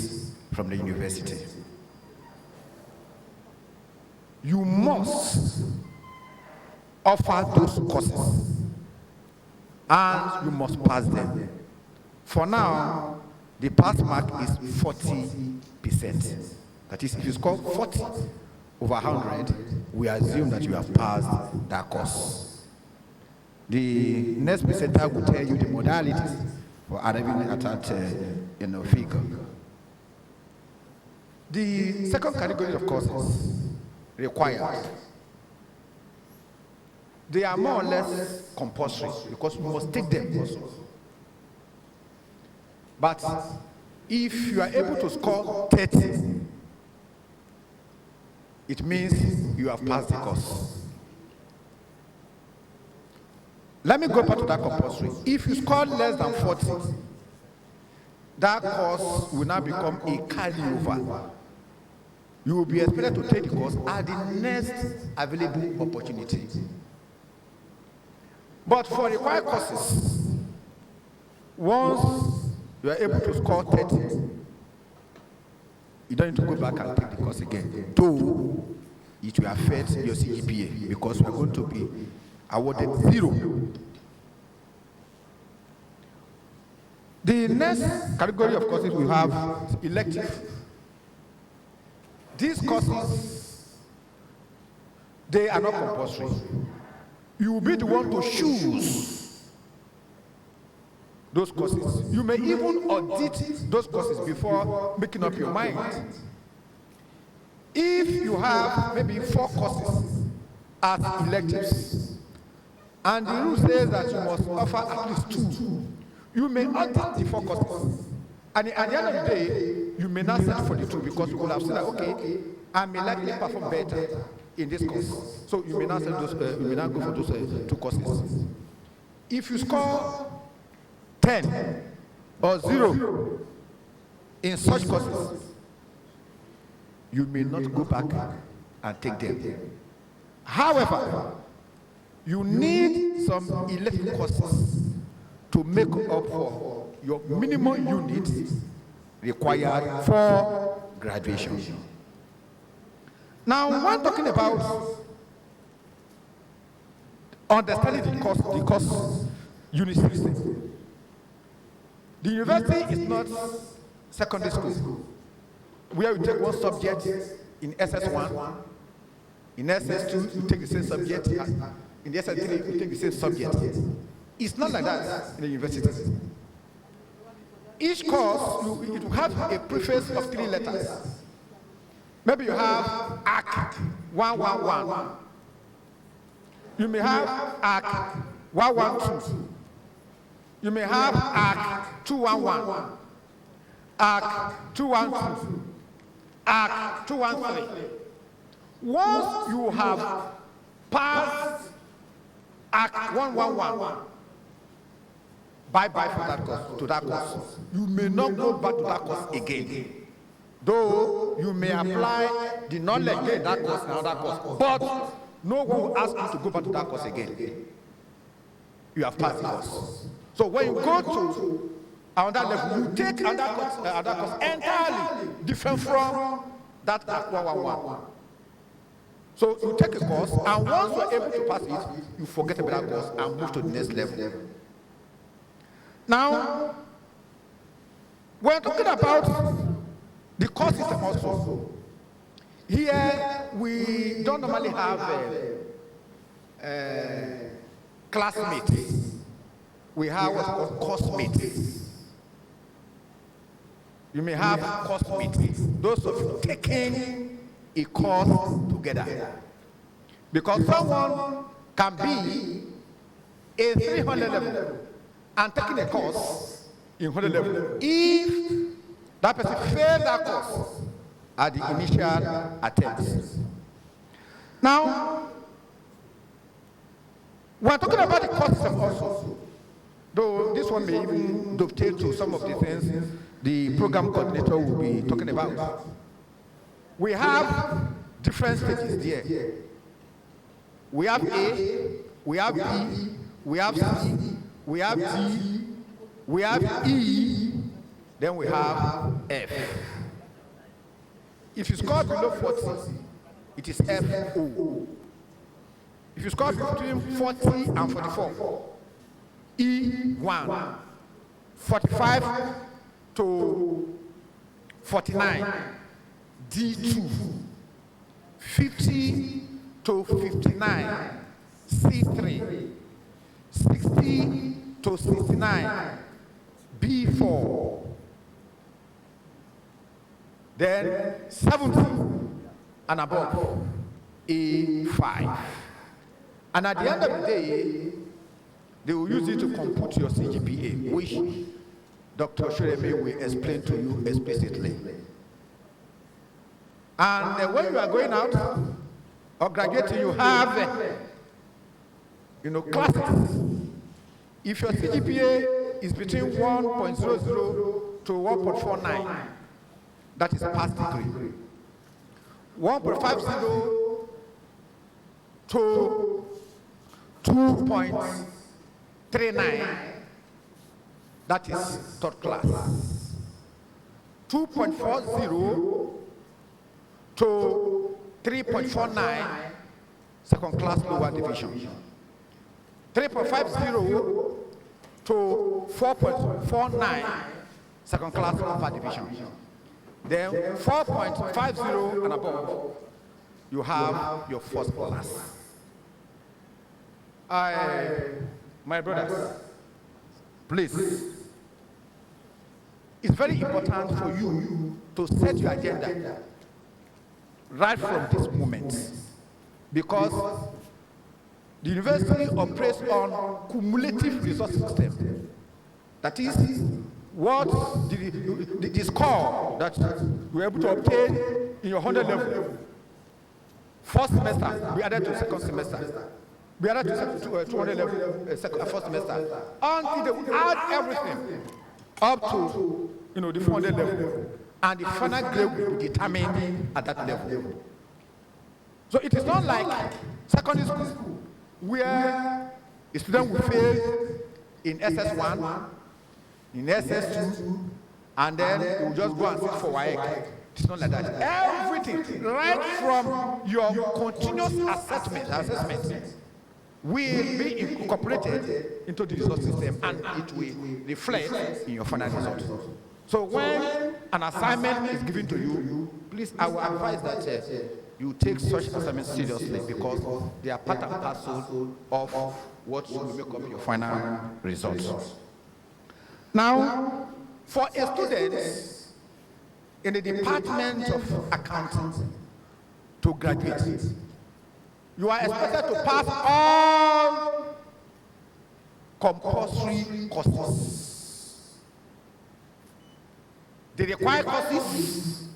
from the university. You must offer those courses and you must pass them. For now, the pass mark is 40%. That is, if you score 40 over 100, we assume that you have passed that course. The next presenter will tell you the modalities for arriving at that figure. The second category of courses, required. They are more or less compulsory because you must take them also. But if you are able to score 30, it means you have passed the course. Let me go back to that compulsory. If you score less than 40, that course will now become a carryover. You will be expected to take the course at the next available opportunity. But for required courses, once you are able to score 30, you don't need to go back and take the course again. Though it will affect your CGPA because we are going to be awarded 0. The next category of courses we have is elective. These courses, they are not compulsory. You will be the one to choose those courses. You may even audit those courses before making up your mind. If you have maybe 4 courses as electives, and the rule says that you must offer at least 2, you may audit the 4 courses. And at the end of the day, you may not settle for the 2 because you will have said that, okay, I may likely perform better in this course. So you may not, you may not go for those 2 courses. If you score 10 or 0 in such courses, you may not go back and take them. However, you need some elective courses to make up for your minimum units required for graduation. Now, when talking about understanding the course unit system, the university is not secondary school, where you take one subject in SS1, in SS2 you take the same subject, in the SS3 you take the same subject. It's not like that in the university. Each course, it will have a preface of 3 letters. Maybe you have ACT 111. You may have ACT 112. You may have ACT 211, ACT 212, ACT 213. Once you have passed ACT 111, bye-bye for that course, to that course. You may not go back to that course again. Though you may apply the knowledge in that course and another course, but no one will ask you to go back to that course again. You have passed the course. So when you go to another level, you take another course entirely different from that ACT 111. So you take a course, and once you are able to pass it, you forget about that course and move to the next level. Now, we're talking about the course system also. Here, we don't normally have classmates. We have what's called course mates. You may have course mates. Those of you taking a course together. Because someone can be a 300 level and taking a course in 100 level. If that person failed that course at the initial attempt. Now, we're talking about the course system also. Though this one may even dovetail to some of the things the program coordinator will be talking about. We have different stages there. We have A, we have B, we have C, we have D, we have E, then we have F. If you score below 40, it is FO. If you score between 40 and 44, E1, 45 to 49, D2, 50 to 59, C3, 60 to 69, B4, then 70 and above, A5. And at the end of the day, they will use it to compute your CGPA, which Dr. Shureme will explain to you explicitly. And when you are going out or graduating, you have, classes. If your CGPA is between 1.00 to 1.49, that is past degree. 1.50 to 2.39, that is third class. 2.40 to 3.49, second class lower division. 3.50 to 4.49, second class upper division. Then 4.50 and above, you have your first class. My brothers, please, it's very important for you to set your agenda right from this moment, because the university operates on cumulative resource system. That is what the score that you were able to obtain in your 100 level. First semester, we added to second semester. We are at 200 level first semester. Until they will add everything up to the 400 level, and the final grade will be determined at that level. So it is not like secondary school where a student will fail in SS1, in SS2, and then he will just go and sit for WAEC. It's not like that. Everything, right from your continuous assessment will be incorporated into the result system, and it will reflect in your final result. So when an assignment is given to you, please, I will advise that you take such assignments seriously, because they are part and parcel of what will make up your final results. Now, for a student in the Department of Accounting to graduate, you are expected to pass all compulsory courses. The required courses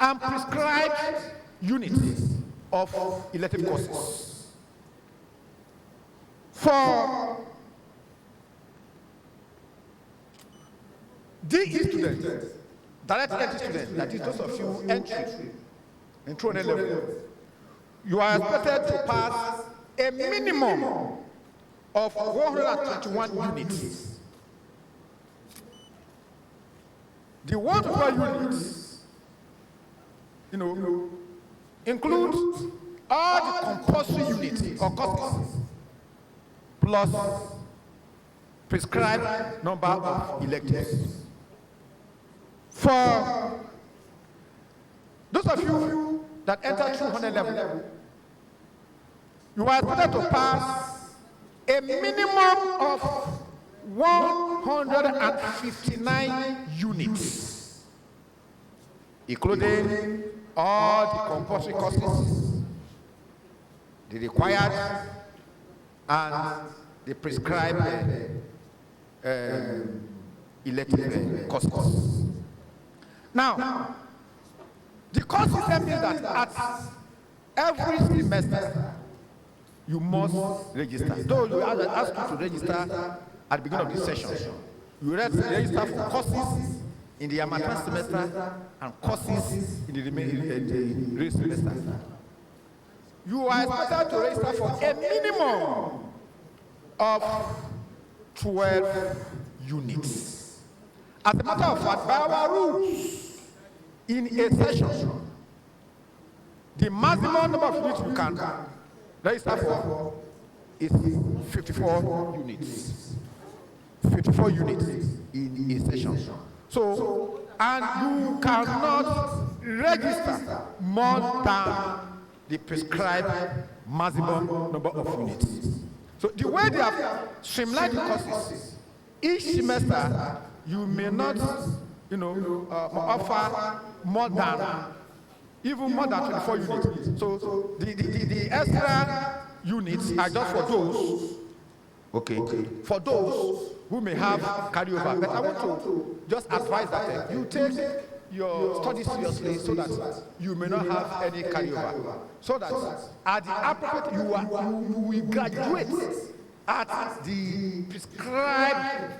and prescribed units of elective courses. For DE students, direct entry students, that is those of you entry in 200 level, you are expected to pass a minimum of 121 units. The 121 units, include all the compulsory units or courses, plus prescribed number of electives. For those of you that enter 200 level, you are expected to pass a minimum of 159 units, including all the compulsory courses, the required and the prescribed elective courses. Now, the course system means that at every semester, you must register. Though you are asked you to register at the beginning of this session, you register for courses in the amateur semester and courses in the remaining semester. You are expected to register for a minimum of 12 units. As a matter of fact, by our rules, in a session, the maximum number of units you can register for is 54 units. 54 units in a session. So, and you cannot register more than the prescribed maximum number of units. So the way they have streamlined the courses, each semester you may not, offer more than, even more than 24 units. So the extra units are just for those, for those who may have carryover. But I want to just advise that you take your studies seriously so that you may not have any carryover. So that at the appropriate, you will graduate at the prescribed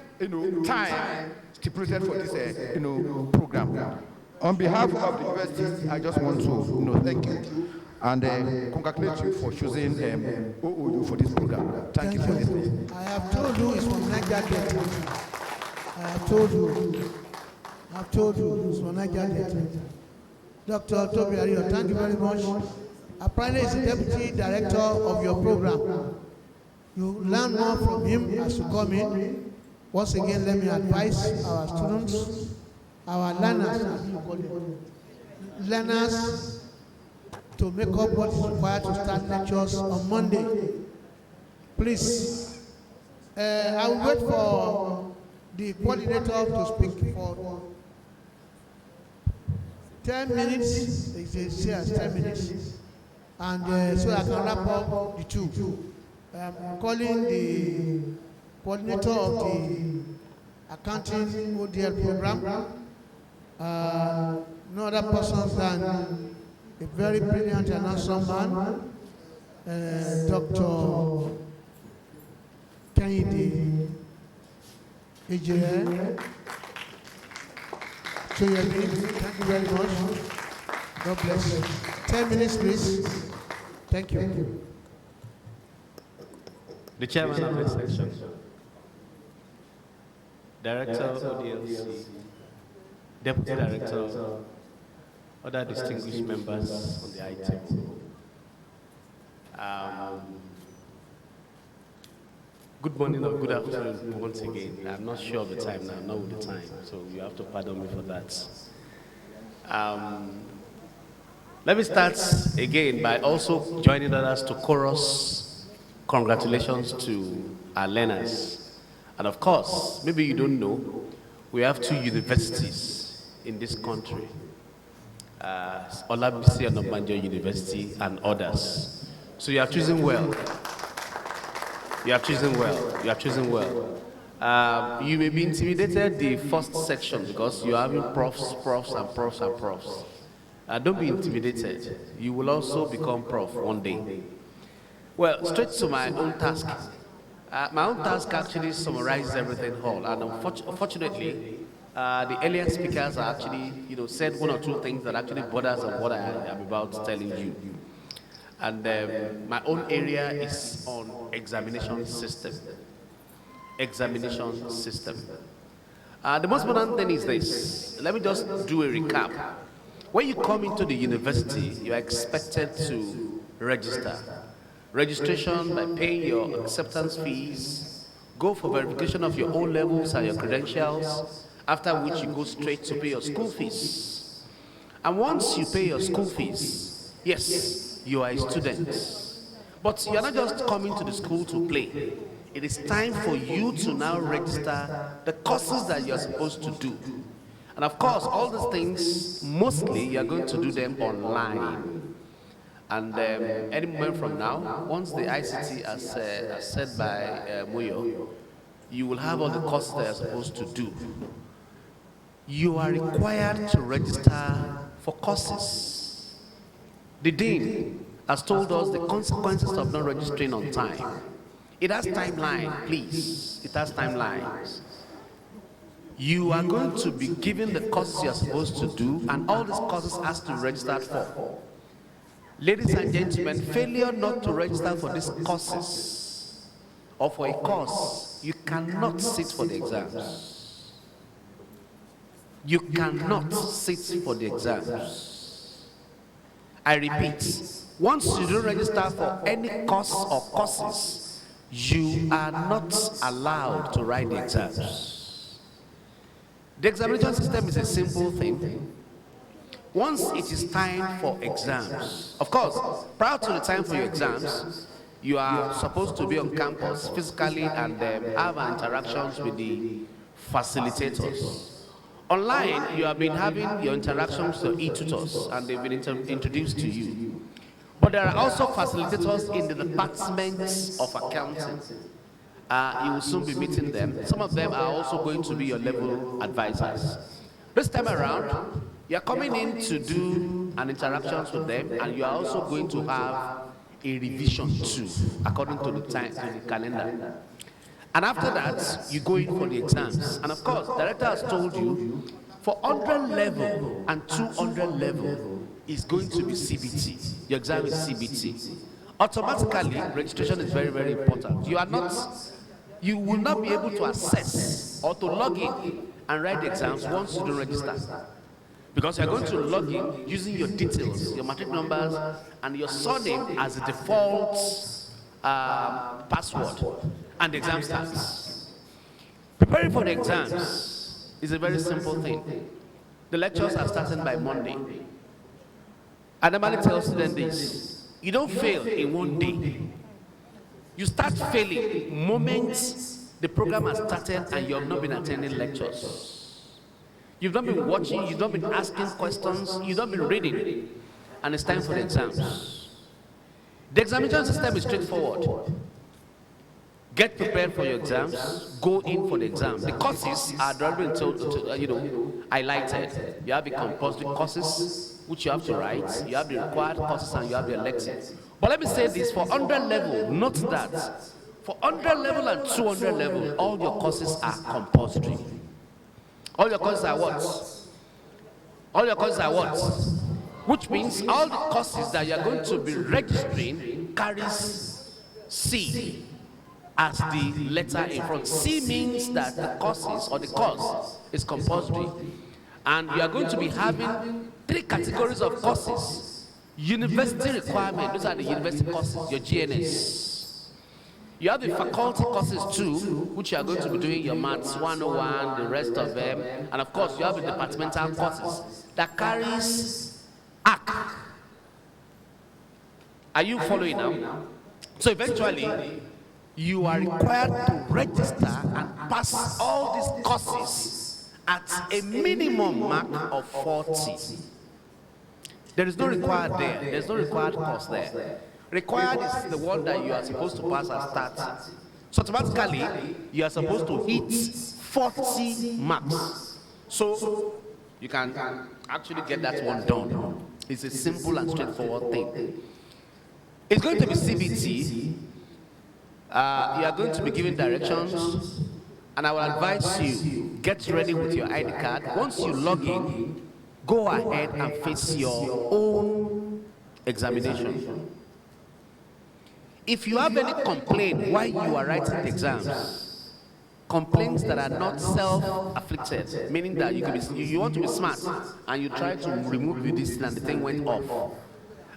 time stipulated for this program. On behalf of the university, I just want to thank you and congratulate you for choosing OOU for this program. Thank you for listening. I have told you it's from Niger Delta. I have told you it's from Niger Delta. Dr. Toby Ario, thank you very much. Apparently, he's the deputy director of your program. You learn more from him as you come in. Once again, let me advise our students, our learners to make up what is required to start lectures on Monday. Please, I will wait for the coordinator to speak for 10 minutes. They say 10 minutes. And so I can wrap up the two. I'm calling the coordinator of the accounting ODL program, no other person than a very brilliant and handsome man, Dr. Kennedy, AJL. Thank you very much. God bless you. 10 minutes, please. Thank you. The chairman of this section, Director of ODL, Deputy Director, other distinguished members on the item. Good morning or good afternoon once again. I'm not sure of the time now, not with the time, so you have to pardon me for that. Let me start again by also joining others to chorus congratulations to our learners. And of course, maybe you don't know, we have 2 universities in this country, Olabisi and Onabanjo University and others. So you have chosen well. You have chosen well. You have chosen well. You may be intimidated the first section because you're having profs. Don't be intimidated. You will also become prof one day. Well, straight to my own task. My own task actually summarizes everything whole. And unfortunately, the earlier speakers are actually, said 1 or 2 things that actually borders on what I am about telling you. And my own area is on examination system. Examination system. The most important thing is this. Let me just do a recap. When you come into the university, you are expected to register. Registration by paying your acceptance fees, go for verification of your O levels and your credentials, after which you go straight to pay your school fees. And once you pay your school fees, yes, you are a student. But you are not just coming to the school to play. It is time for you to now register the courses that you are supposed to do. And of course, all these things, mostly you are going to do them online. And any moment from now, once the ICT, as said by Moyo, you will have all the courses that you are supposed to do. You are required to register for courses. The Dean has told us the consequences of not registering on time. It has timeline, please. It has timelines. You are going to be given the courses you are supposed to do, and all these courses has to register for. Ladies and gentlemen, failure not to register for these courses or for a course, you cannot sit for the exams. You cannot sit for the exams. I repeat, once you don't register for any course or courses, you are not allowed to write the exams. The examination system is a simple thing. Once it is time for exams, of course, prior to the time for your exams, you are supposed to be on campus physically and have interactions with the facilitators. Online, you have been having your interactions with your e-tutors, and they've been introduced to you. But there are also facilitators in the departments of accounting. You will soon be meeting them. Some of them are also going to be your level advisors. This time around, you are coming in to do an interactions with them, and you are also going to have a revision too, according to the time, to the calendar. And after that, you go in for the exams. And of course, the director has told you, for 100 level and 200 level is going to be CBT. Your exam is CBT. Automatically, registration is very, very important. You will not be able to access or to log in and write the exams once you don't register. Because you're going to log in using your details, your matric numbers, and your surname as a default password, and the exam starts. Preparing for the exams is a very simple thing. The lectures are starting by Monday. I normally tell students this: you don't fail in one day. You start failing moments the program has started and you have not been attending lectures. You've not been watching, you've not been asking questions, you've not been reading, and it's time for the exams. The examination system is straightforward. Get prepared for your exams, go in for the exam. The courses are already highlighted. You have the compulsory courses, which you have to write, you have the required courses, and you have the electives. But let me say this, for 100 level, note that for 100 level and 200 level, all your courses are compulsory. All your courses are what? All your courses are what? Which means all the courses that you are going to be registering carries C as the letter in front. C means that the courses or the course is compulsory. And you are going to be having 3 categories of courses. University requirement, those are the university courses, your GNS. You have the faculty courses too, which you are going to be doing your Maths 101, the rest of them. And of course, you have the departmental courses that carries ACK. Are you following now? So eventually, you are required to register and pass all these courses at a minimum mark of 40. There is no required there. There's no required course there. Required is the one that you are supposed to pass at start. So automatically, you are supposed to hit 40 marks. So you can actually get that one done. It's a simple and straightforward thing. It's going to be CBT. You are going to be given directions. And I will advise you, get ready with your ID card. Once you log in, go ahead and face your own examination. If you have any complaint while you are writing the exams, complaints that are not self-afflicted, meaning that you want to be smart and you try to remove this and the thing went off,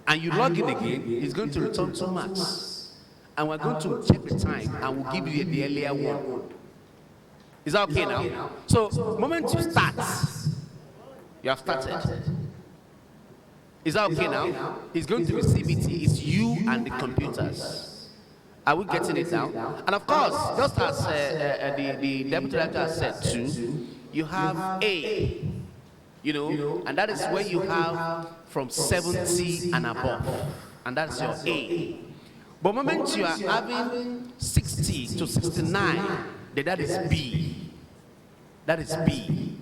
and you log in again, it's going to return 2 marks. And we're going to check the time and we'll give you the earlier one. Is that okay now? So, moment you start, you have started. Is that okay now? It's going to be CBT. It's you and the computers. Are we getting it now? And of course, just as the deputy director has said too, you have A, you know, and that is where you have from 70 and above. And that's your A. But the moment you are having 60 to 69, then that is B. That is B.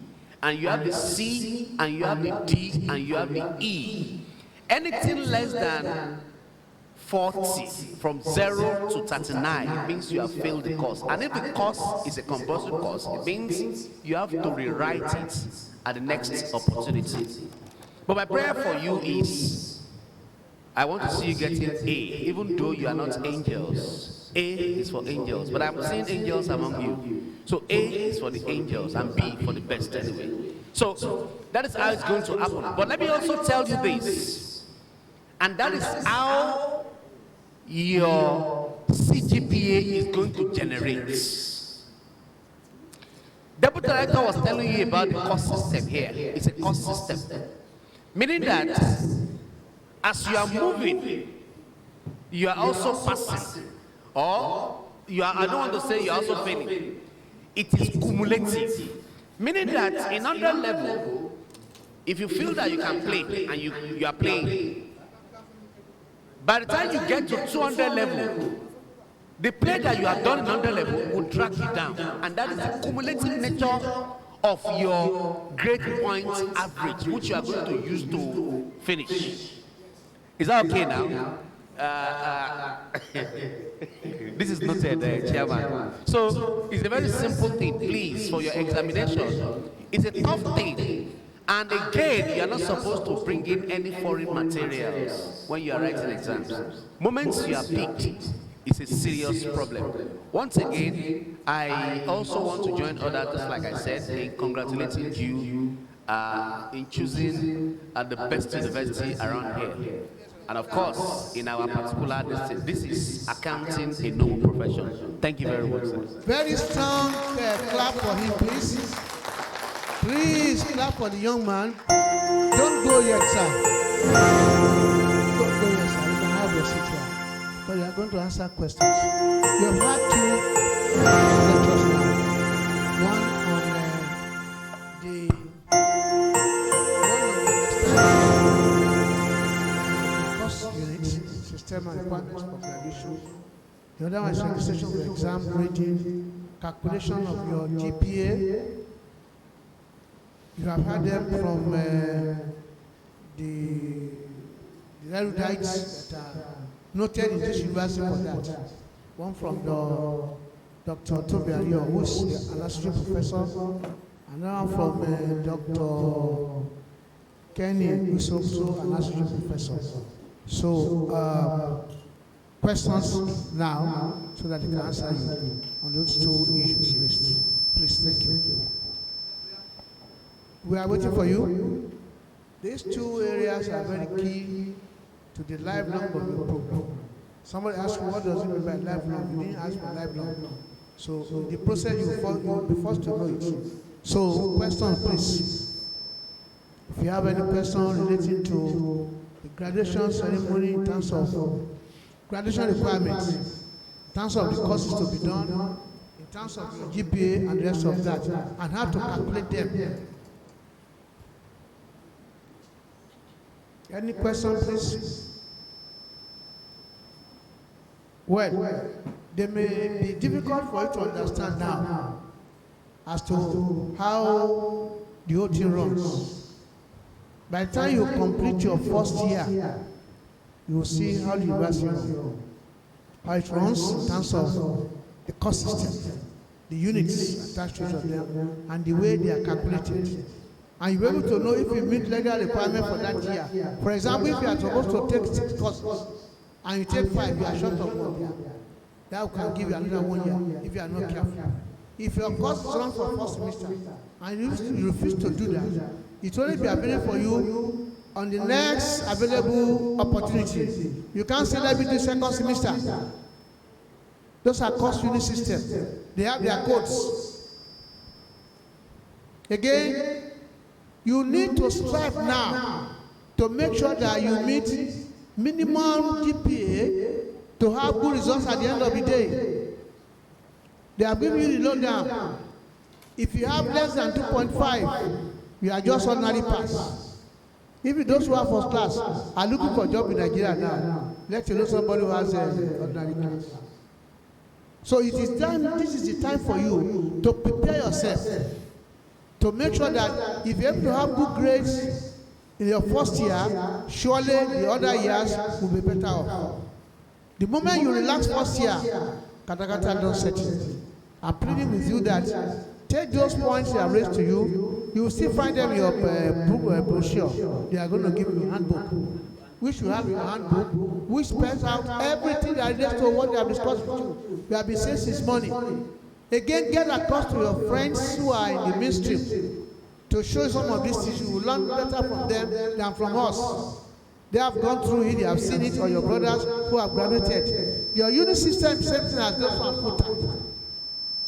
And you have the C, and you have the D, and you have the E. Anything less than 40, from 0 to 39, it means you have failed the course. And if the course is a compulsory course, it means you have to rewrite it at the next opportunity. But my prayer for you is, I want to see you getting A, even though you are not angels. A is for angels, but I'm seeing angels among you. So A is for the angels and B for the best anyway. So that is how it's going to happen. But let me also tell you this, and that is how your CGPA is going to generate. Deputy Director was telling you about the cost system here. It's a cost system. Meaning that as you are moving, you are also passing. Or you are, I don't want to say you are also failing. It is cumulative. Meaning that in 100 level, if you feel that you can play and you are playing, by the time you get to 200 level, the play that you have done in 100 level will drag you down. And that is the cumulative nature of your grade point average, which you are going to use to finish. Is that okay now? This is noted, Chairman. So it's a very simple thing, please, for your examination. It's a tough thing. And again, you are not supposed to bring in any foreign materials when you are writing exams. Moments you are picked, it's a serious problem. Once again, I also want to join others, just like I said, in congratulating you in choosing the best university around here. And of course, in our particular district, this is accounting a noble profession. Thank you very much, sir. Very strong clap for him, please. Please clap for the young man. Don't go yet, sir. Don't go yet, sir. You can have your seat here. But you are going to answer questions. You have had 2 lectures now. One on system and requirements for graduation. The other one is registration for exam grading, calculation of your GPA. You have had them from the erudites that are noted in this university for that. One from Dr. Toby Ario, who is an associate professor, another from Dr. Kenny, who is also an associate professor. So, questions now, so that they can answer you on those two issues raised. Please, thank you. We are waiting for you. These two areas are very key to the lifelong of your program. Somebody asked you, what does it mean by lifelong? You didn't ask for lifelong. So in the process, you'll be forced to know it. So, questions, please. If you have any question relating to the graduation ceremony in terms of graduation requirements, in terms of the courses to be done, in terms of your GPA and the rest of that, and how to calculate them. Any question, please? Well, they may be difficult for you to understand now as to how the whole thing runs. By the time you complete your first year, you will see how the university runs, how it runs in terms of the cost system, the units attached to them, and the way they are calculated. And you'll be able to know if you meet legal requirement for that year. For example, if you are supposed to take 6 courses and you take 5, you are short of 1 year. That can give you another 1 year if you are not careful. If your course is run for 1st semester and you refuse to do that, it will only be available for you on the next available opportunity. You can't say let me do 2nd semester. Those are cost unit systems. They have their codes. Again, you need to strive now to make sure that you meet minimum GPA to have good results at the end of the day. They are giving you the lowdown. If you have less than 2.5, you are just ordinary pass. Even those who are first class are looking for a job in Nigeria now. Let you know somebody who has an ordinary class. So it is time, this is the time for you to prepare yourself to make sure that if you're able to have good grades in your first year, surely the other years will be better off. The moment you relax first year, katakata don't set it. I'm pleading with you that take those points they have raised to you, you will still find them in your brochure. They are going to give you a handbook, which you have in your handbook, which spells out everything that relates to what they have discussed with you. We have been saying since morning. Again, get across to your friends who are in the mainstream to show some of these things. You will learn better from them than from us. They have gone through it, they have seen it, or your brothers who have graduated. Your unit system, same thing as those who are full-time.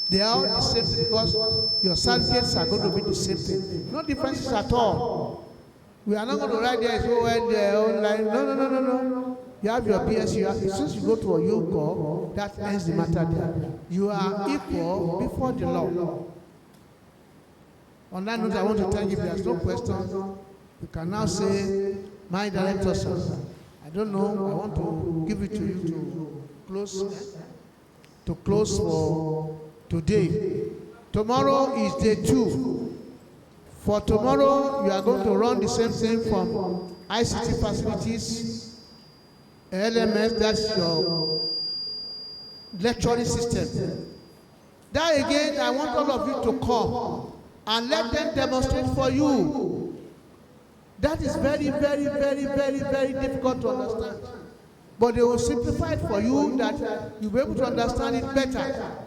They are all the same thing because your certificates are going to be the same thing. No differences at all. We are not going to write there, so well, they're online. No. You have your BS, since you go to a UCO, that ends the matter there. You are equal before the law. On that note, I want to tell you, if there's no question, you can now say, my director, sir, I don't know, I want to give it to you to close for today. Tomorrow is day 2. For tomorrow, you are going to run the same thing from ICT facilities, LMS, that's your lecturing system. That again, I want all of you to come and let them demonstrate for you. That is very, very, very, very, very difficult to understand. But they will simplify it for you that you'll be able to understand it better.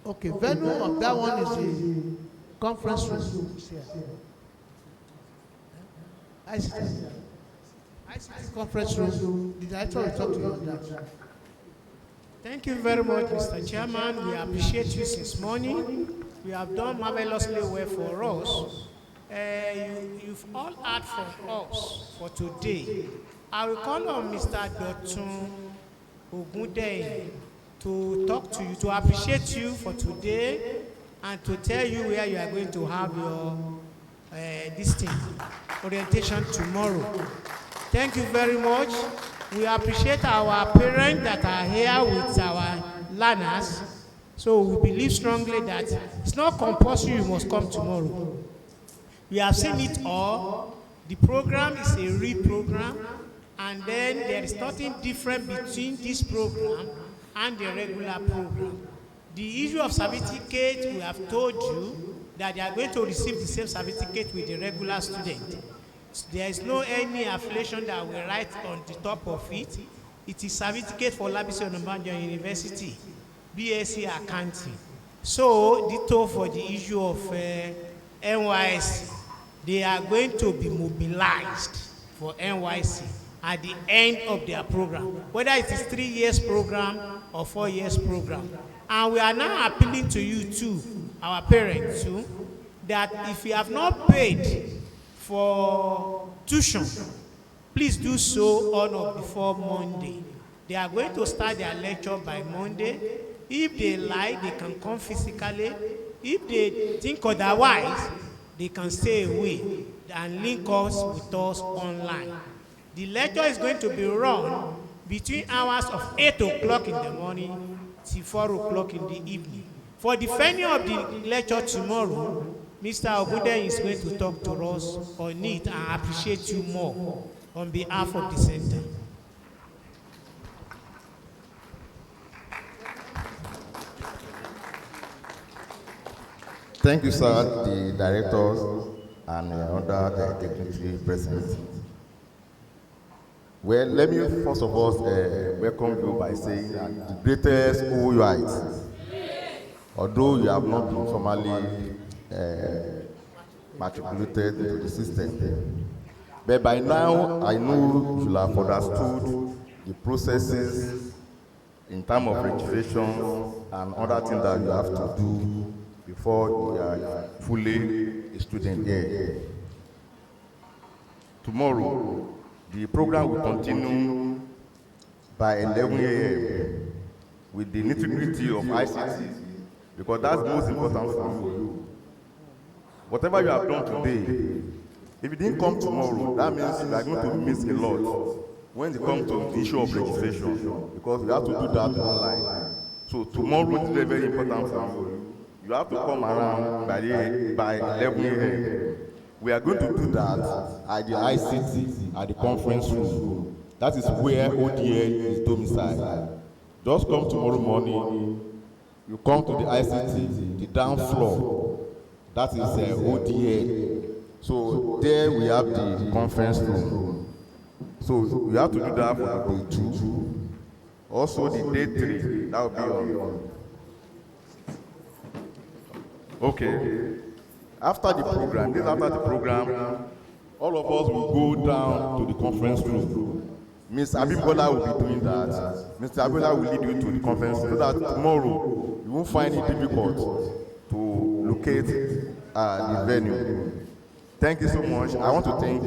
Okay, venue of that one is the conference room. ICT conference room. The director will talk to you on that. Thank you very much, Mr. Chairman. We appreciate you since morning. You have done marvelously well for us. You've all heard from us for today. I will call on Mr. Dotun Ogundeyin to talk to you, to appreciate you for today, and to tell you where you are going to have your orientation tomorrow. Thank you very much. We appreciate our parents that are here with our learners. So we believe strongly that it's not compulsory you must come tomorrow. We have seen it all. The program is a real program, and then there is nothing different between this program and the regular program. The issue of certificate, we have told you that they are going to receive the same certificate with the regular student. There is no any affiliation that we write on the top of it. It is certificate for Olabisi Onabanjo University, BSc Accounting. So, ditto for the issue of NYSC. They are going to be mobilized for NYC at the end of their program, whether it is 3 years program or 4 years program. And we are now appealing to you too, our parents too, that if you have not paid for tuition, please do so on or before Monday. They are going to start their lecture by Monday. If they like, they can come physically. If they think otherwise, they can stay away and link us with us online. The lecture is going to be run between hours of 8 o'clock in the morning till 4 o'clock in the evening. For the venue of the lecture tomorrow, Mr. Ogunde is going to talk to us on it and appreciate you more on behalf of the center. Thank you, sir, the directors and other dignitary present. Well, let me first of all welcome you by saying that the greatest OUIs, although you have not been formally matriculated into the system, but by now I know you have understood the processes in terms of registration and other things that you have to do before you are fully a student here. Tomorrow, the program will continue by 11 a.m. with the nitty-gritty of ICT, because that's most important for you. Whatever you have done today, if you didn't come tomorrow, that means you are going to miss a lot when it comes to the issue of registration, because you have to do that online. So tomorrow is very, very important for you. You have to come around by 11 a.m. We are going to do that at the ICT, at the conference room. That is where ODL is domiciled. Just come tomorrow morning, you come to the ICT, the down floor. That is ODL. So there we have the conference room. So you have to do that for the day 2. Also the day 3, that will be on. Okay. After the program, all of us will go down to the conference room. Ms. Abimbola will be doing that. Mr. Abimbola will lead you to the conference room so that tomorrow you won't find it difficult to locate the venue. Thank you so much. I want to thank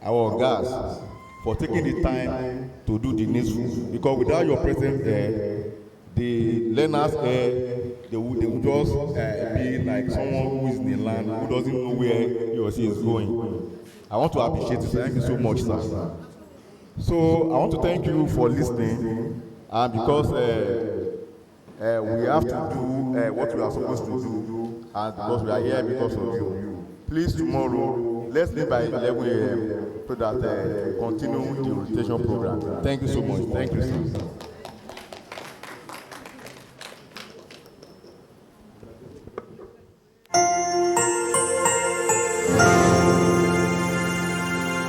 our guests for taking the time to do the needful, because without your presence there, the learners they will just be like someone who is in the land, who doesn't know where he or she is going. I want to appreciate you. Thank you so much, sir. So I want to thank you for listening, and because we have to do what we are supposed to do, and because we are here because of you. Please, tomorrow, let's meet by 11 a.m. so that we continue the rotation program. Thank you so much. Thank you, sir.